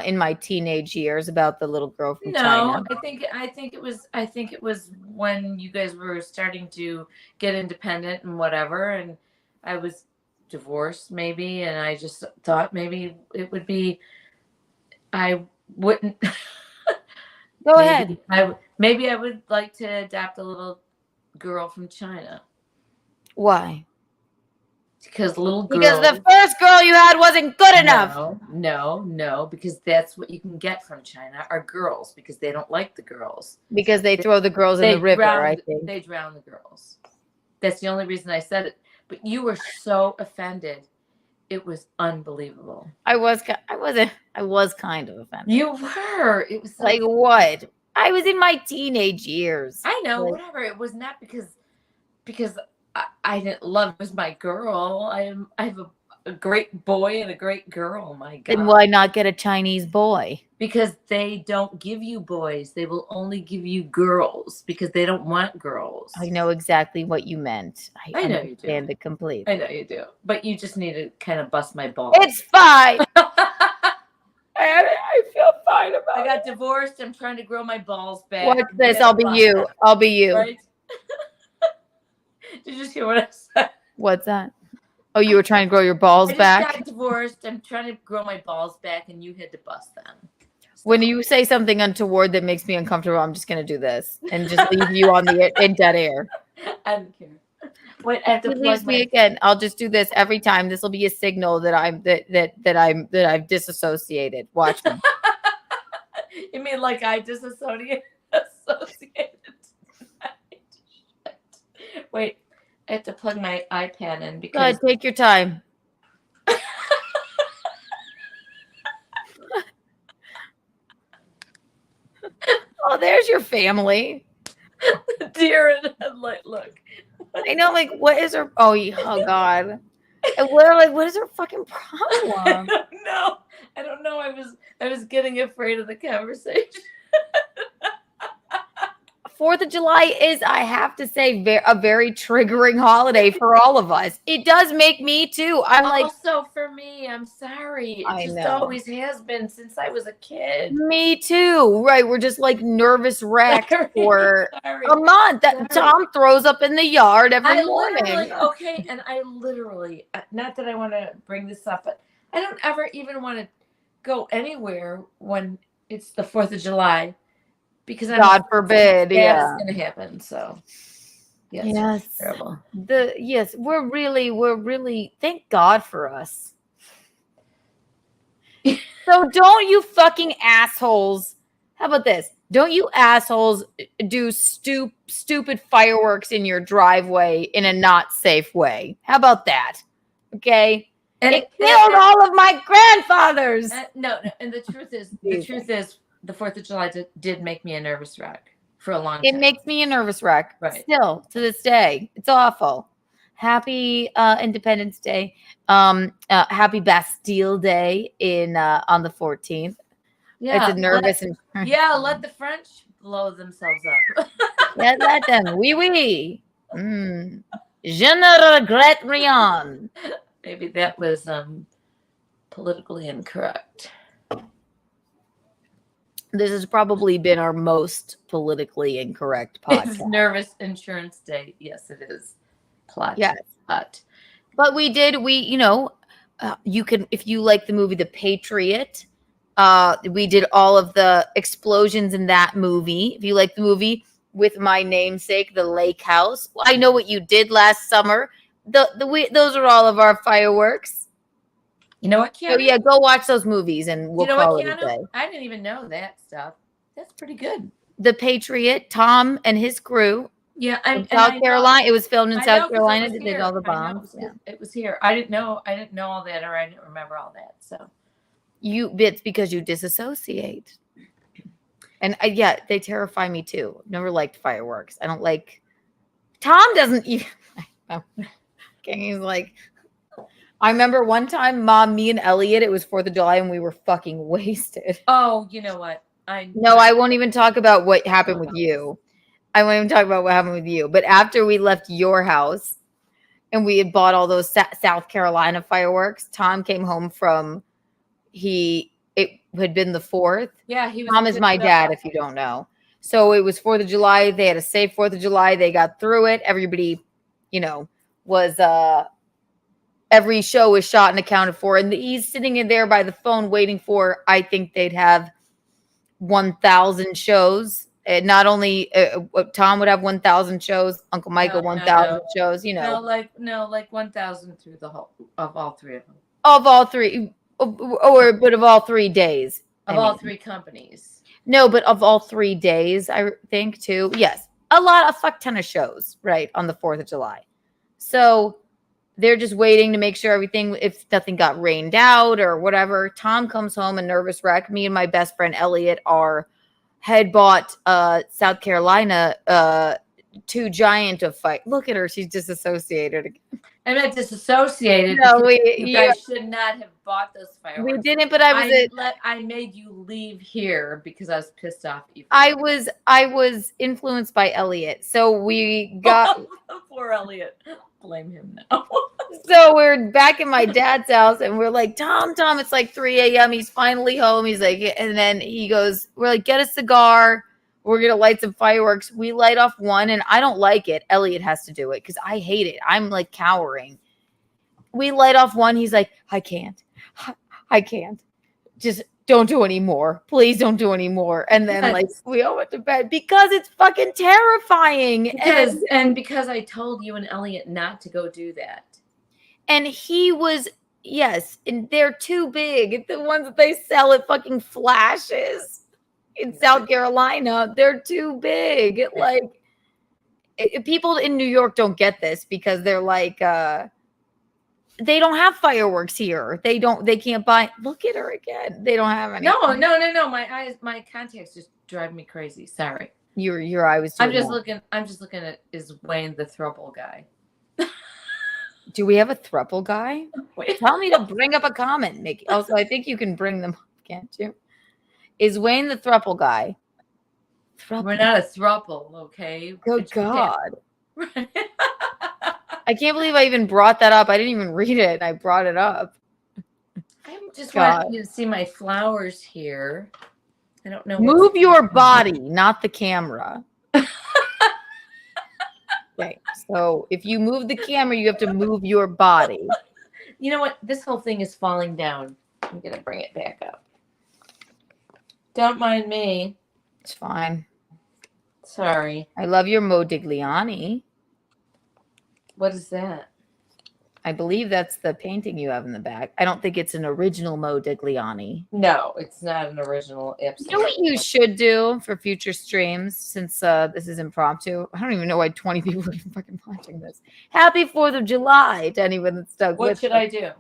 in my teenage years about the little girl from China? I think it was when you guys were starting to get independent and whatever, and I was divorced maybe, and I just thought maybe it would be. I wouldn't. Go ahead. Maybe I would like to adopt a little girl from China. Why? Because Because the first girl you had wasn't good enough. No, because that's what you can get from China are girls, because they don't like the girls. Because they throw the girls in the river, I think. They drown the girls. That's the only reason I said it. But you were so offended. It was unbelievable. I was kind of offended. You were. It was so Like what? I was in my teenage years. I know, Like, whatever. It was not because I didn't love it was my girl. I have a great boy and a great girl. My God. then why not get a Chinese boy? Because they don't give you boys. They will only give you girls because they don't want girls. I know exactly what you meant. I know you do. understand it completely. I know you do. But you just need to kind of bust my balls. It's fine. I feel fine about I it. got divorced. I'm trying to grow my balls back. Watch this. I'll be you. I'll be you. Right? Did you just hear what I said? What's that? Oh, you were trying to grow your balls I just back? got divorced. I'm trying to grow my balls back, and you had to bust them. When you say something untoward that makes me uncomfortable, I'm just going to do this and just leave you on the in dead air. I don't care. Wait, I have to If he plug leaves me again, I'll just do this every time. This will be a signal that I've disassociated. Watch me. You mean like I disassociated? Wait, I have to plug my iPad in Go because ahead, take your time. Oh, there's your family. deer in headlight look. I know, like, what is her? Oh, oh God. And what is her fucking problem? I don't know. I was getting afraid of the conversation. 4th of July is, I have to say, a very triggering holiday for all of us. It does make me too. I'm like, also for me, I'm sorry. It I just know. always has been since I was a kid. Me too. Right. We're just like nervous wrecks Sorry, for sorry. a month. That Sorry. Tom throws up in the yard every morning. Okay, and I literally, not that I want to bring this up, but I don't ever even want to go anywhere when it's the 4th of July because God forbid, yeah. it's going to happen. So, yes, it's terrible. We're really, thank God for us. So don't you fucking assholes. How about this? Don't you assholes do stupid fireworks in your driveway in a not safe way. How about that? Okay. And it killed all of my grandfathers. No, and the truth is, the 4th of July did make me a nervous wreck for a long time. It makes me a nervous wreck. Right. Still to this day. It's awful. Happy Independence Day. Happy Bastille Day on the 14th. Yeah. It's a nervous let the French blow themselves up. let them. Oui, oui. Je ne regrette rien. Maybe that was politically incorrect. This has probably been our most politically incorrect podcast. It's Nervous Insurance Day. Yes, it is. Plot. Yes. But you can, if you like the movie The Patriot, we did all of the explosions in that movie. If you like the movie with my namesake, The Lake House, I Know What You Did Last Summer. Those are all of our fireworks. You know what, Keanu? So yeah, go watch those movies and we'll call it a day. I didn't even know that stuff. That's pretty good. The Patriot, Tom and his crew. Yeah, South Carolina. It was filmed in South Carolina. They did all the bombs. It was here. I didn't know all that, or I didn't remember all that. So it's because you disassociate. And they terrify me too. I've never liked fireworks. I don't like. Tom doesn't even. He's like. I remember one time, Mom, me and Elliot. It was 4th of July, and we were fucking wasted. Oh, you know what? I won't even talk about what happened with you. I won't even talk about what happened with you. But after we left your house, and we had bought all those South Carolina fireworks, Tom came home from. It had been the 4th. Yeah, he was. Tom is my dad, if you don't know. So it was 4th of July. They had a safe 4th of July. They got through it. Everybody, was every show was shot and accounted for. And he's sitting in there by the phone waiting for, I think they'd have 1,000 shows. And not only Tom would have 1,000 shows, Uncle Michael 1,000 shows, No, like 1,000 through the whole of all three of them. Of all three, but of all 3 days. Of all 3 companies. No, but of all 3 days, I think too. Yes. A fuck ton of shows, right, on the 4th of July. So they're just waiting to make sure everything, if nothing got rained out or whatever. Tom comes home a nervous wreck. Me and my best friend Elliot had bought South Carolina 2 giant of fight. Look at her, she's disassociated again. I meant disassociated. No, you guys should not have bought those fireworks. We didn't, but I made you leave here because I was pissed off. I was influenced by Elliot, so we got poor Elliot. Blame him now. So we're back in my dad's house, and we're like, Tom, it's like 3 a.m. He's finally home. He's like, and then he goes, we're like, get a cigar. We're going to light some fireworks. We light off one, and I don't like it. Elliot has to do it because I hate it. I'm like cowering. We light off one. He's like, I can't. Just don't do any more. Please don't do any more. And then we all went to bed because it's fucking terrifying. Because I told you and Elliot not to go do that. And he was, yes, and they're too big. The ones that they sell at fucking Flashes in South Carolina, they're too big. People in New York don't get this because they're like, they don't have fireworks here. They can't buy. Look at her again. They don't have any. No. My contacts just drive me crazy. Sorry. Your eye was. I'm just looking at is Wayne the throuple guy. Do we have a throuple guy? Wait. Tell me to bring up a comment, Mickey. Also, I think you can bring them up, can't you? Is Wayne the throuple guy? We're not a throuple, okay? Good God. Right. I can't believe I even brought that up. I didn't even read it. I brought it up. I just God. want you to see my flowers here. I don't know. Move your body, not the camera. Okay, so if you move the camera, you have to move your body. You know what? This whole thing is falling down. I'm going to bring it back up. Don't mind me. It's fine. Sorry. I love your Modigliani. What is that? I believe that's the painting you have in the back. I don't think it's an original Modigliani. No, it's not an original. You know what you should do for future streams, since this is impromptu? I don't even know why 20 people are fucking watching this. Happy 4th of July to anyone that's stuck with What should I do?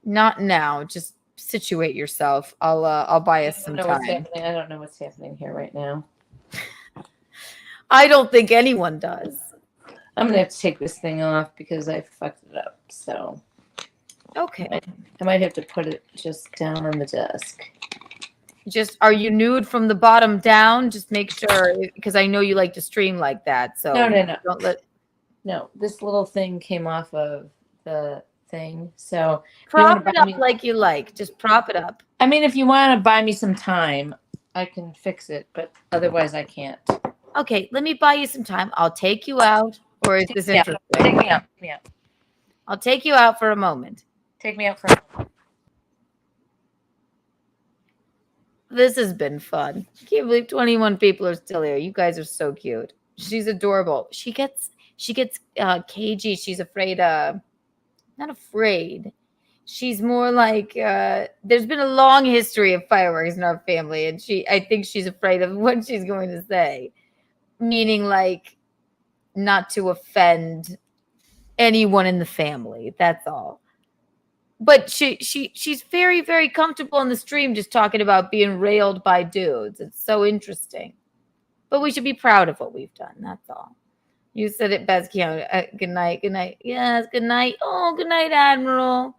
Not now. Just situate yourself. I'll buy us some time. I don't know what's happening here right now. I don't think anyone does. I'm gonna have to take this thing off because I fucked it up. So okay, I might have to put it just down on the desk. Just are you nude from the bottom down? Just make sure, because I know you like to stream like that. So no. Don't let. No, this little thing came off of the thing. So prop it up like you like. Just prop it up. I mean, if you want to buy me some time, I can fix it, but otherwise I can't. Okay, let me buy you some time. I'll take you out. Or is this interesting? Take me out. Take me out. I'll take you out for a moment. Take me out for a moment. This has been fun. I can't believe 21 people are still here. You guys are so cute. She's adorable. She gets cagey. She's afraid. Not afraid. She's more like there's been a long history of fireworks in our family, and I think she's afraid of what she's going to say. Meaning like not to offend anyone in the family. That's all. But she's very, very comfortable on the stream just talking about being railed by dudes. It's so interesting. But we should be proud of what we've done. That's all. You said it best, Keanu. Good night. Good night. Yes, good night. Oh, good night, Admiral.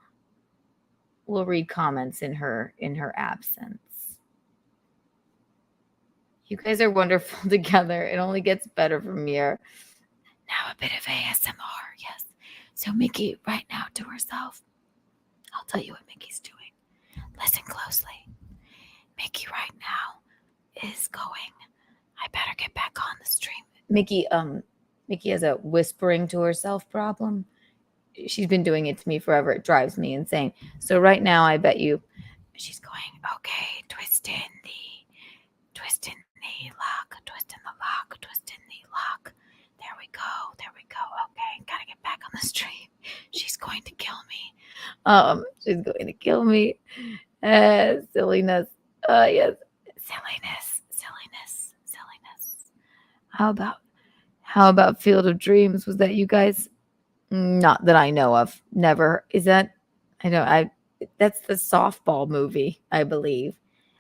We'll read comments in her absence. You guys are wonderful together. It only gets better from here. Now a bit of ASMR, yes. So Mickey right now to herself. I'll tell you what Mickey's doing. Listen closely. Mickey right now is going, I better get back on the stream. Mickey has a whispering to herself problem. She's been doing it to me forever. It drives me insane. So right now I bet you she's going, okay, twist in the lock, twist in the lock, twist in the lock. There we go. Okay, gotta get back on the stream. She's going to kill me. She's going to kill me. Silliness. Yes. Silliness. How about Field of Dreams? Was that you guys? Not that I know of. Never. Is that? That's the softball movie, I believe.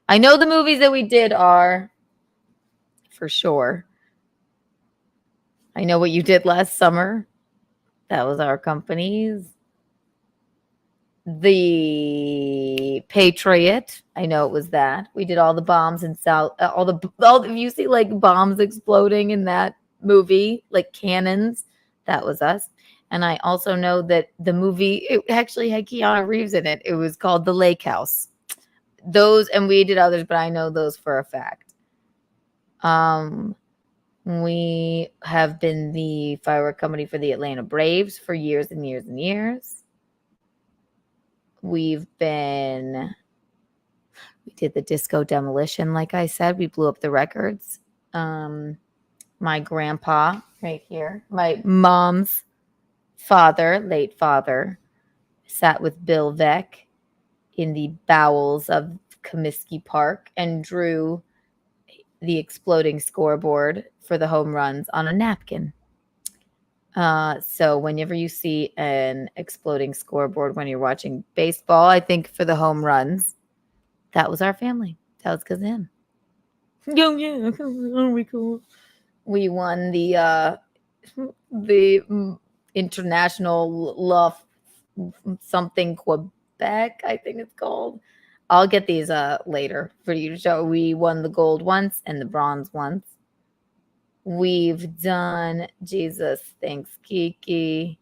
I know the movies that we did are for sure. I know what you did last summer. That was our company's. The Patriot. I know it was that. We did all the bombs in South. If you see like bombs exploding in that movie, like cannons, that was us. And I also know that the movie, it actually had Keanu Reeves in it. It was called The Lake House. Those, and we did others, but I know those for a fact. We have been the firework company for the Atlanta Braves for years and years and years. We did the disco demolition, like I said. We blew up the records. My grandpa, right here, my mom's father, late father, sat with Bill Veck in the bowels of Comiskey Park and drew the exploding scoreboard for the home runs on a napkin. So whenever you see an exploding scoreboard when you're watching baseball, I think for the home runs, that was our family. That was because of him. Oh, yeah. Oh, we cool. We won the international love something Quebec, I think it's called. I'll get these later for you to show. We won the gold once and the bronze once. We've done Jesus. Thanks, Kiki.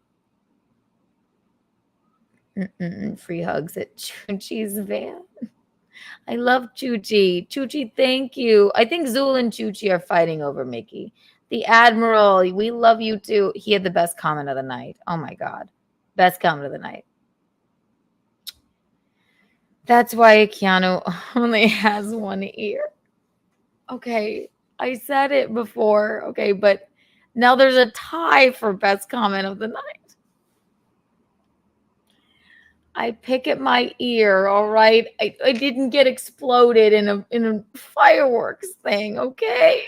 Free hugs at Chuchi's van. I love Chuchi. Chuchi, thank you. I think Zul and Chuchi are fighting over Mickey. The Admiral, we love you too. He had the best comment of the night. Oh my God. Best comment of the night. That's why Keanu only has one ear. Okay, I said it before. Okay, but now there's a tie for best comment of the night. I pick at my ear, all right? I didn't get exploded in a fireworks thing, okay?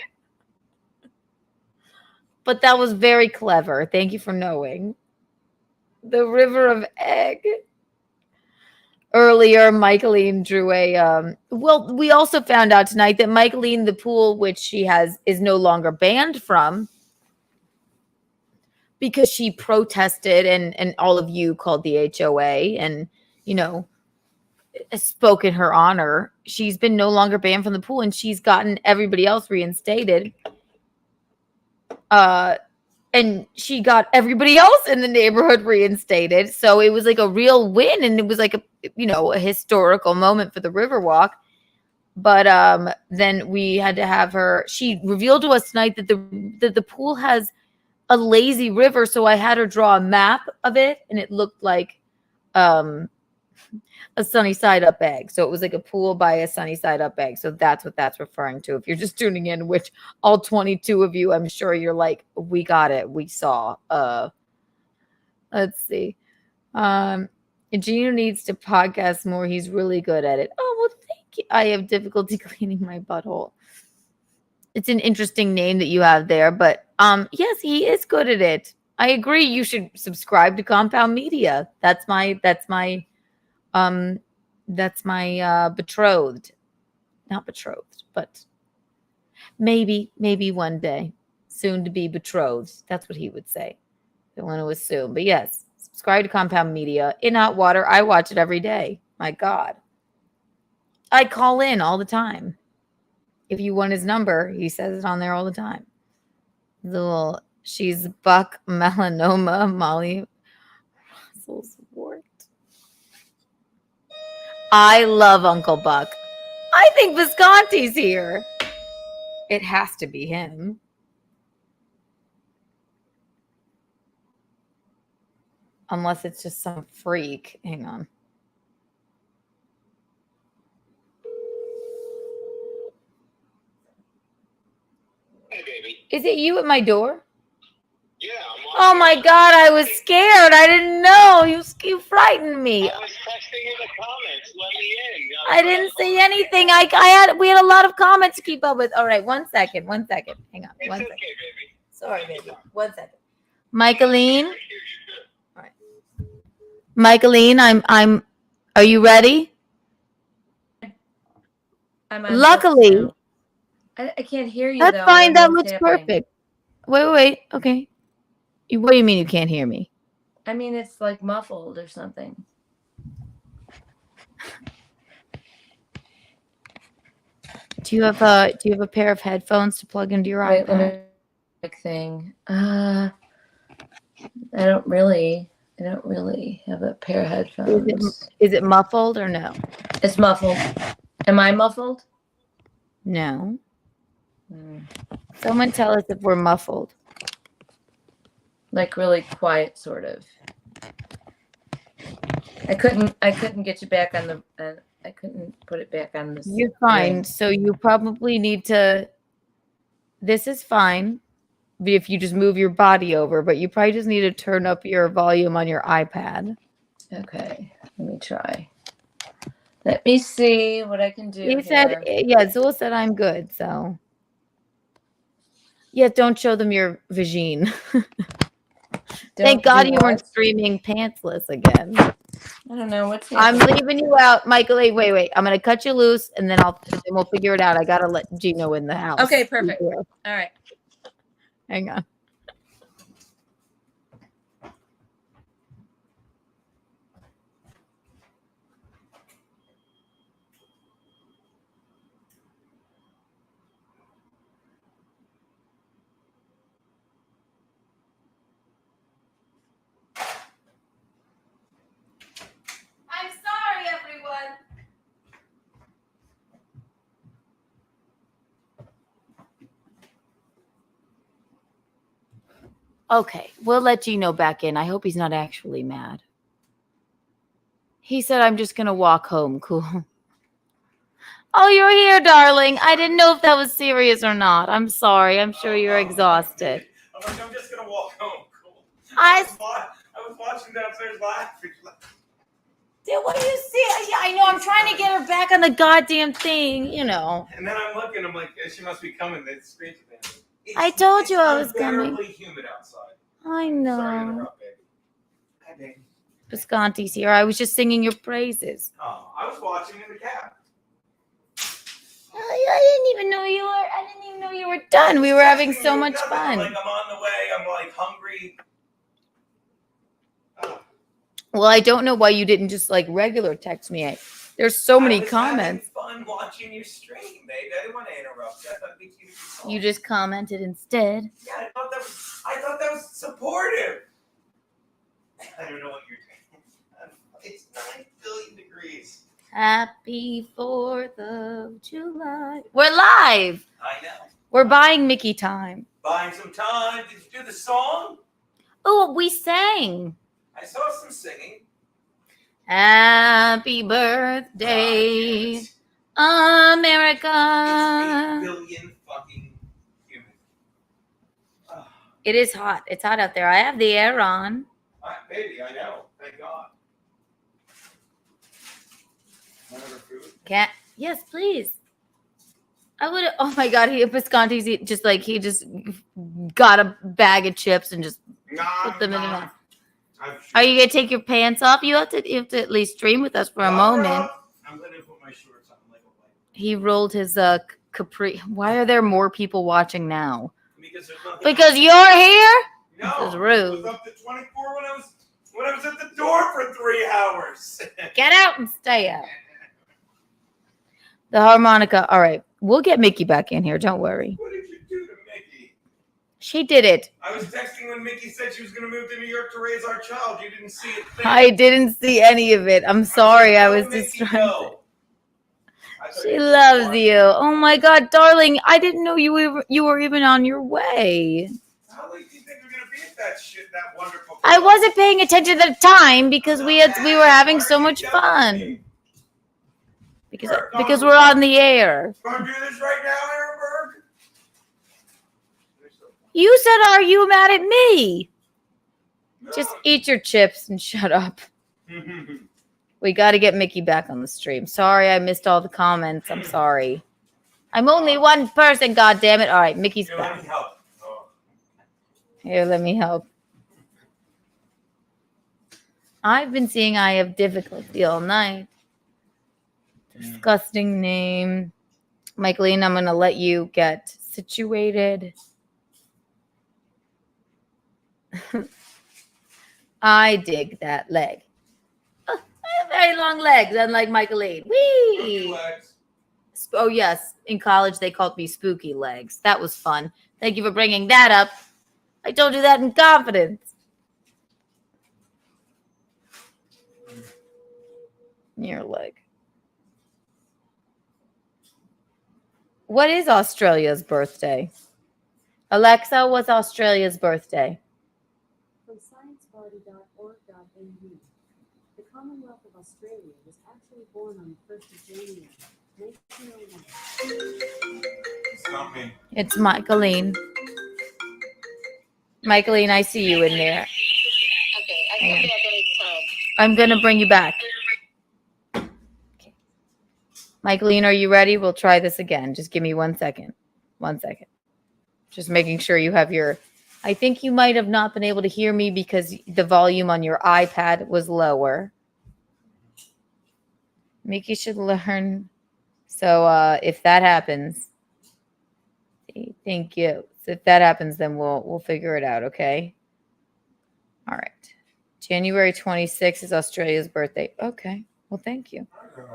But that was very clever. Thank you for knowing. The River of Egg. Earlier, Michaeline drew a well, we also found out tonight that Michaeline, the pool which she is no longer banned from because she protested and all of you called the HOA and spoke in her honor. She's been no longer banned from the pool and she's gotten everybody else reinstated. And she got everybody else in the neighborhood reinstated. So it was like a real win. And it was like a historical moment for the Riverwalk. But then we had to have her. She revealed to us tonight that the pool has a lazy river. So I had her draw a map of it. And it looked like a sunny side up egg. So it was like a pool by a sunny side up egg. So that's what that's referring to. If you're just tuning in, which all 22 of you, I'm sure you're like, we got it. We saw. Let's see. Gino needs to podcast more. He's really good at it. Oh, well, thank you. I have difficulty cleaning my butthole. It's an interesting name that you have there, but yes, he is good at it. I agree. You should subscribe to Compound Media. That's my betrothed. Not betrothed, but maybe one day. Soon to be betrothed. That's what he would say. Don't want to assume. But yes, subscribe to Compound Media. In Hot Water, I watch it every day. My God. I call in all the time. If you want his number, he says it on there all the time. She's Buck Melanoma, Molly Russell's wart. I love Uncle Buck. I think Visconti's here. It has to be him. Unless it's just some freak. Hang on. Hey, baby. Is it you at my door? Yeah. Oh my God, I was scared. I didn't know. You frightened me. I was texting in the comments. Let me in. I didn't say anything. We had a lot of comments to keep up with. All right, one second. Hang on. It's okay, baby. Sorry, baby. 1 second. Michaeline. All right. Michaeline, I'm are you ready? Luckily. I can't hear you. That's though. fine. That looks happening. perfect. Wait. Okay. What do you mean you can't hear me? I mean, it's like muffled or something. Do you have a pair of headphones to plug into your Right, iPad? Thing. I don't really have a pair of headphones. Is it muffled or no? It's muffled. Am I muffled? No. Someone tell us if we're muffled. Like really quiet, sort of. I couldn't get you back on the. I couldn't put it back on the. You're fine. Ring. So you probably need to. This is fine, if you just move your body over. But you probably just need to turn up your volume on your iPad. Okay, let me try. Let me see what I can do. He said, "Yeah." Zul said, "I'm good." So. Yeah, don't show them your vagine. Thank God you weren't streaming pantsless again. I don't know what's. I'm leaving you out, Michael. Wait. I'm gonna cut you loose, and then we'll figure it out. I gotta let Gino in the house. Okay, perfect. All right. Hang on. Okay, we'll let Gino back in. I hope he's not actually mad. He said, I'm just going to walk home. Cool. Oh, you're here, darling. I didn't know if that was serious or not. I'm sorry. I'm sure you're exhausted. I'm like, I'm just going to walk home. Cool. I was watching downstairs laughing. Dude, what do you see? Yeah, I know. I'm trying to get her back on the goddamn thing, you know. And then I'm looking. I'm like, she must be coming. It's strange. I told you I was coming. It's humid outside. I know. Sorry to interrupt, baby. Hi, baby. Visconti's here. I was just singing your praises. Oh, I was watching in the cab. I didn't even know you were done. We were having so much fun. Like, I'm on the way. I'm like hungry. Well, I don't know why you didn't just like regular text me. There's so many comments. Fun watching your stream, baby. I didn't want to interrupt you. You just commented instead. Yeah, I thought that was supportive. I don't know what you're doing. It's 9 billion degrees. Happy 4th of July. We're live. I know. We're buying Mickey time. Buying some time. Did you do the song? Oh, we sang. I saw some singing. Happy birthday, America. It's 8 billion fucking human. It is hot. It's hot out there. I have the air on. Baby, I know. Thank God. Want other food? Can't. Yes, please. I would. Oh my God, Visconti's just like he just got a bag of chips and just put them in his mouth. Are you gonna take your pants off? You have to at least stream with us for a moment. I'm gonna put my shorts on like a white. He rolled his capri. Why are there more people watching now? Because you're here. No, this is rude. It was up to 24 when I was at the door for 3 hours. Get out and stay out. The harmonica. All right, we'll get Mickey back in here. Don't worry. What did you do to Mickey? She did it. I was texting when Mickey said she was going to move to New York to raise our child. You didn't see it. I didn't see any of it. I'm sorry. I was distracted. She loves you. Oh my God, darling! I didn't know you were even on your way. How late do you think we're going to be at that wonderful? I wasn't paying attention at the time because we were having so much fun. Because we're on the air. Want to do this right now, Ehrenberg? You said, "Are you mad at me?" No. Just eat your chips and shut up. We got to get Mickey back on the stream. Sorry, I missed all the comments. I'm sorry. I'm only one person. God damn it! All right, Mickey's back. Let me help. Oh. Here, let me help. I've been seeing I have difficulty all night. Disgusting name. Michaeline, I'm going to let you get situated. I dig that leg. Oh, I have very long legs, unlike Michaeline. Whee! Oh, yes. In college, they called me spooky legs. That was fun. Thank you for bringing that up. I told you that in confidence. Your leg. What is Australia's birthday? Alexa, what's Australia's birthday? From scienceparty.org.au. The Commonwealth of Australia was actually born on the 1st of January, 1901. It's not me. It's Michaeline. Michaeline, I see you in there. Okay, I'm going to bring you back. Michaeline, are you ready? We'll try this again. Just give me 1 second. 1 second. Just making sure you have your... I think you might have not been able to hear me because the volume on your iPad was lower. Mickey should learn. So if that happens... Thank you. So if that happens, then we'll figure it out, okay? All right. January 26th is Australia's birthday. Okay. Well, thank you.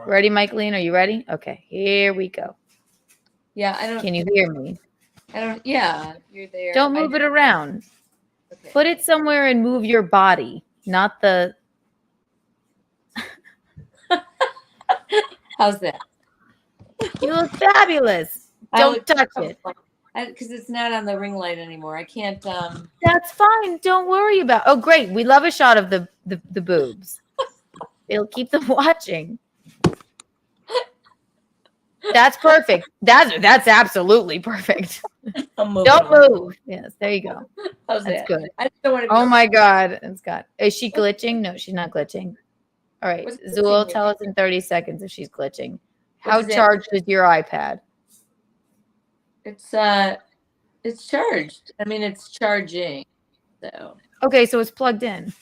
Ready, Michaeline? Are you ready? Okay, here we go. Yeah, I don't. Can you hear me? I don't. Yeah, you're there. Don't move it around. Okay. Put it somewhere and move your body, not the. How's that? You look fabulous. Don't touch it. Because it's not on the ring light anymore. I can't. That's fine. Don't worry about. Oh, great. We love a shot of the boobs. It'll keep them watching. That's perfect. That's absolutely perfect. Don't move. Yes, there you go. How's That's that? good. I don't want to. Oh my God, it's got. Is she glitching? No, she's not glitching. All right, What's glitching Zool, here? tell us in 30 seconds if she's glitching. What How is that? charged is your iPad? It's charged. I mean, it's charging. So Okay, so it's plugged in.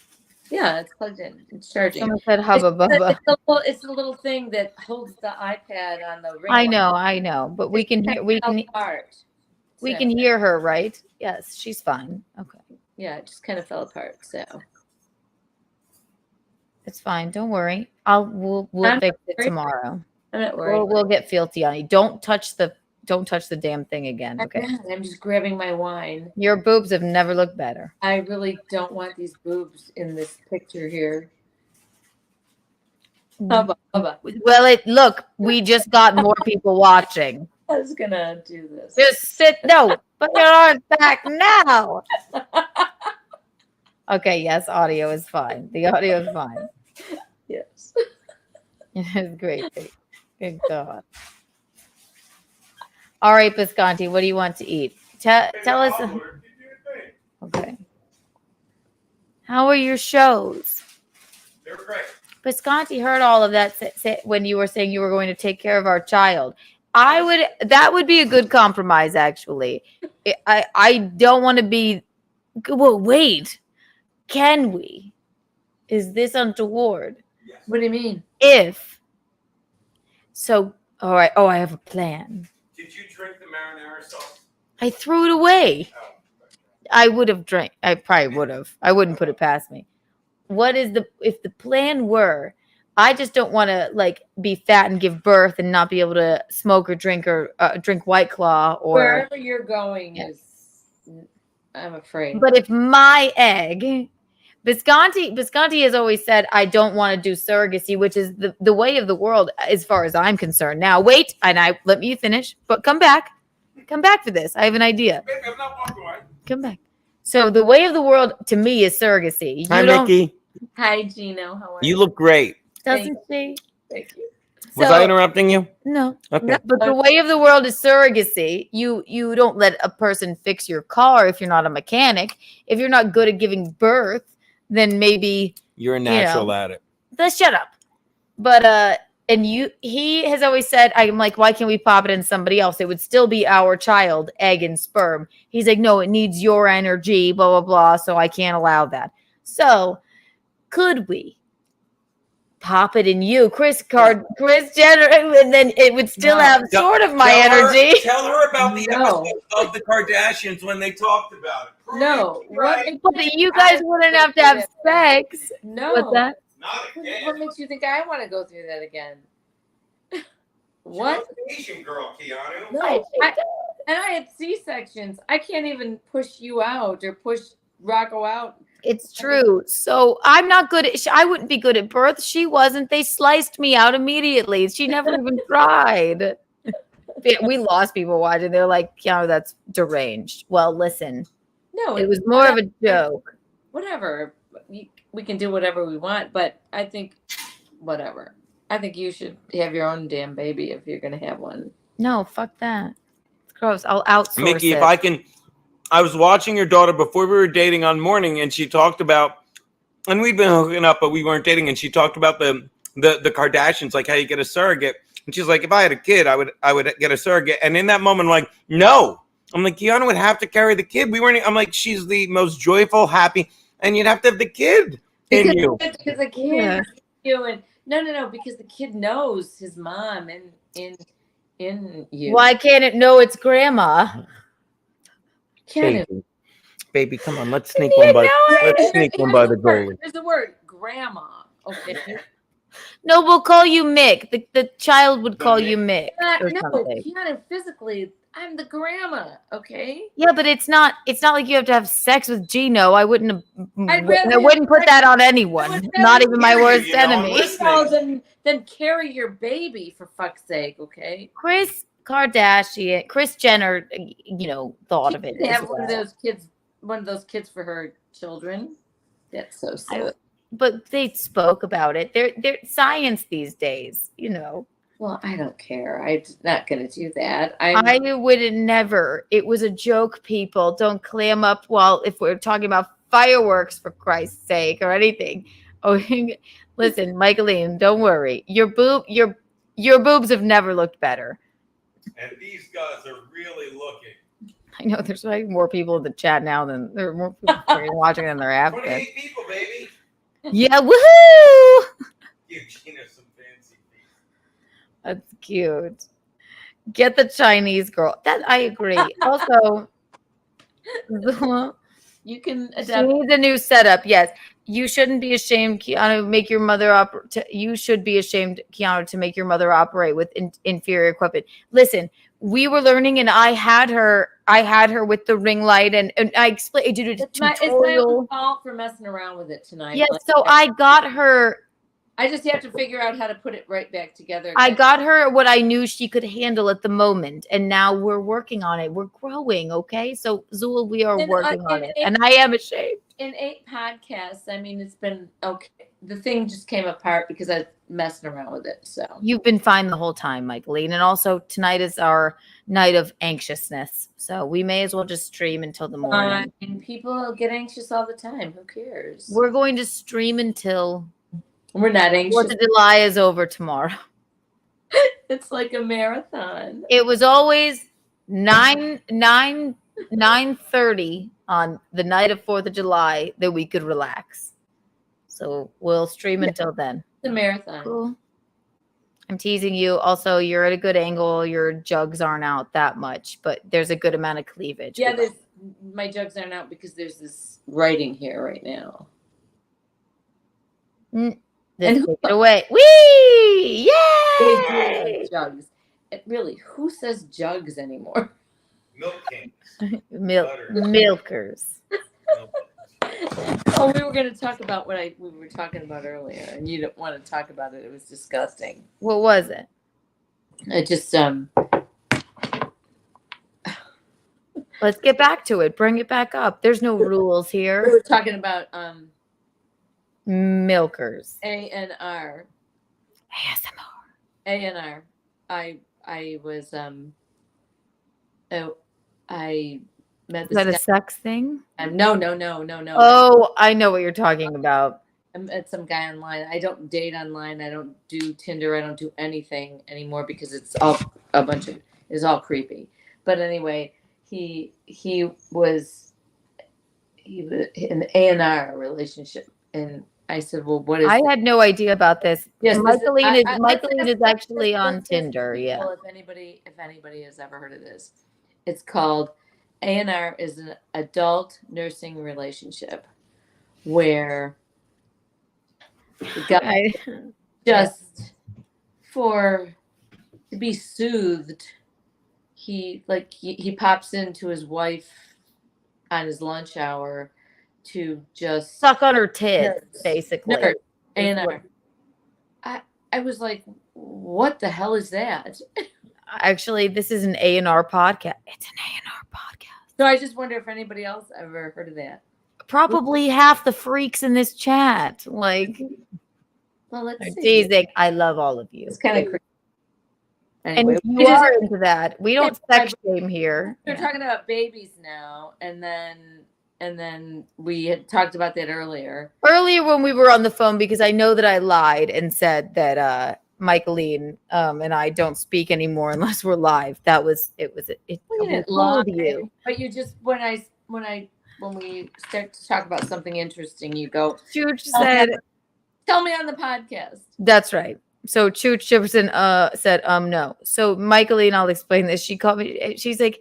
yeah, it's plugged in. It's charging. Someone said hubba bubba. It's a little thing that holds the iPad on the ring. I light. know, but we can hear. We Fell can. apart. We So, can hear her, right? Yes, she's fine. Okay, yeah, it just kind of fell apart. So it's fine. Don't worry. We'll I'm fix it worried. tomorrow. I'm not worried. We'll get fealty on you. Don't touch the damn thing again. Okay. I'm just grabbing my wine. Your boobs have never looked better. I really don't want these boobs in this picture here. Hubba, hubba. Well, look, we just got more people watching. I was gonna do this. Just sit. No, put your arms back now. Okay. Yes, audio is fine. The audio is fine. Yes. It's great. Good God. All right, Bisconti, what do you want to eat? Tell us. Okay. How are your shows? They're great. Bisconti heard all of that when you were saying you were going to take care of our child. That would be a good compromise, actually. I don't want to be. Well, wait. Can we? Is this untoward? Yes. What do you mean? All right. Oh, I have a plan. Did you drink the marinara sauce? I threw it away. Oh. I would have drank. I probably would have. I wouldn't put it past me. If the plan were, I just don't want to be fat and give birth and not be able to smoke or drink White Claw or Wherever you're going is, I'm afraid. But if my egg, Bisconti has always said, I don't want to do surrogacy, which is the way of the world as far as I'm concerned. Now, wait, let me finish, but come back for this. I have an idea. Baby, I'm not walking away. Come back. So the way of the world to me is surrogacy. Hi, Mickey. Hi, Gino. How are You look great. Doesn't she? Thank you. Was I interrupting you? No. Okay. But the way of the world is surrogacy. You don't let a person fix your car if you're not a mechanic. If you're not good at giving birth, then maybe You're a natural at it. let's shut up. But he has always said, I'm like, why can't we pop it in somebody else? It would still be our child, egg and sperm. He's like, no, it needs your energy, blah, blah, blah. So I can't allow that. So could we pop it in you, Chris Jenner, and then it would still have sort of my energy. Tell her about the episode of the Kardashians when they talked about it. No. Right. But you guys wouldn't have to have sex. No. What's that? Not again. What makes you think I want to go through that again? What? Asian girl, Keanu. No. And I had C-sections. I can't even push you out or push Rocco out. It's true. So I'm not good at. I wouldn't be good at birth. She wasn't. They sliced me out immediately. She never even tried. We lost people watching. They're like, Keanu, that's deranged. Well, listen. No, it was more of a joke. Whatever. We can do whatever we want, but I think whatever. I think you should have your own damn baby if you're going to have one. No, fuck that. It's gross. I'll outsource Mickey, it. if I can, I was watching your daughter before we were dating on Morning, and she talked about, and we'd been hooking up, but we weren't dating, and she talked about the Kardashians, like how you get a surrogate. And she's like, if I had a kid, I would get a surrogate. And in that moment, I'm like, no. I'm like, Keanu would have to carry the kid. I'm like, she's the most joyful, happy, and you'd have to have the kid in you. Because the kid you and no, because the kid knows his mom in you. Why can't it know it's grandma? Baby, come on, let's sneak one by the goalie. There's the word grandma. Okay. No, we'll call you Mick. The child would call you Mick. Or No, something. Keanu, physically, I'm the grandma. Okay. Yeah, but it's not like you have to have sex with Gino. I wouldn't I'd rather I wouldn't put that on anyone. Not even my worst enemy. Then carry your baby for fuck's sake. Okay. Chris Kardashian, Kris Jenner, thought of it They as have one of those kids for her children. That's so silly. But they spoke about it. They're science these days, Well, I don't care. I'm not going to do that. I would never. It was a joke, people. Don't clam up if we're talking about fireworks, for Christ's sake, or anything. Oh, listen, Michaeline, don't worry. Your boobs have never looked better. And these guys are really looking. I know there's like more people in the chat now than there are more people watching than there have been. 28 people, baby. Yeah, woohoo! Give Gino some fancy feet. That's cute. Get the Chinese girl. That I agree. Also, you can she adapt. needs a new setup. Yes, you shouldn't be ashamed, Keanu. Make your mother you should be ashamed, Keanu, to make your mother operate with inferior equipment. Listen, we were learning, and I had her with the ring light, and I explained. I did a tutorial. It's my own fault for messing around with it tonight. Yes, so I got her. I just have to figure out how to put it right back together. I got her what I knew she could handle at the moment, and now we're working on it. We're growing, okay? So, Zul, we are working on it, and I am ashamed. In 8 podcasts, I mean, it's been okay. The thing just came apart because I was messing around with it. So you've been fine the whole time, Michaeline, and also tonight is our night of anxiousness, so we may as well just stream until the morning. And people get anxious all the time. Who cares? We're going to stream until. We're not anxious. 4th of July is over tomorrow. It's like a marathon. It was always 9:30 on the night of 4th of July that we could relax. So we'll stream until then. It's a marathon. Cool. I'm teasing you. Also, you're at a good angle. Your jugs aren't out that much, but there's a good amount of cleavage. Yeah, my jugs aren't out because there's this writing here right now. Take it away. Whee! Yay! Jugs. Really, who says jugs anymore? Milk cans. Milkers. Oh, we were going to talk about what we were talking about earlier, and you didn't want to talk about it. It was disgusting. What was it? I just Let's get back to it. Bring it back up. There's no rules here. We were talking about milkers. ANR. ASMR. ANR. I was I met this. Is that a guy. sex thing? No. Oh, I know what you're talking about. I met some guy online. I don't date online. I don't do Tinder. I don't do anything anymore because it's all it's all creepy. But anyway, he was in an ANR relationship, and I said, "Well, what is?" I had no idea about this. Yes, Michaeline is actually on Tinder. Yeah. Well, if anybody has ever heard of this, it's called ANR is an adult nursing relationship where the guy just to be soothed, he pops into his wife on his lunch hour to just suck on her tits, basically. ANR. I was like, what the hell is that? Actually, this is an A&R podcast. It's an A&R podcast. So I just wonder if anybody else ever heard of that. Probably half the freaks in this chat. Well, let's see. Teasing. I love all of you. It's kind of creepy. Anyway, and you are into that. We don't sex shame here. We're talking about babies now, and then we had talked about that earlier. Earlier when we were on the phone, because I know that I lied and said that Michaeline and I don't speak anymore unless we're live. You didn't lie, you. But you just when we start to talk about something interesting, you go. Chooch said, "Tell me on the podcast." That's right. So Chooch Jefferson said, no. So Michaeline, I'll explain this. She called me. She's like,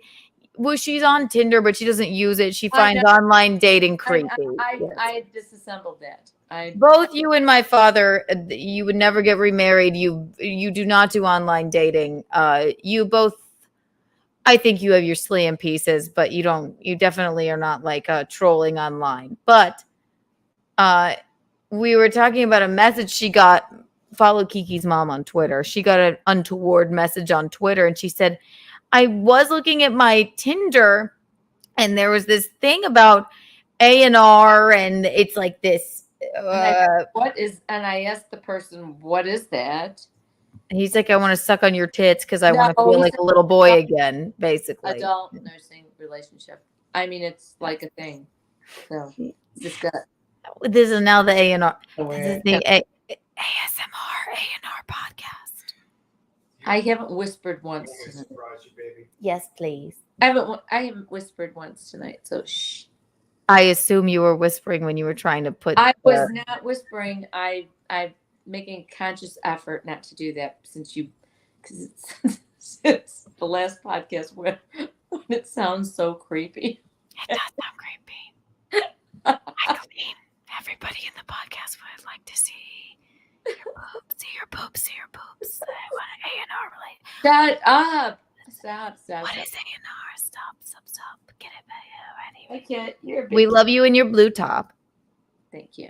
well, she's on Tinder, but she doesn't use it. She finds online dating creepy. I disassembled that. Both you and my father, you would never get remarried. You do not do online dating. You both, I think you have your slam pieces, but you definitely are not like trolling online. But we were talking about a message she got follow Kiki's mom on Twitter. She got an untoward message on Twitter and she said, I was looking at my Tinder and there was this thing about A&R and it's like this. What is, and I asked the person, what is that? He's like, I want to suck on your tits because I want to No, feel he like said a little boy again, basically. Adult nursing relationship. I mean, it's like a thing. So just got. This is now the A&R. This Weird. is the ASMR A&R podcast. I haven't whispered once. Yes, please. I haven't whispered once tonight. So shh. I assume you were whispering when you were trying to put. I was not whispering. I'm making a conscious effort not to do that since it's the last podcast when it sounds so creepy. It does sound creepy. Eileen, everybody in the podcast would like to see your boobs, see your boobs, see your boobs. I want an A&R related. Shut up. Stop. What is A&R? Stop. Get it I can't. You're a big We love you in your blue top. Thank you.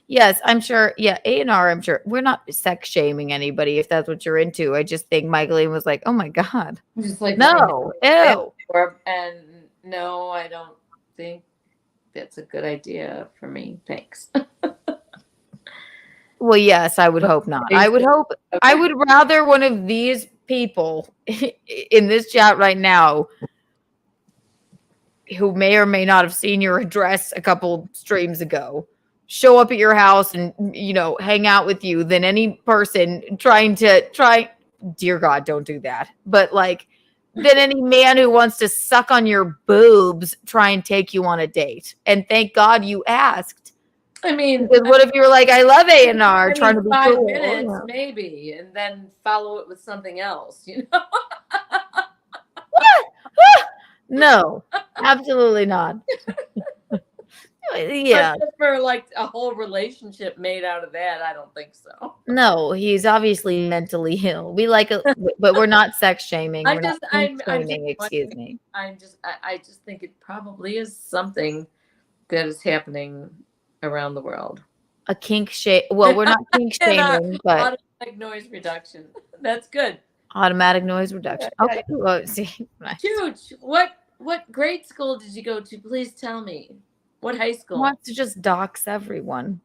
Yes, I'm sure. Yeah, A&R, I'm sure. We're not sex shaming anybody if that's what you're into. I just think Michaeline was like, oh my God. I'm just like, No, ew. And no, I don't think that's a good idea for me. Thanks. Well, yes, I would hope not. I would hope, I would rather one of these people in this chat right now who may or may not have seen your address a couple streams ago show up at your house and, hang out with you than any person dear God, don't do that. But than any man who wants to suck on your boobs, try and take you on a date. And thank God you asked. I mean, because what if you're like, I love A&R, trying to be 5 cool. minutes, maybe, and then follow it with something else, No, absolutely not. Yeah. But for a whole relationship made out of that, I don't think so. No, he's obviously mentally ill. We like it, but we're not sex shaming. I'm We're just, not I'm shaming, just excuse me. I just think it probably is something that is happening around the world. A kink shame. Well, we're not kink shaming, but automatic noise reduction. That's good. Automatic noise reduction. Okay. Well, see, nice. Huge. What grade school did you go to? Please tell me. What high school? Wants to just dox everyone.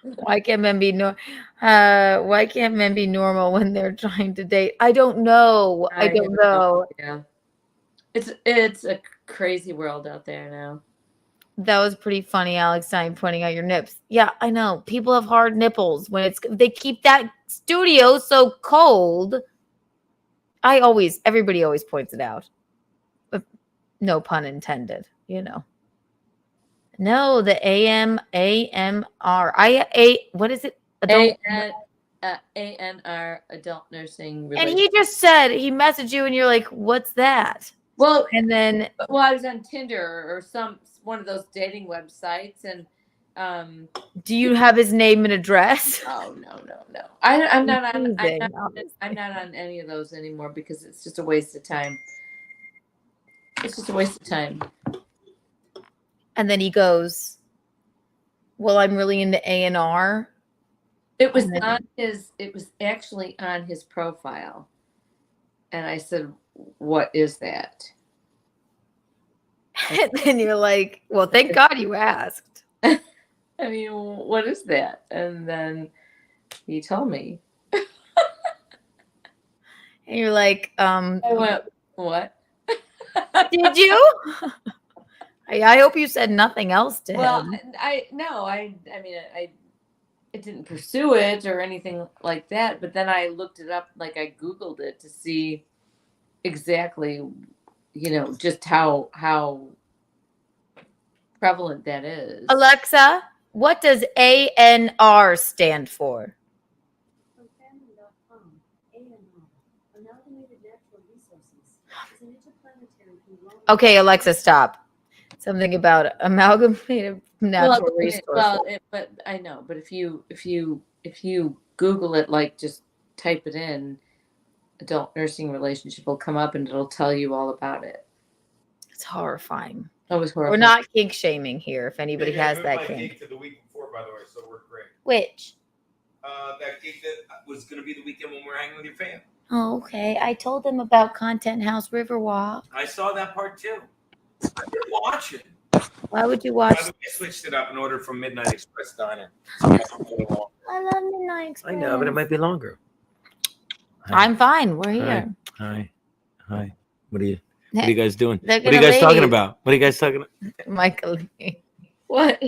Why can't men be why can't men be normal when they're trying to date? I don't know. I don't know. Yeah. It's a crazy world out there now. That was pretty funny, Alex Stein pointing out your nips. Yeah, I know. People have hard nipples when they keep that studio so cold. Everybody always points it out. But no pun intended, No, the AMR. What is it? ANR, adult nursing. And he just said, he messaged you and you're like, what's that? Well, and then I was on Tinder or one of those dating websites, and do you have his name and address? Oh no. I'm not on any of those anymore because it's just a waste of time. And then he goes, well, I'm really into A&R. It was actually on his profile. And I said, what is that? And then you're like, well, thank God you asked. I mean, what is that? And then he told me. And you're like, I went, what? Did you? I hope you said nothing else to him. Well, I didn't pursue it or anything like that, but then I looked it up, I Googled it to see exactly, just how prevalent that is. Alexa, what does ANR stand for? Okay, Alexa, stop. Something about amalgamated natural resources. But I know. But if you Google it, just type it in, adult nursing relationship will come up and it'll tell you all about it. It's horrifying. That was horrifying. We're not kink shaming here. If anybody has that kink. To the week before before, by the way, so it worked great. Which? That gig that was going to be the weekend when we're hanging with your fam. Oh, okay. I told them about Content House Riverwalk. I saw that part too. I did watch it. Why would you watch? I switched it up and ordered from Midnight Express Diner. I love Midnight Express. I know, but it might be longer. I'm fine. We're here. Hi. What are you guys doing? They're What are you guys gonna talking leave. about? What are you guys talking about? Michael. What?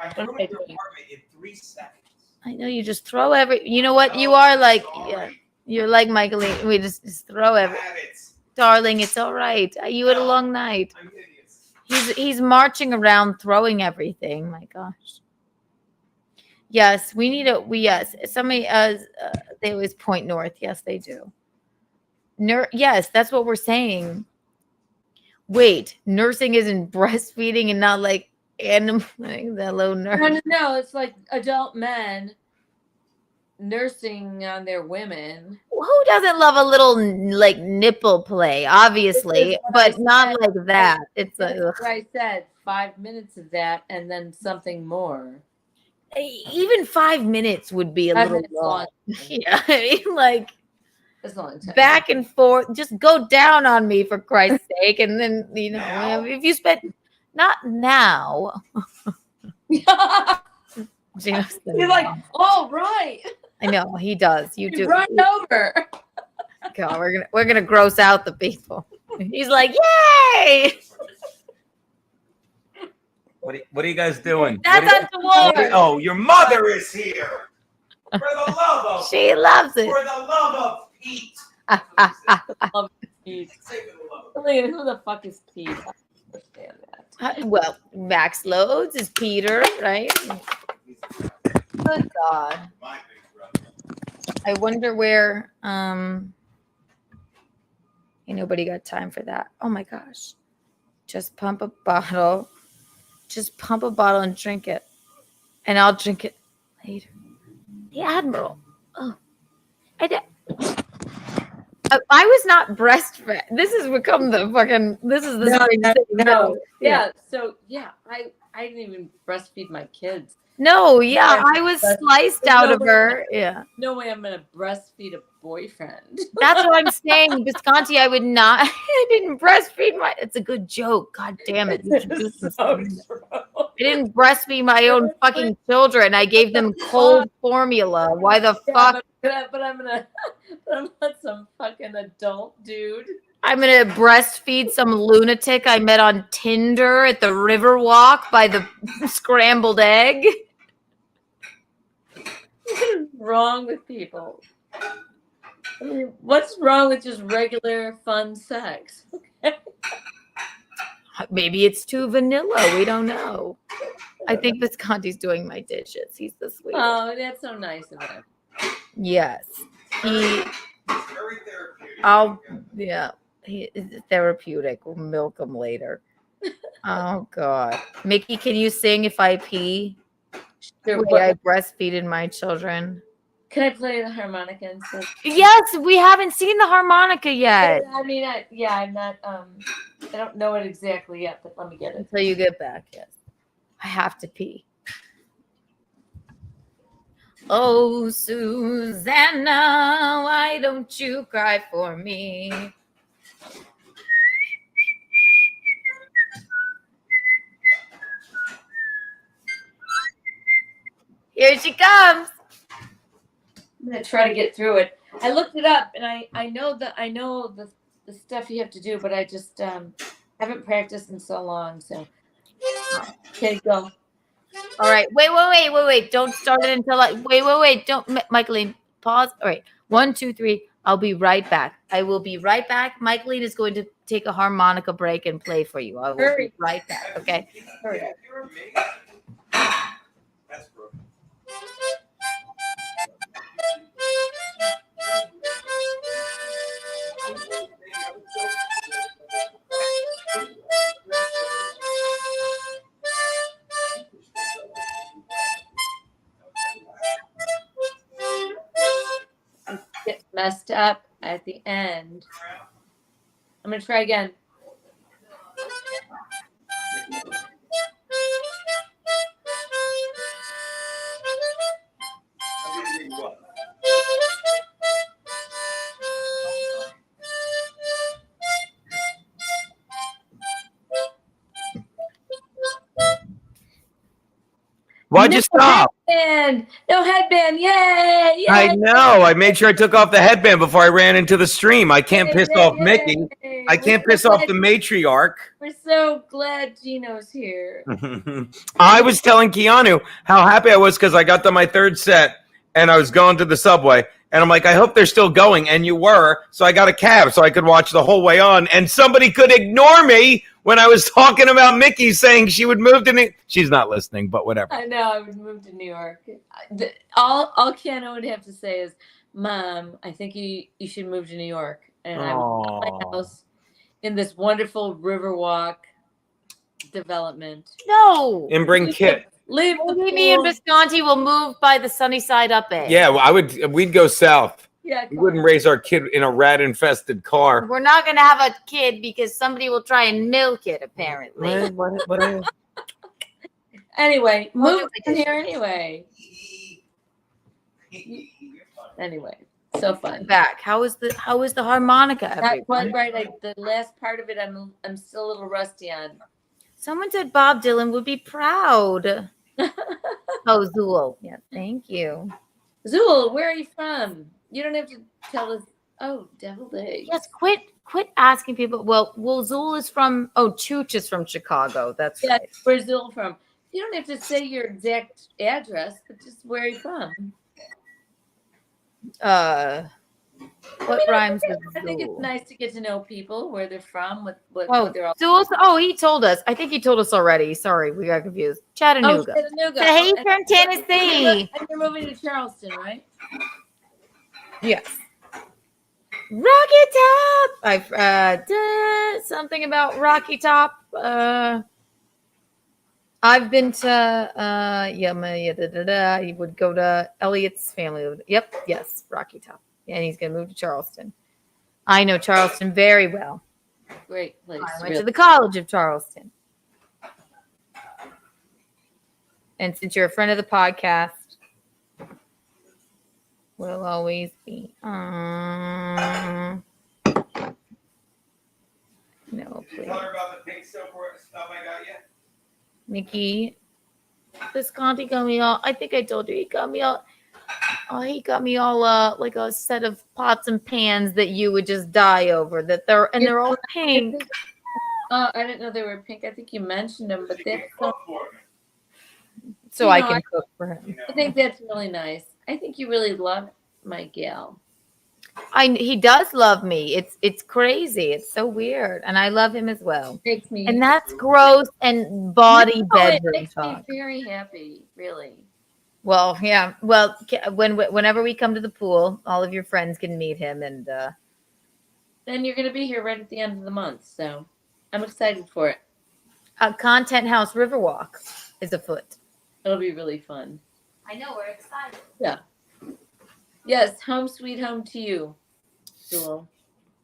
I threw it in your apartment in 3 seconds. I know you just throw every. You know what? You are like, yeah, you're like Michael. We just throw every. Darling, it's all right. You had a long night. He's marching around throwing everything. My gosh. Yes, we need a. Yes, somebody. They always point north. Yes, they do. Yes, that's what we're saying. Wait, nursing isn't breastfeeding and not like animal. Hello, nurse. No, it's like adult men nursing on their women. Who doesn't love a little like nipple play? Obviously, but not like that. It's That's a. what I said. 5 minutes of that, and then something more. Even 5 minutes would be a 5 little minutes long. long. Yeah, I mean, like That's a long time. back and forth. Just go down on me for Christ's sake, and then if you spend not now. Gino's You're like, oh right. I know he does. You do. Run over. God, we're gonna gross out the people. He's like, yay! What are you guys doing? That's untoward. Oh, your mother is here. For the love of. She loves it. For the love of Pete. Love Pete. Who the fuck is Pete? I don't understand that. Well, Max Loads is Peter, right? Good God. I wonder where. Ain't nobody got time for that. Oh my gosh. Just pump a bottle. Just pump a bottle and drink it. And I'll drink it later. The Admiral. Oh. I did. I was not breastfed. This has become the fucking. This is the strange thing. No. Yeah. So yeah, I didn't even breastfeed my kids. No, yeah, I was sliced out of her. Yeah. No way I'm gonna breastfeed a boyfriend. That's what I'm saying. Visconti, I would not. I didn't breastfeed my. It's a good joke. God damn it. You should do some stuff. I didn't breastfeed my own fucking children. I gave them cold formula. Why the fuck? But I'm not some fucking adult dude. I'm gonna breastfeed some lunatic I met on Tinder at the Riverwalk by the scrambled egg. What is wrong with people? I mean, what's wrong with just regular fun sex? Maybe it's too vanilla. We don't know. I think Visconti's doing my dishes. He's the sweetest. Oh, that's so nice of him. Yes. He is therapeutic. We'll milk him later. Oh God. Mickey, can you sing If I Pee? Sure, The way I breastfeeded my children. Can I play the harmonica instead? Yes, we haven't seen the harmonica yet. I mean, I'm not. I don't know it exactly yet, but let me get it until you get back. Yes, I have to pee. Oh, Susanna, why don't you cry for me? Here she comes. I'm gonna try to get through it. I looked it up, and I know the stuff you have to do, but I just haven't practiced in so long. So, okay, go. All right. Wait. Don't start it until wait. Don't, Michaeline, pause. All right. 1, 2, 3. I'll be right back. I will be right back. Michaeline is going to take a harmonica break and play for you. I will be right back. Okay. Hurry. You're amazing. That's broken. Get messed up at the end. I'm gonna try again. Why'd you stop? Headband. No headband. Yay! Yay! I know. I made sure I took off the headband before I ran into the stream. I can't piss off Mickey. I can't piss off the matriarch. We're so glad Gino's here. I was telling Keanu how happy I was because I got to my third set and I was going to the subway. And I'm like, I hope they're still going. And you were. So I got a cab so I could watch the whole way on. And somebody could ignore me when I was talking about Mickey saying she would move to New York. She's not listening, but whatever. I know. I would move to New York. All Keanu would have to say is, Mom, I think you should move to New York. And I would buy my house in this wonderful Riverwalk development. No. And bring Kit. Leave me and Visconti will move by the sunny side up it. Yeah, well, we'd go south. Yeah, we wouldn't raise our kid in a rat-infested car. We're not going to have a kid because somebody will try and milk it, apparently. What Anyway, move in here anyway. Anyway, so fun. Back. How is the harmonica? Not quite right. The last part of it, I'm still a little rusty on. Someone said Bob Dylan would be proud. Oh, Zool. Yeah, thank you. Zool, where are you from? You don't have to tell us. Oh, deviled eggs. Yes, quit asking people. Well, Zool is from. Oh, Chooch is from Chicago. That's right. Where's Zool from? You don't have to say your exact address, but just where are you from? What rhymes with Zool? I think it's nice to get to know people, where they're from, what they're all. Zool. He told us. I think he told us already. Sorry, we got confused. Chattanooga. Oh, Chattanooga. So he's from Tennessee. And you're moving to Charleston, right? Yes. Rocky Top. I've something about Rocky Top. I've been to He would go to Elliot's family. Yep. Yes. Rocky Top. And he's gonna move to Charleston. I know Charleston very well. Great place. I went to the College of Charleston. And since you're a friend of the podcast, we'll always be. No, please. Tell her about the pink silk stuff I got you. Mickey, Visconti got me all. I think I told you he got me all. Oh, he got me all like a set of pots and pans that you would just die over. They're all pink. I didn't know they were pink. I think you mentioned them, but they're so I can cook for him. I think that's really nice. I think you really love my gal. He does love me. It's crazy. It's so weird, and I love him as well. Makes me. And that's gross and body bedroom it makes talk. me very happy, really. Well, yeah. Well, whenever we come to the pool, all of your friends can meet him, and then you're going to be here right at the end of the month, so I'm excited for it. Content House Riverwalk is afoot. It'll be really fun. I know, we're excited. Yeah. Yes, home sweet home to you, Jewel.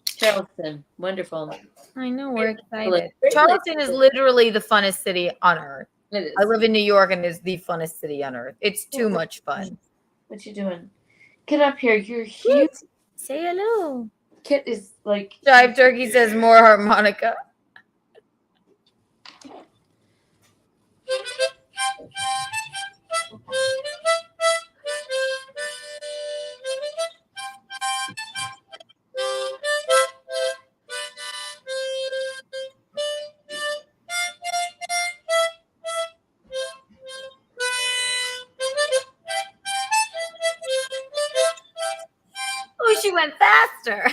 Charleston, wonderful. I know, we're excited. Charleston is literally the funnest city on earth. It is. I live in New York, and it's the funnest city on earth. It's too much fun. What you doing? Get up here. You're huge. Say hello. Kit is like. Jive Turkey says more harmonica. Oh, she went faster.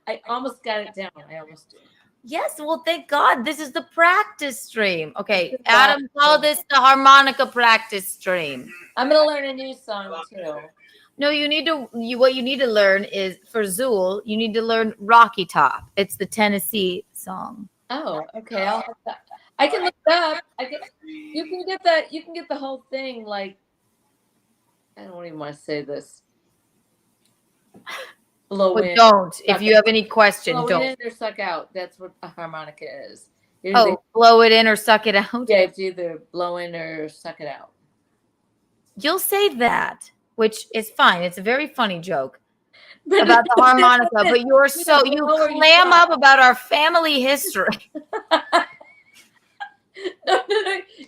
I almost got it down. I almost did. Yes, well, thank God. This is the practice stream. Okay, Adam, call this the harmonica practice stream. I'm gonna learn a new song too. No, what you need to learn is for Zool, you need to learn Rocky Top. It's the Tennessee song. Oh, okay. I'll have that. I can look it up. You can get the whole thing. Like, I don't even want to say this. Blow But in. don't. If you have any question, Blow don't. in or suck out. That's what a harmonica is. Blow it in or suck it out? Yeah, it's either blow in or suck it out. You'll say that, which is fine. It's a very funny joke about the harmonica, but you clam up about our family history.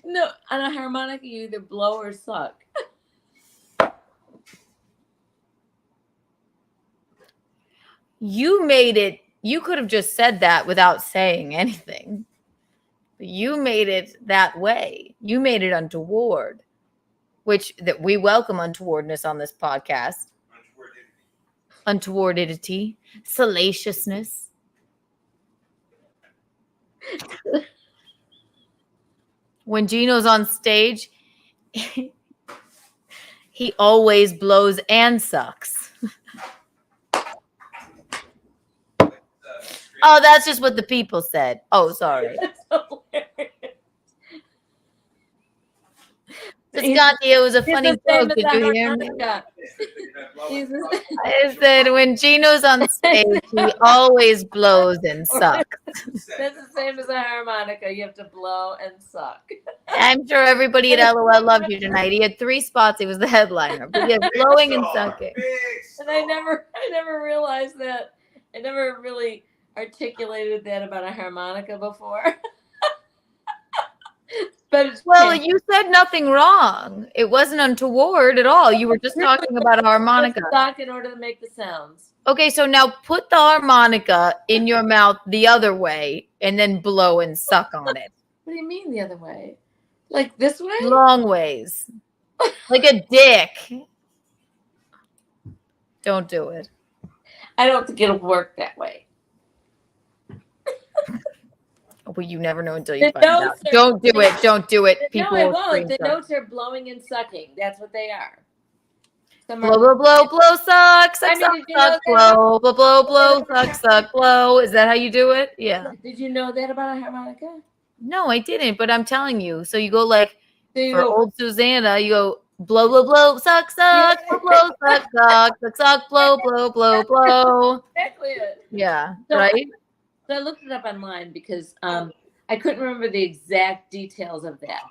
No. On a harmonica, you either blow or suck. You made it. You could have just said that without saying anything. But you made it that way. You made it untoward, which that we welcome untowardness on this podcast. Untowardity, salaciousness. When Gino's on stage, he always blows and sucks. Oh, that's just what the people said. Oh, sorry. Visconti, it was a funny joke. Did you hear me? I said when Gino's on stage, he always blows and sucks. That's the same as a harmonica. You have to blow and suck. I'm sure everybody at LOL loved you tonight. He had 3 spots. He was the headliner. But he had blowing and sucking. And I never realized that. I never really articulated that about a harmonica before. But it's you said nothing wrong. It wasn't untoward at all. You were just talking about a harmonica. Suck in order to make the sounds. Okay, so now put the harmonica in your mouth the other way and then blow and suck on it. What do you mean the other way? Like this way? Long ways. Like a dick. Don't do it. I don't think it'll work that way. Well, you never know until you find out. Don't do it. Don't do it. People No, I won't. The notes are blowing and sucking. That's what they are. Blow, blow, blow, blow, suck, suck, suck, suck, blow, blow, blow, blow, suck, suck, blow. Is that how you do it? Yeah. Did you know that about a harmonica? No, I didn't, but I'm telling you. So you go like, for old Susanna, you go blow, blow, blow, suck, suck, blow, blow, suck, suck, suck, suck, blow, blow, blow, blow. Exactly it. Yeah, So, right? So I looked it up online because I couldn't remember the exact details of that.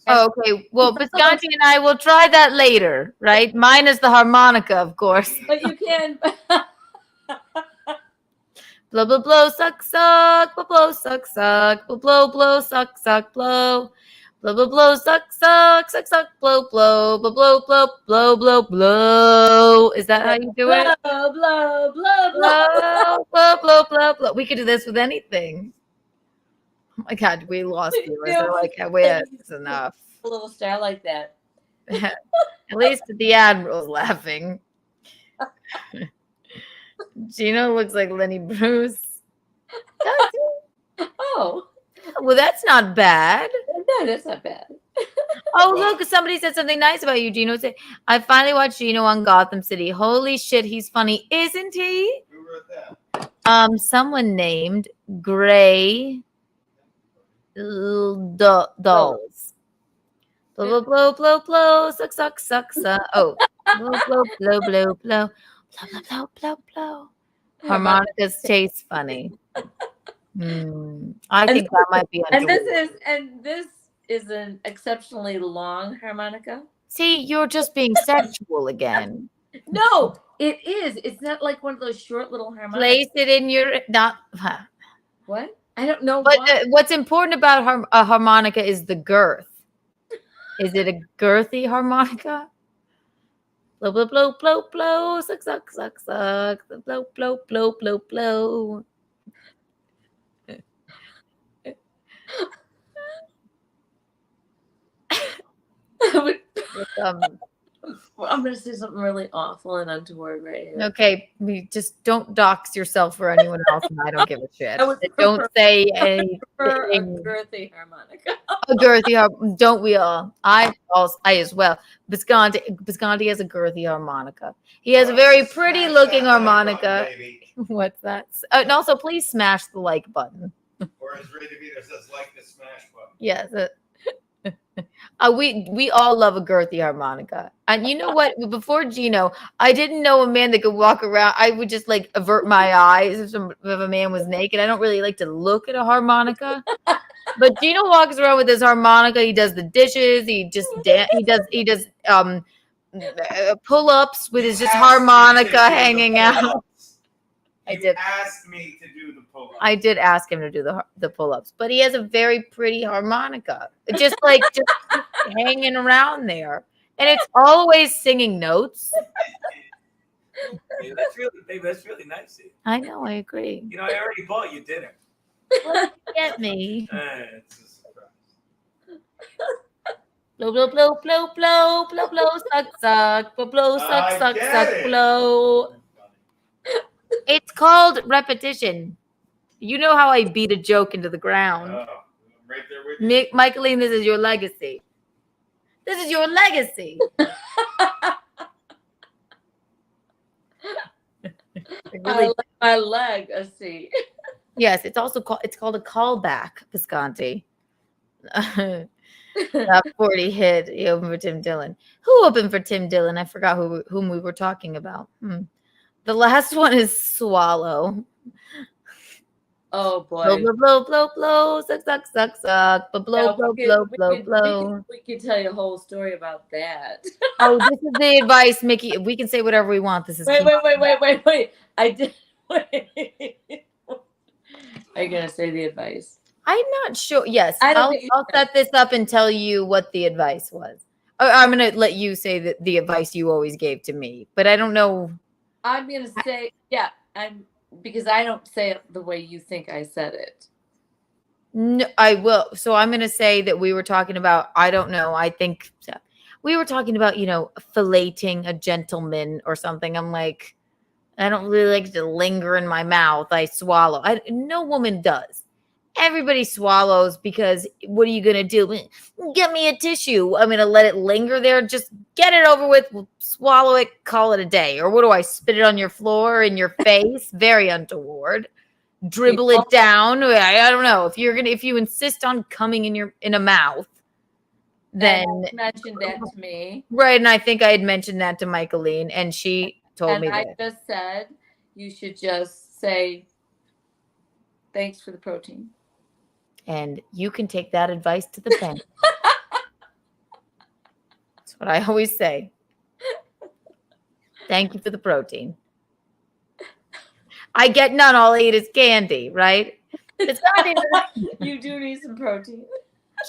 Oh, okay. Well, Visconti and I will try that later, right? Mine is the harmonica, of course. But you can. Blow, blow, blow, suck, suck, blow, blow, suck, suck, blow, blow, blow, suck, suck, blow. Blow, blow, blow, suck, suck, suck, suck, blow, blow, blow, blow, blow, blow, blow, blow. Is that how you do it? Blow, blow, blow, Blow, blow, blow, blow, blow. We could do this with anything. Oh my God, we lost viewers. They're like, it's enough. A little star like that. At least the Admiral's laughing. Gino looks like Lenny Bruce. Oh. Well, that's not bad. No, that's not bad. Oh, look, somebody said something nice about you, Gino. Said, I finally watched Gino on Gotham City. Holy shit, he's funny, isn't he? Who wrote that? Someone named Gray Dolls. Blow, blow, blow, blow, blow, suck, suck, suck, suck. Oh, blow, blow, blow, blow, blow, blow, blow, blow, blow, blow. Harmonicas taste funny. I think that might be. And this is an exceptionally long harmonica. See, you're just being sexual again. No, it is. It's not like one of those short little harmonicas. Place it in your What? I don't know. But what's important about a harmonica is the girth. Is it a girthy harmonica? Blow, blow, blow, blow, blow, suck, suck, suck, suck, blow, blow, blow, blow, blow. I'm going to say something really awful and untoward right here. Okay, we just don't dox yourself for anyone else, and I don't give a shit. Don't say anything. A girthy harmonica. A girthy, don't we all? I as well. Visconti has a girthy harmonica. He has a very pretty looking harmonica. What's that? And also, please smash the like button. Or as Ray DeVito says, like the smash button. Yes. We all love a girthy harmonica. And you know what? Before Gino, I didn't know a man that could walk around. I would just like avert my eyes if a man was naked. I don't really like to look at a harmonica. But Gino walks around with his harmonica. He does the dishes. He does pull-ups with his just harmonica hanging out. I did. Asked me to do the pull-ups. I did ask him to do the pull-ups, but he has a very pretty harmonica, just hanging around there, and it's always singing notes. Babe, that's really nice of you. I know, I agree. You know, I already bought you dinner. What did you get me? It's a surprise. Blow, blow, blow, blow, blow, blow, blow, suck, suck, blow, blow, suck, suck, suck, blow. It's called repetition. You know how I beat a joke into the ground. I'm right there with you. Michaeline, this is your legacy. This is your legacy. I like my legacy. Yes, it's also called a callback, Visconti. Top 40 hit. He opened for Tim Dillon. Who opened for Tim Dillon? I forgot whom we were talking about. The last one is Swallow. Oh boy. Blow, blow, blow, blow, blow, suck, suck, suck, suck, but blow, Yeah, blow, we blow, could- blow, we could- blow. We could tell you a whole story about that. Oh, this is the advice, Mickey. We can say whatever we want. This is Wait. I did. Wait. Are you gonna say the advice? I'm not sure. Yes, I don't I'll think you set this up and tell you what the advice was. I'm going to let you say the advice you always gave to me, but I don't know. I'm gonna say because I don't say it the way you think I said it. No, I will. So I'm going to say that we were talking about, I don't know. I think we were talking about, filleting a gentleman or something. I'm like, I don't really like to linger in my mouth. I swallow. No woman does. Everybody swallows because what are you going to do? Get me a tissue. I'm going to let it linger there. Just get it over with. Swallow it. Call it a day. Or what do I spit it on your floor in your face? Very untoward. Dribble it down. I don't know. If you insist on coming in a mouth, then And you mentioned that to me. Right. And I think I had mentioned that to Michaeline, and she told me I that. just said you should just say thanks for the protein. And you can take that advice to the bank. That's what I always say. Thank you for the protein. I get none. All I eat is candy, right? It's not even. You do need some protein.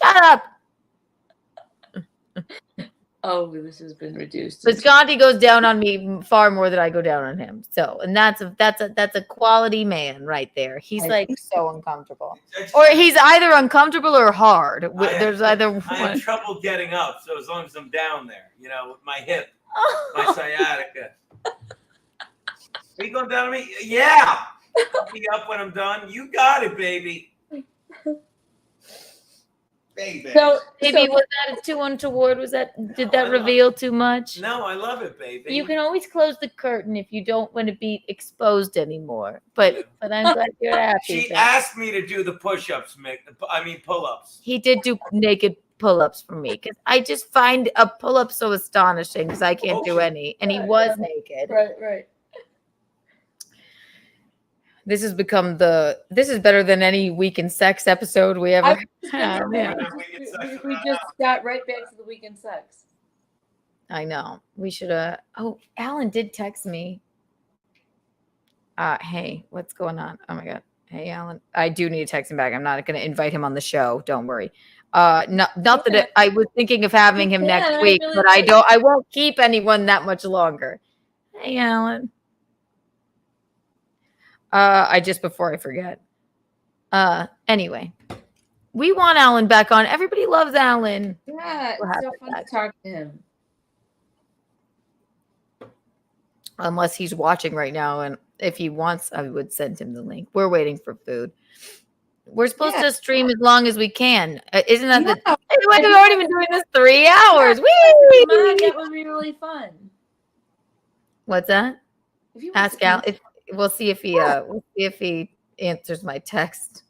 Shut up. Oh, this has been reduced. But Scotty goes down on me far more than I go down on him. So, and that's a quality man right there. He's so uncomfortable, or he's either uncomfortable or hard. There's either one. I have trouble getting up, so as long as I'm down there, with my hip, my sciatica. Are you going down on me? Yeah. I'll be up when I'm done. You got it, baby. Baby. So was that too untoward? Did that reveal too much? No, I love it, baby. You can always close the curtain if you don't want to be exposed anymore. But I'm glad you're happy. She asked me to do the push-ups, pull-ups. He did do naked pull-ups for me because I just find a pull-up so astonishing because I can't do any, and he was naked. Right. This has become this is better than any Weekend Sex episode we ever had. We just got right back to the weekend sex. I know. We should Alan did text me. Hey, what's going on? Oh my God. Hey, Alan. I do need to text him back. I'm not going to invite him on the show. Don't worry. Not that I was thinking of having him next week, but I won't keep anyone that much longer. Hey, Alan. Before I forget. Anyway, we want Alan back on. Everybody loves Alan. Yeah, it's so fun to talk to him. Unless he's watching right now, and if he wants, I would send him the link. We're waiting for food. We're supposed to stream as long as we can. Isn't that we've already been doing this 3 hours. Whee! That would be really fun. What's that? Ask Al. We'll see if he answers my text.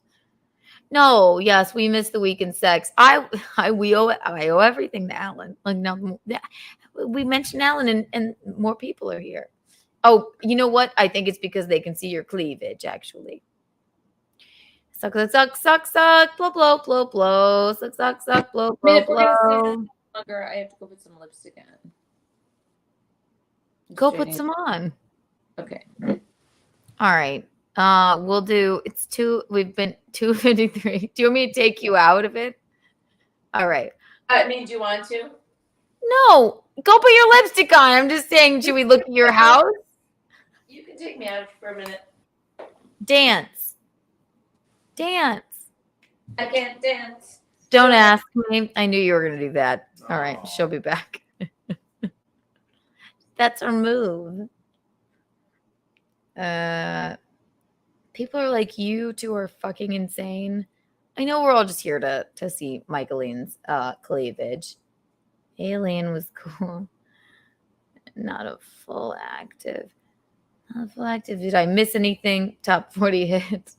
No, yes, we missed the weekend sex. I owe everything to Alan. Like no, we mentioned Alan, and more people are here. Oh, you know what? I think it's because they can see your cleavage. Actually, suck, suck, suck, suck, blow, blow, blow, blow, suck, suck, suck, blow, blow, blow. I have to go put some lipstick on. Go put some on. Okay. All right. We'll do. It's two. We've been 2:53. Do you want me to take you out of it? All right. I mean, do you want to? No, go put your lipstick on. I'm just saying. Should we look at your house? You can take me out for a minute. Dance. Dance. I can't dance. Don't ask me. I knew you were going to do that. All right. She'll be back. That's our move. People are like, you two are fucking insane. I know we're all just here to see Michaeline's cleavage. Alien was cool. Not a full active. Not a full active. Did I miss anything? Top 40 hits.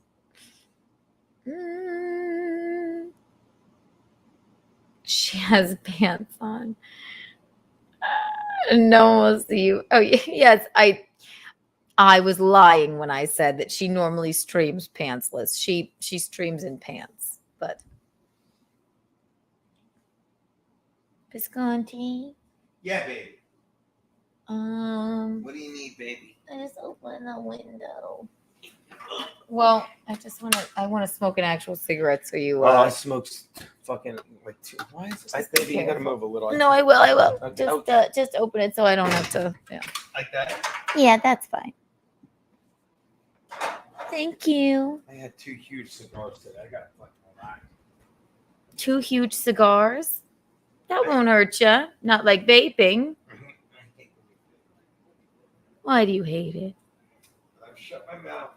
She has pants on. No one will see you. Oh, yes. I was lying when I said that she normally streams pantsless. She streams in pants, but Visconti. Yeah, baby. What do you need, baby? I just opened the window. Well, I want to smoke an actual cigarette. So you. I smoked fucking like two. Why is this? Baby, you gotta move a little. No, I will. Okay. Just open it so I don't have to. Yeah. Like that? Yeah, that's fine. Thank you. I had 2 huge cigars today. I got fucking alive. 2 huge cigars. That won't hurt you. Not like vaping. Why do you hate it? I've shut my mouth.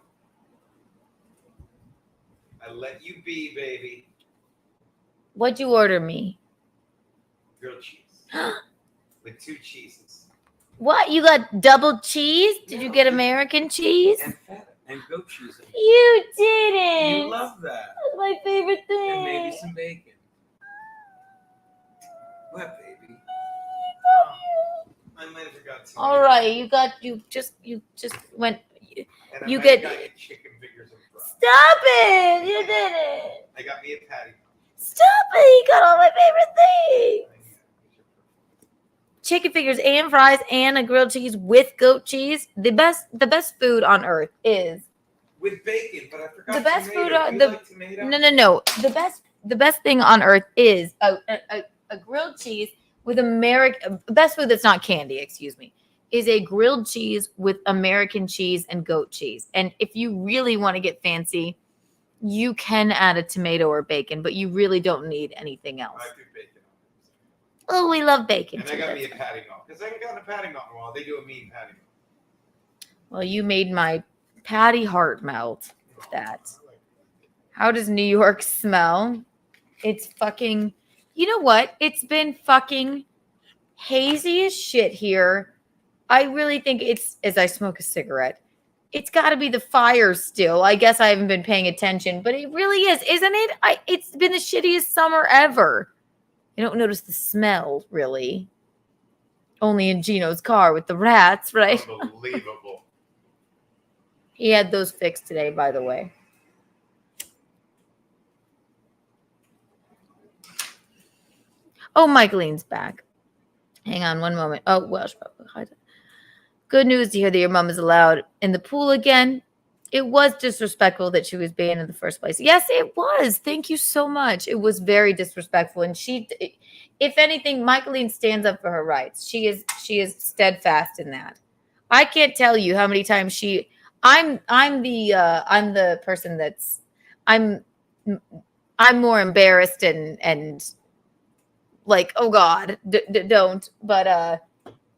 I let you be, baby. What'd you order me? Grilled cheese. With 2 cheeses. What? You got double cheese? Did you get American cheese? And feta. And goat cheese. You didn't. You love that. That's my favorite thing. And maybe some bacon. What, baby? I might have forgot to. All right, you just went. And You I get. got you chicken fingers and fries. Stop it! You did it. I got me a patty. Stop it! You got all my favorite things. Chicken fingers and fries and a grilled cheese with goat cheese. The best food on earth is With bacon, but I forgot the best tomato. food Do on you the like tomato? no. The best thing on earth is a grilled cheese with American best food that's not candy, excuse me, is a grilled cheese with American cheese and goat cheese. And if you really want to get fancy, you can add a tomato or bacon, but you really don't need anything else. I do bacon. Oh, we love bacon. And I got me a patty melt because I haven't gotten a patty melt in a while. They do a mean patty melt. Well, you made my patty heart melt. That. How does New York smell? It's fucking. You know what? It's been fucking hazy as shit here. I really think it's, as I smoke a cigarette, it's got to be the fire still. I guess I haven't been paying attention, but it really is, isn't it? It's been the shittiest summer ever. I don't notice the smell, really. Only in Gino's car with the rats, right? Unbelievable. He had those fixed today, by the way. Oh, Michaeline's back. Hang on one moment. Oh, well, good news to hear that your mom is allowed in the pool again. It was disrespectful that she was banned in the first place. Yes, it was. Thank you so much. It was very disrespectful. And if anything, Michaeline stands up for her rights. She is steadfast in that. I can't tell you how many times I'm the person that's I'm more embarrassed and like, oh God, don't. But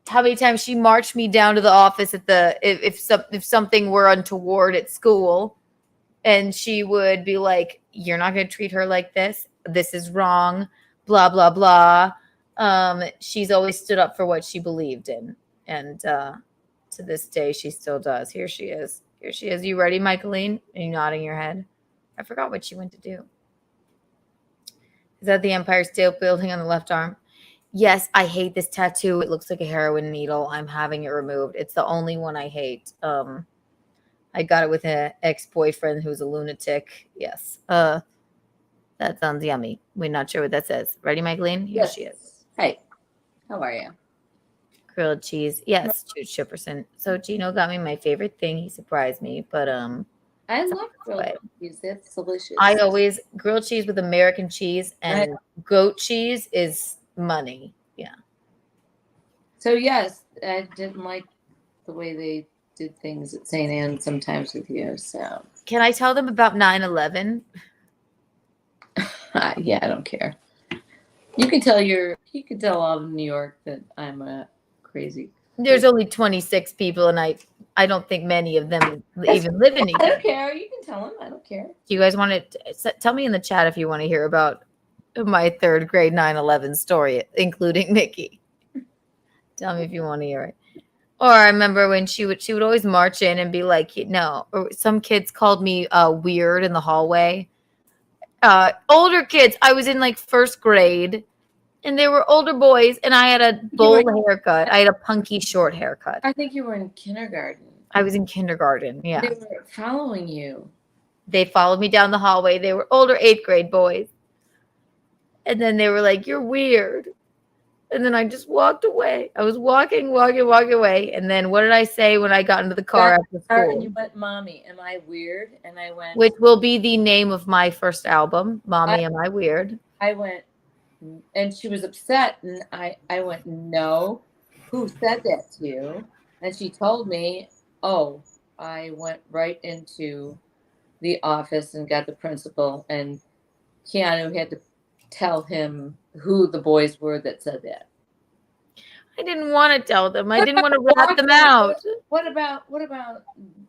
how many times she marched me down to the office at if something were untoward at school, and she would be like, "You're not going to treat her like this. This is wrong." Blah blah blah. She's always stood up for what she believed in, and to this day, she still does. Here she is. Here she is. You ready, Michaeline? Are you nodding your head? I forgot what she went to do. Is that the Empire State Building on the left arm? Yes, I hate this tattoo. It looks like a heroin needle. I'm having it removed. It's the only one I hate. I got it with an ex-boyfriend who's a lunatic. Yes. That sounds yummy. We're not sure what that says. Ready, Michaeline? Here Yes. she is. Hey, how are you? Grilled cheese. Yes, Jude Shipperson. So Gino got me my favorite thing. He surprised me, but I love grilled cheese. That's delicious. I always grilled cheese with American cheese and goat cheese is money. Yeah. So yes, I didn't like the way they did things at St. Anne sometimes with you. So Can I tell them about 9/11? yeah, I don't care. You can tell all of New York that I'm a crazy. There's only 26 people, and I don't think many of them even live in New I York. don't care. You can tell them. I don't care. Do you guys want to tell me in the chat if you want to hear about my third grade 9/11 story, including Mickey? Tell me if you want to hear it. Or I remember when she would always march in and be like, no. Or some kids called me weird in the hallway. Older kids. I was in like first grade, and they were older boys, and I had a bold haircut. I had a punky short haircut. I think you were in kindergarten. I was in kindergarten. Yeah. They were following you. They followed me down the hallway. They were older 8th grade boys. And then they were like, you're weird. And then I just walked away. I was walking away. And then what did I say when I got into the car after school? And you went, Mommy, am I weird? And I went, Which will be the name of my first album, Mommy, Am I Weird? I went, and she was upset. And I went, no, who said that to you? And she told me, oh, I went right into the office and got the principal, and Keanu had to tell him who the boys were that said that. I didn't want to tell them. I didn't want to rat them out. What about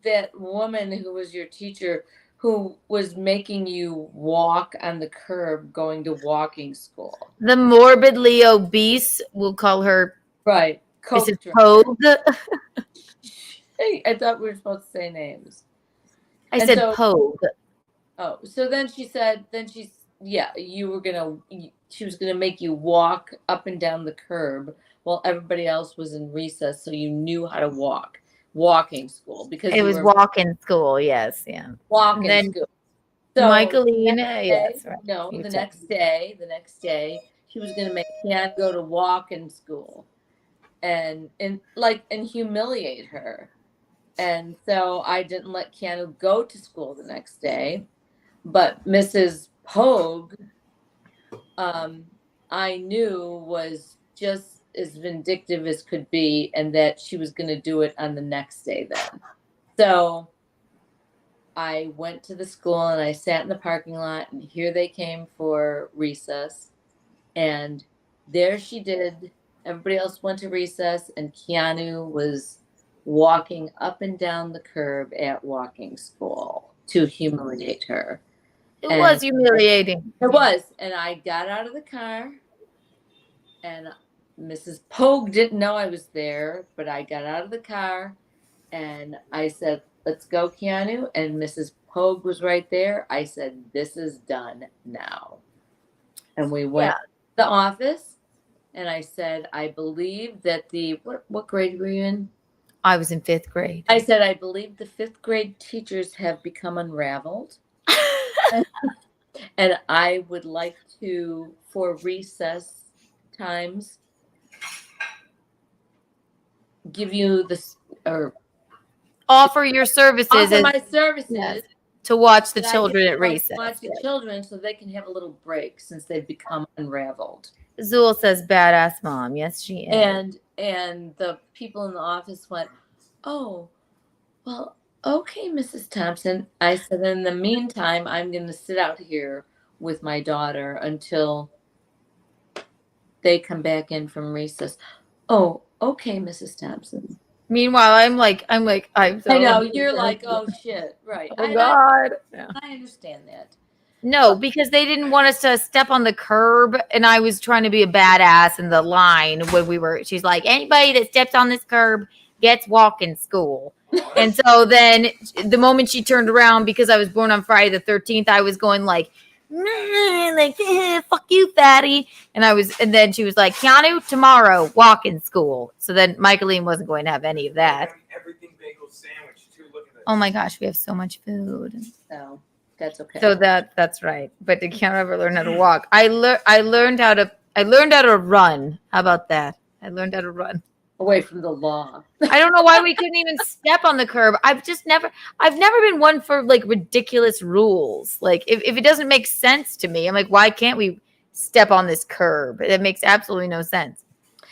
that woman who was your teacher who was making you walk on the curb going to walking school? The morbidly obese, we'll call her right. Mrs. Pogue. I thought we were supposed to say names. I said Pogue. Oh, so then she said, she was gonna make you walk up and down the curb while everybody else was in recess, so you knew how to walking school, because it was walking school. Yes, yeah, walking school. So Michaeline, yes, right. No, the next day, she was gonna make Keanu go to walking school, and humiliate her, and so I didn't let Keanu go to school the next day, but Mrs. Pogue, I knew was just as vindictive as could be, and that she was going to do it on the next day then. So I went to the school and I sat in the parking lot, and here they came for recess, and there she did. Everybody else went to recess, and Keanu was walking up and down the curb at walking school to humiliate her. It was humiliating. It was. And I got out of the car, and Mrs. Pogue didn't know I was there, but I got out of the car and I said, let's go, Keanu. And Mrs. Pogue was right there. I said, this is done now. And we went to the office, and I said, I believe that what grade were you in? I was in 5th grade. I said, I believe the 5th grade teachers have become unraveled. And I would like to, for recess times, give you this, or offer your services. Offer my services. Yes, to watch the children at recess. Watch the children so they can have a little break since they've become unraveled. Zool says, badass mom. Yes, she is. And the people in the office went, oh, well, okay, Mrs. Thompson. I said, in the meantime, I'm going to sit out here with my daughter until they come back in from recess. Oh, okay, Mrs. Thompson. Meanwhile, I'm so I know, you're like, oh shit, right. Oh God. I understand that. No, because they didn't want us to step on the curb, and I was trying to be a badass in the line when she's like, anybody that steps on this curb gets walking school. And so then the moment she turned around, because I was born on Friday the 13th, I was going like fuck you, fatty. And then she was like, Keanu, tomorrow, walking school. So then Michaeline wasn't going to have any of that. Everything bagel sandwich too. Look at that. Oh my gosh, we have so much food. So that's okay. So that's right. But did Keanu ever learn how to walk? I learned how to run. How about that? I learned how to run. away from the law. I don't know why we couldn't even step on the curb. I've never been one for like ridiculous rules. Like if it doesn't make sense to me, I'm like, why can't we step on this curb? It makes absolutely no sense.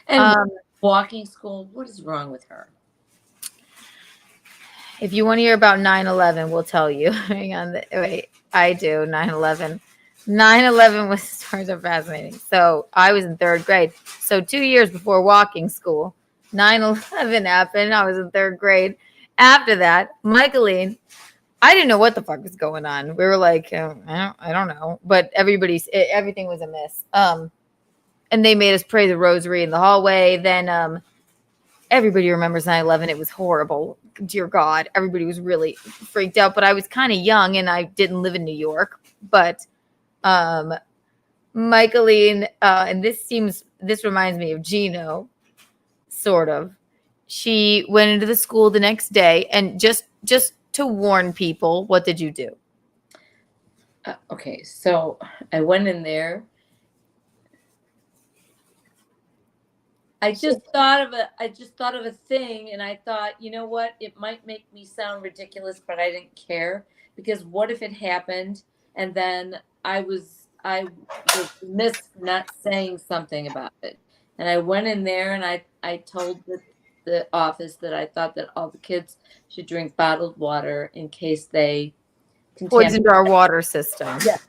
And walking school, what is wrong with her? If you want to hear about 9/11, we'll tell you. Hang on. Wait, I do 9/11. 9/11 was stories are fascinating. So I was in 3rd grade. So 2 years before walking school, 9/11 happened. I was in 3rd grade. After that, Michaeline, I didn't know what the fuck was going on. We were like, I don't know, but everything was a mess. And they made us pray the rosary in the hallway. Then everybody remembers 9/11. It was horrible. Dear God, everybody was really freaked out. But I was kind of young and I didn't live in New York. But Michaeline, and this reminds me of Gino, sort of. She went into the school the next day and just to warn people, what did you do? Okay, so I went in there. I just thought of a thing, and I thought, you know what? It might make me sound ridiculous, but I didn't care, because what if it happened and then I was missed not saying something about it. And I went in there and I told the office that I thought that all the kids should drink bottled water in case they Poisoned our water system. Yes.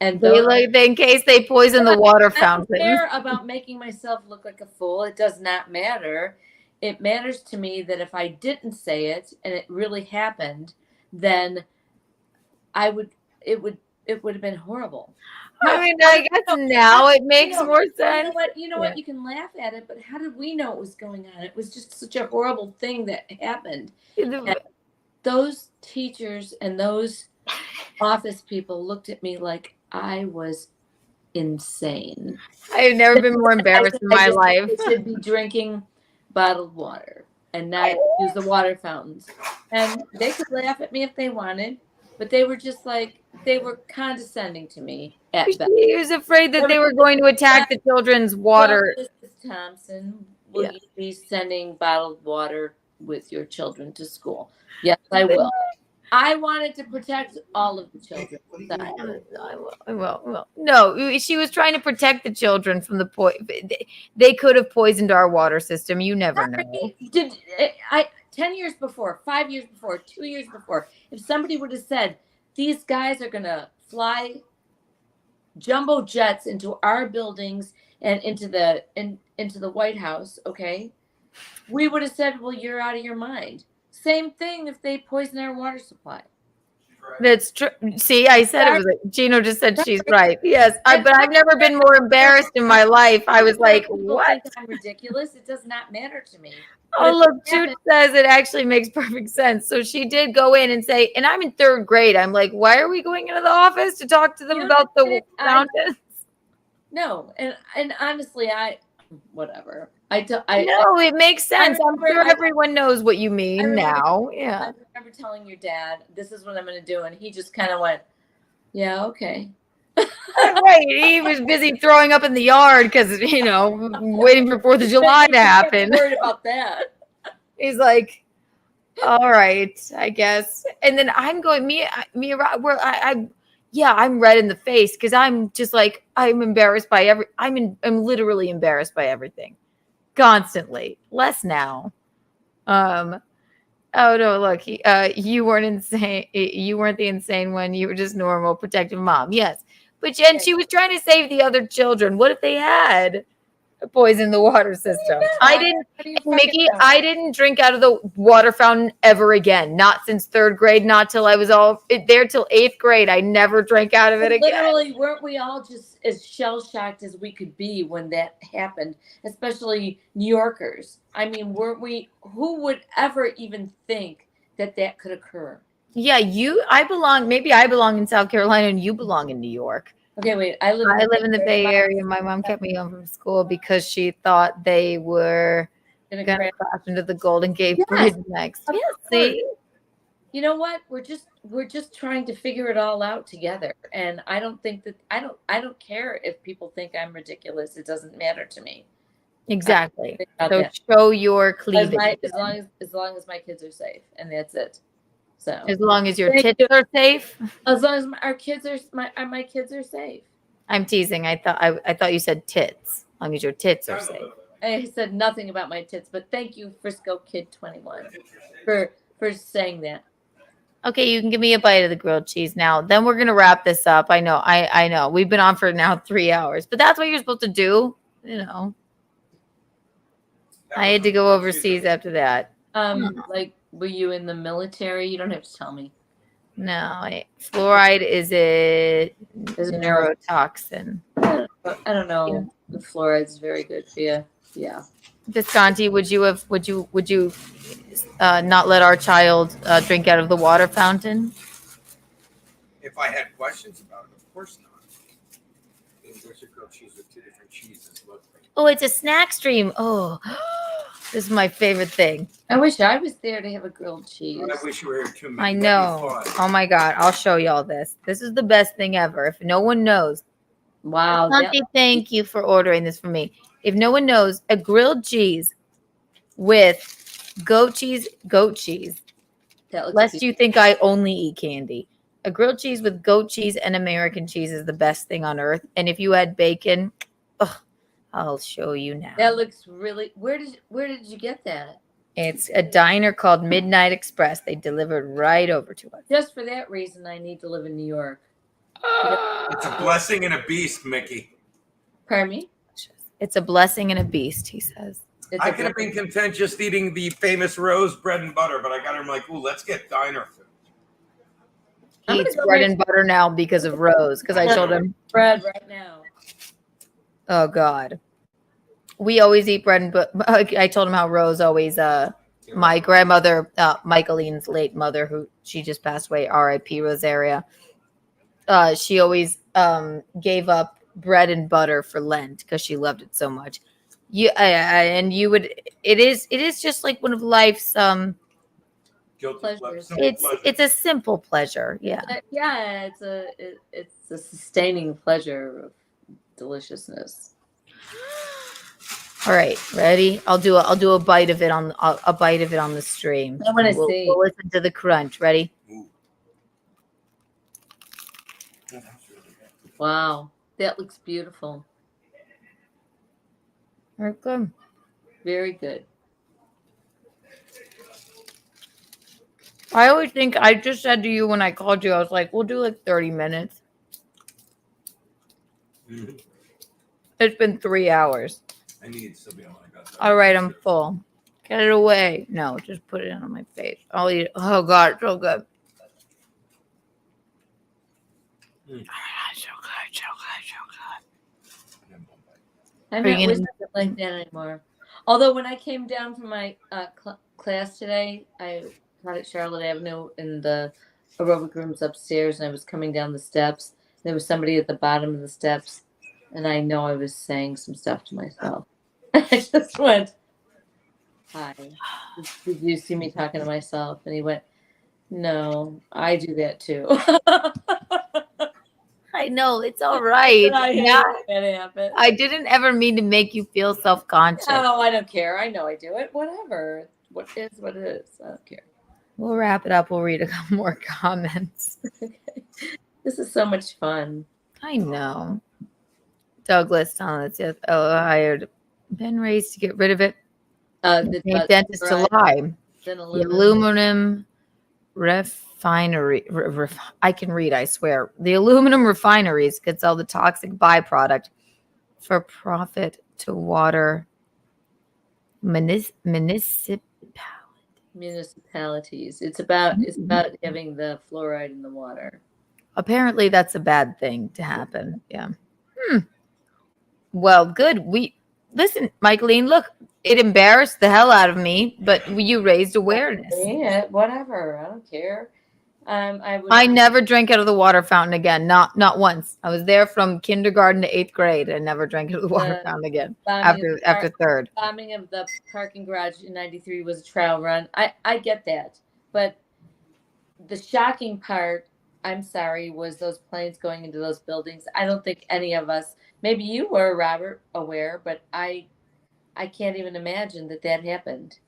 And in case they poison the water fountain. I don't care about making myself look like a fool. It does not matter. It matters to me that if I didn't say it and it really happened, then it would have been horrible. I mean, I guess now it makes more sense. You know what? You can laugh at it, but how did we know it was going on? It was just such a horrible thing that happened. And those teachers and those office people looked at me like I was insane. I've never been more embarrassed in my life. I should be drinking bottled water and not use the water fountains. And they could laugh at me if they wanted, but they were just like, they were condescending to me at best. He was afraid that they were going to attack the children's water. Well, Mrs. Thompson, will you be sending bottled water with your children to school? Yes, I will. I wanted to protect all of the children. Well, no, she was trying to protect the children from the poison. They could have poisoned our water system. You never know. 10 years before, 5 years before, 2 years before, if somebody would have said, these guys are going to fly jumbo jets into our buildings and into the White House, okay, we would have said, well, you're out of your mind. Same thing if they poison our water supply. That's true. See, I said it was like, Gino just said she's right. Yes, but I've never been more embarrassed in my life. I was like, what? Think I'm ridiculous. It does not matter to me. Oh, look, Jude says it actually makes perfect sense. So she did go in and say, and I'm in 3rd grade. I'm like, why are we going into the office to talk to them about the fountains? No, and honestly, whatever. No, it makes sense. I'm sure everyone knows what you mean now. Yeah. I remember telling your dad, this is what I'm going to do. And he just kind of went, yeah, okay. Right. He was busy throwing up in the yard because, waiting for 4th of July to happen. Worried about that. He's like, all right, I guess. And then I'm going, I'm red in the face because I'm just like, I'm embarrassed by I'm literally embarrassed by everything. Constantly. Less now. Oh no, look, you weren't insane. You weren't the insane one. You were just normal, protective mom. Yes. But Jen, she was trying to save the other children. What if they had poisoned the water system? I didn't drink out of the water fountain ever again. Not since 3rd grade, not till I was there till 8th grade. I never drank out of it again. Literally, weren't we all just as shell-shocked as we could be when that happened? Especially New Yorkers. I mean, who would ever even think that could occur? Yeah, I belong in South Carolina and you belong in New York. Okay, wait. I live in the Bay Area. My mom kept me home from school because she thought they were going to crash into the Golden Gate Bridge next. Yeah, see? You know what? We're just trying to figure it all out together. And I don't think that I don't care if people think I'm ridiculous. It doesn't matter to me. Exactly. About So that. show your As, cleavage. as long as my kids are safe, and that's it. So As long as your Thank tits you. are safe. As long as our kids are my kids are safe. I'm teasing. I thought you said tits. As long as your tits are safe. I said nothing about my tits, but thank you, Frisco Kid 21, for saying that. Okay, you can give me a bite of the grilled cheese now. Then we're gonna wrap this up. I know. I know. We've been on for now 3 hours, but that's what you're supposed to do. You know. I had to go overseas after that. Like, were you in the military? You don't have to tell me. No, fluoride is a Is it neurotoxin. I don't know. The fluoride's very good for you. Yeah. Visconti, would you not let our child drink out of the water fountain? If I had questions about it, of course not. There's a grilled cheese with 2 different cheeses. Look. Oh, it's a snack stream. Oh, this is my favorite thing. I wish I was there to have a grilled cheese. I wish you were here too. I know. Oh my God, I'll show y'all this. This is the best thing ever. If no one knows, wow. Visconti, thank you for ordering this for me. If no one knows, a grilled cheese with goat cheese. Lest you think I only eat candy. A grilled cheese with goat cheese and American cheese is the best thing on earth. And if you add bacon, I'll show you now. That looks really. Where did you get that? It's a diner called Midnight Express. They delivered right over to us. Just for that reason, I need to live in New York. It's a blessing and a beast, Mickey. Pardon me? It's a blessing and a beast, he says. I could have been content just eating the famous Rose bread and butter, but I got him like, ooh, let's get diner food. He eats bread and butter now because of Rose. Because I told him bread right now. Oh God, we always eat bread and butter. I told him how Rose always. My grandmother, Michaeline's late mother, who she just passed away, R.I.P. Rosaria. She always gave up bread and butter for Lent because she loved it so much. And you would. It is just like one of life's pleasures. It's a simple pleasure. Yeah. Yeah, it's a sustaining pleasure of deliciousness. All right, ready? I'll do a bite of it on the stream. I want to see. We'll listen to the crunch. Ready? Wow, that looks beautiful. Very good. Very good. I always think I just said to you when I called you, I was like, we'll do like 30 minutes. Mm-hmm. It's been 3 hours. I need something when I got that. All right, I'm full. Get it away. No, just put it on my face. I'll eat it. Oh God, so good. Oh my God, so good. I'm not with it like that anymore. Although when I came down from my class today, I taught at Charlotte Avenue in the aerobic rooms upstairs, and I was coming down the steps. There was somebody at the bottom of the steps, and I know I was saying some stuff to myself. I just went, "Hi, did you see me talking to myself?" And he went, "No, I do that too." I know, it's all right. I didn't ever mean to make you feel self-conscious. No, I don't care. I know I do it. Whatever. What is what it is. I don't care. We'll wrap it up. We'll read a couple more comments. This is so much fun. I know. Douglas telling us, yes, hired been raised to get rid of it. The dentist to lie. The aluminum refinery. I can read, I swear. The aluminum refineries could sell the toxic byproduct for profit to water municipalities. It's about having the fluoride in the water. Apparently, that's a bad thing to happen. Yeah. Well, good. Listen, Michaeline. Look, it embarrassed the hell out of me, but you raised awareness. Yeah, whatever. I don't care. I never drank out of the water fountain again. Not once. I was there from kindergarten to 8th grade. I never drank out of the water fountain again after third. Bombing of the parking garage in '93 was a trial run. I get that, but the shocking part, I'm sorry, was those planes going into those buildings. I don't think any of us, maybe you were, Robert, aware, but I I can't even imagine that happened.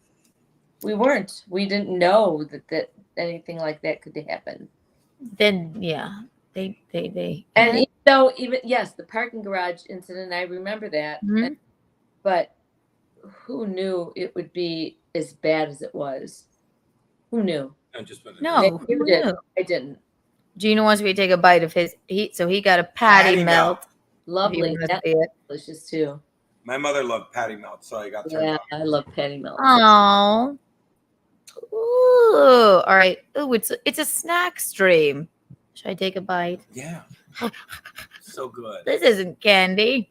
We didn't know that anything like that could happen. Then yeah, they And even though yes, the parking garage incident, I remember that. Mhm. But who knew it would be as bad as it was? Who knew? No, Maybe who you did. knew? I didn't. Gino wants me to take a bite of his. So he got a patty melt. Lovely. wanna That's see it. delicious too. My mother loved patty melt, so I got turned Yeah, on. I love patty melt. Oh. Ooh. All right. Ooh, it's a snack stream. Should I take a bite? Yeah. So good. This isn't candy.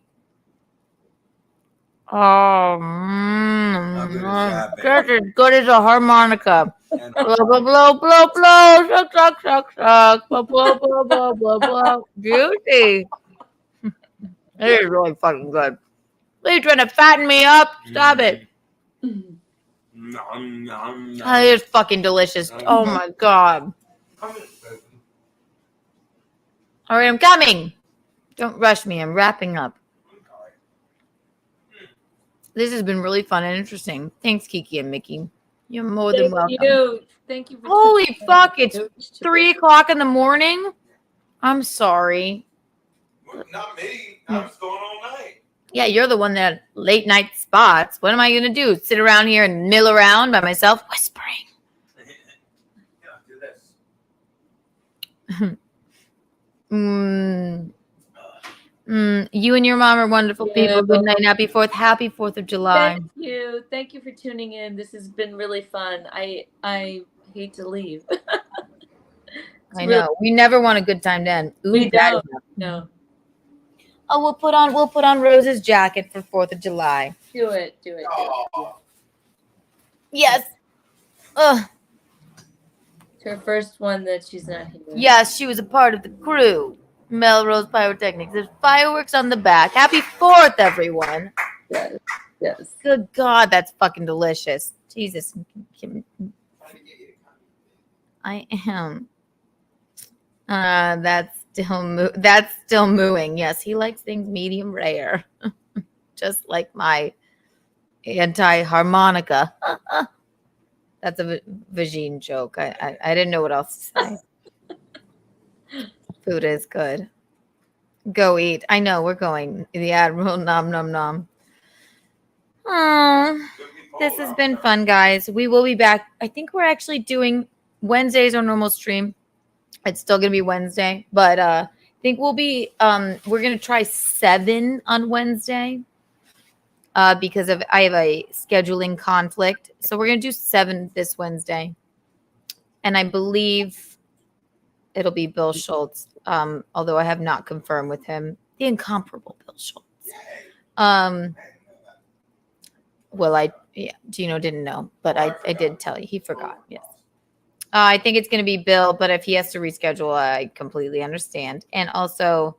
Oh, How good is that, that's baby? as good as a harmonica. And- Blow, blow, blow, blow, blow, shuck, shuck, shuck, shuck, blow, blow, blow, blow, blow, blow. Beauty. It is really fucking good. Are you trying to fatten me up? Stop it. Nom, nom, nom. Oh, it is fucking delicious. Oh my god. All right, I'm coming. Don't rush me. I'm wrapping up. This has been really fun and interesting. Thanks, Kiki and Mickey. You're more than welcome. Thank you. For Holy tuning in. fuck, it's It was 3 o'clock in the morning. I'm sorry. Not me. I was going all night. Yeah, you're the one that late night spots. What am I going to do? Sit around here and mill around by myself whispering? Yeah, do this. You and your mom are wonderful people. Good night. Happy 4th. Happy 4th of July. Thank you. Thank you for tuning in. This has been really fun. I hate to leave. I know. We never want a good time to end. Ooh, We bad don't. enough. No. Oh, we'll put on Rose's jacket for 4th of July. Do it. Yes. Ugh. It's her first one that she's not here. Yes, she was a part of the crew. Melrose Pyrotechnics. There's fireworks on the back. Happy 4th, everyone. Yes. Good God, that's fucking delicious. Jesus. I am. That's still mooing. Yes, he likes things medium rare. Just like my anti-harmonica. That's a vagine joke. I didn't know what else to say. Food is good. Go eat. I know we're going. The Admiral nom nom nom. This has been fun, guys. We will be back. I think we're actually doing Wednesdays our normal stream. It's still gonna be Wednesday, but I think we'll be we're gonna try 7 on Wednesday because I have a scheduling conflict. So we're gonna do 7 this Wednesday, and I believe it'll be Bill Schultz. Although I have not confirmed with him, the incomparable Bill Schultz. Gino didn't know, but I did tell you. He forgot. Yes. I think it's going to be Bill, but if he has to reschedule, I completely understand. And also,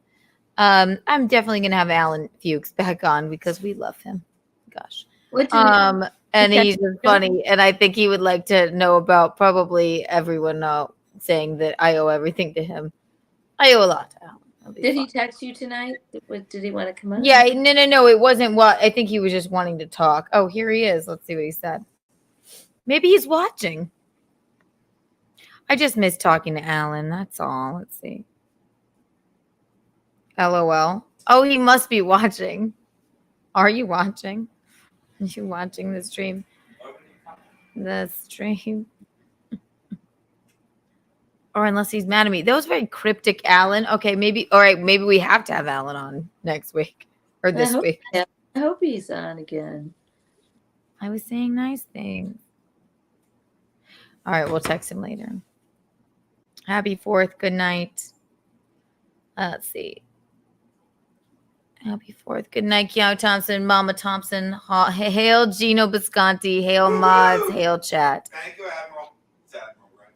I'm definitely going to have Alan Fuchs back on because we love him. Gosh. And he's just funny. And I think he would like to know about probably everyone saying that I owe everything to him. I owe a lot to Alan. Did he text you tonight? Did he want to come on? Yeah, no. It wasn't what I think he was just wanting to talk. Oh, here he is. Let's see what he said. Maybe he's watching. I just miss talking to Alan. That's all. Let's see. LOL. Oh, he must be watching. Are you watching? Are you watching the stream? The stream. Or unless he's mad at me. That was very cryptic, Alan. Okay, maybe. All right, maybe we have to have Alan on next week or this week. I hope he's on again. I was saying nice things. All right, we'll text him later. Happy 4th. Good night. Let's see. Happy 4th. Good night, Keanu Thompson, Mama Thompson. Hail Gino Bisconti. Hail mods. Hail chat. Thank you, Admiral. It's Admiral, right?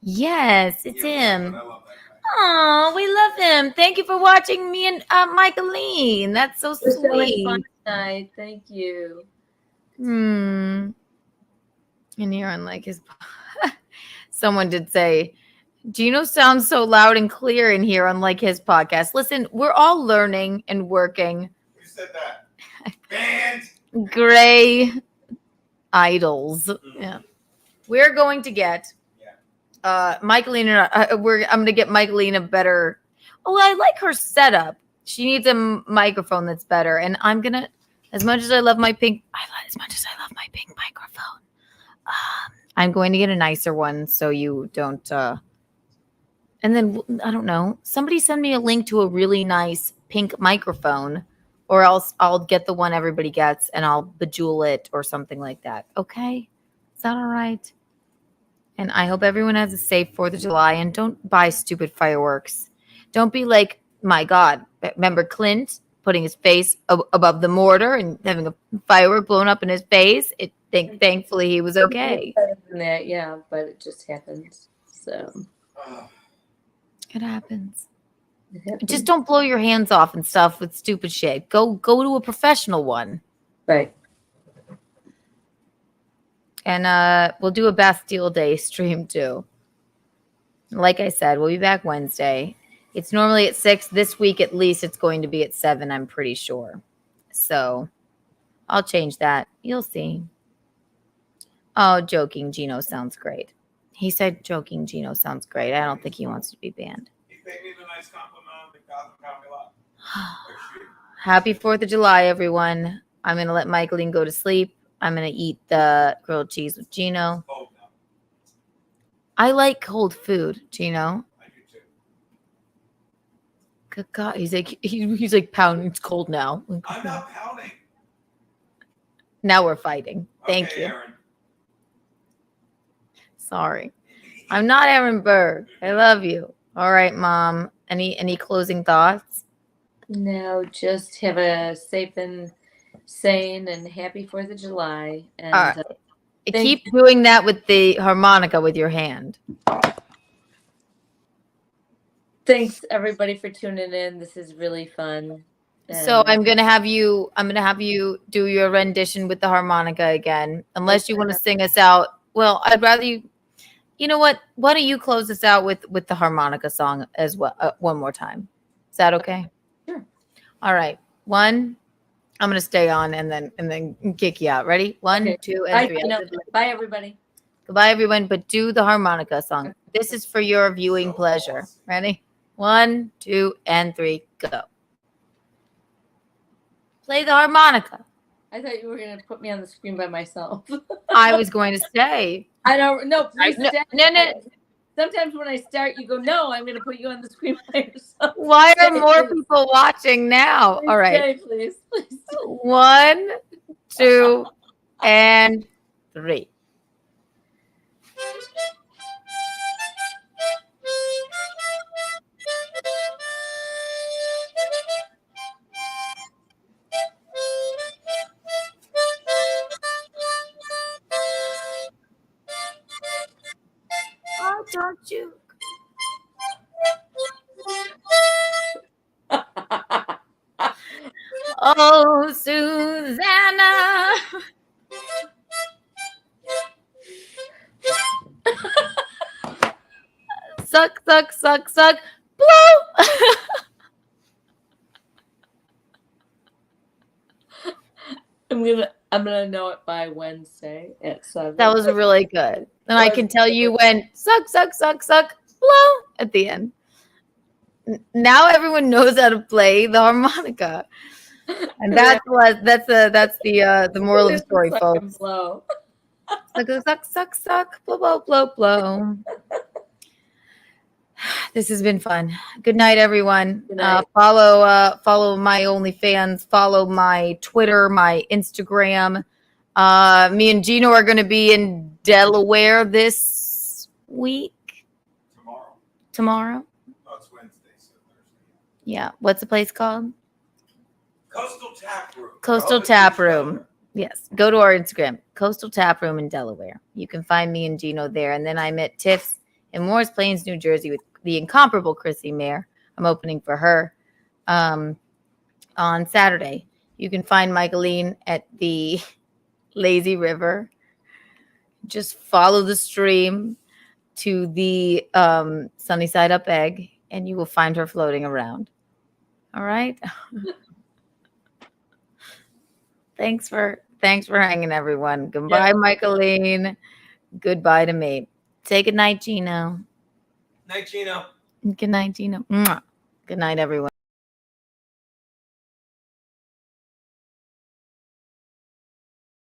Yes, it's him. I love that guy. Oh, we love him. Thank you for watching me and Michaeline. That's so It was really sweet. fun tonight. Thank you. And here on like his someone did say Gino sounds so loud and clear in here unlike his podcast. Listen, we're all learning and working. Who said that? Band. gray idols. Yeah. We're going to get Michaeline. I'm going to get Michaeline a better. Oh, I like her setup. She needs a microphone that's better, and I'm gonna. As much as I love my pink microphone, I'm going to get a nicer one so you don't. And then I don't know. Somebody send me a link to a really nice pink microphone, or else I'll get the one everybody gets and I'll bejewel it or something like that. Okay, is that all right? And I hope everyone has a safe 4th of July, and don't buy stupid fireworks. Don't be like, my God, remember Clint putting his face above the mortar and having a firework blown up in his face? Thankfully, he was okay. Better than that, yeah, but it just happens. So it happens. Just don't blow your hands off and stuff with stupid shit. Go to a professional one. Right. And we'll do a Bastille Day stream too. Like I said, we'll be back Wednesday. It's normally at 6. This week, at least, it's going to be at 7, I'm pretty sure. So I'll change that. You'll see. Oh, joking Gino sounds great. He said joking Gino sounds great. I don't think he wants to be banned. He paid me the nice compliment on the Gotham Comedy Lot. Happy 4th of July, everyone. I'm going to let Michaeline go to sleep. I'm going to eat the grilled cheese with Gino. Oh, no. I like cold food, Gino. I do too. Good God. He's like pounding. It's cold now. I'm not pouting. Now we're fighting. Thank Okay, you. Aaron. Sorry. I'm not Aaron Berg. I love you. All right, Mom. Any closing thoughts? No, just have a safe and sane and happy 4th of July. And All right. Keep doing that with the harmonica with your hand. thanks everybody for tuning in. This is really fun. So And, I'm gonna have you do your rendition with the harmonica again, unless you want to sing us out. Well, I'd rather you. You know what? Why don't you close us out with the harmonica song as well, one more time? Is that okay? Sure. All right. 1. I'm gonna stay on and then kick you out. Ready? 1, Okay. 2, and 3. Bye, everybody. Goodbye, everyone. But do the harmonica song. This is for your viewing pleasure. Ready? 1, 2, and 3. Go. Play the harmonica. I thought you were going to put me on the screen by myself. I was going to say. I don't know. Please No, stay. no. Sometimes when I start, you go, no, I'm going to put you on the screen by yourself. Why are Stay, more please. people watching now? Please All right. stay, please. 1, 2, and 3. Oh, don't you? Oh, Susanna. Suck, suck, suck, suck. Blow. I'm gonna know it by Wednesday at 7. That was really good. And I can tell you when suck, suck, suck, suck, blow at the end. Now everyone knows how to play the harmonica. And that's the moral of the story, Suck folks. and blow. Suck, suck, suck, suck, blow, blow, blow, blow. This has been fun. Good night, everyone. Good night. Follow my OnlyFans. Follow my Twitter, my Instagram. Me and Gino are going to be in Delaware this week. Tomorrow. Oh, it's Wednesday, so Thursday. Yeah. What's the place called? Coastal Tap Room. Coastal Tap Room. Yes. Go to our Instagram, Coastal Tap Room in Delaware. You can find me and Gino there. And then I'm at Tiff's in Morris Plains, New Jersey with the incomparable Chrissy Mayer. I'm opening for her on Saturday. You can find Michaeline at the Lazy River. Just follow the stream to the Sunny Side Up Egg, and you will find her floating around. All right. Thanks for Thanks for hanging, everyone. Goodbye, Michaeline. Goodbye to me. Say good night, Gino. Night, Gino. Good night, Gino. Mwah. Good night, everyone.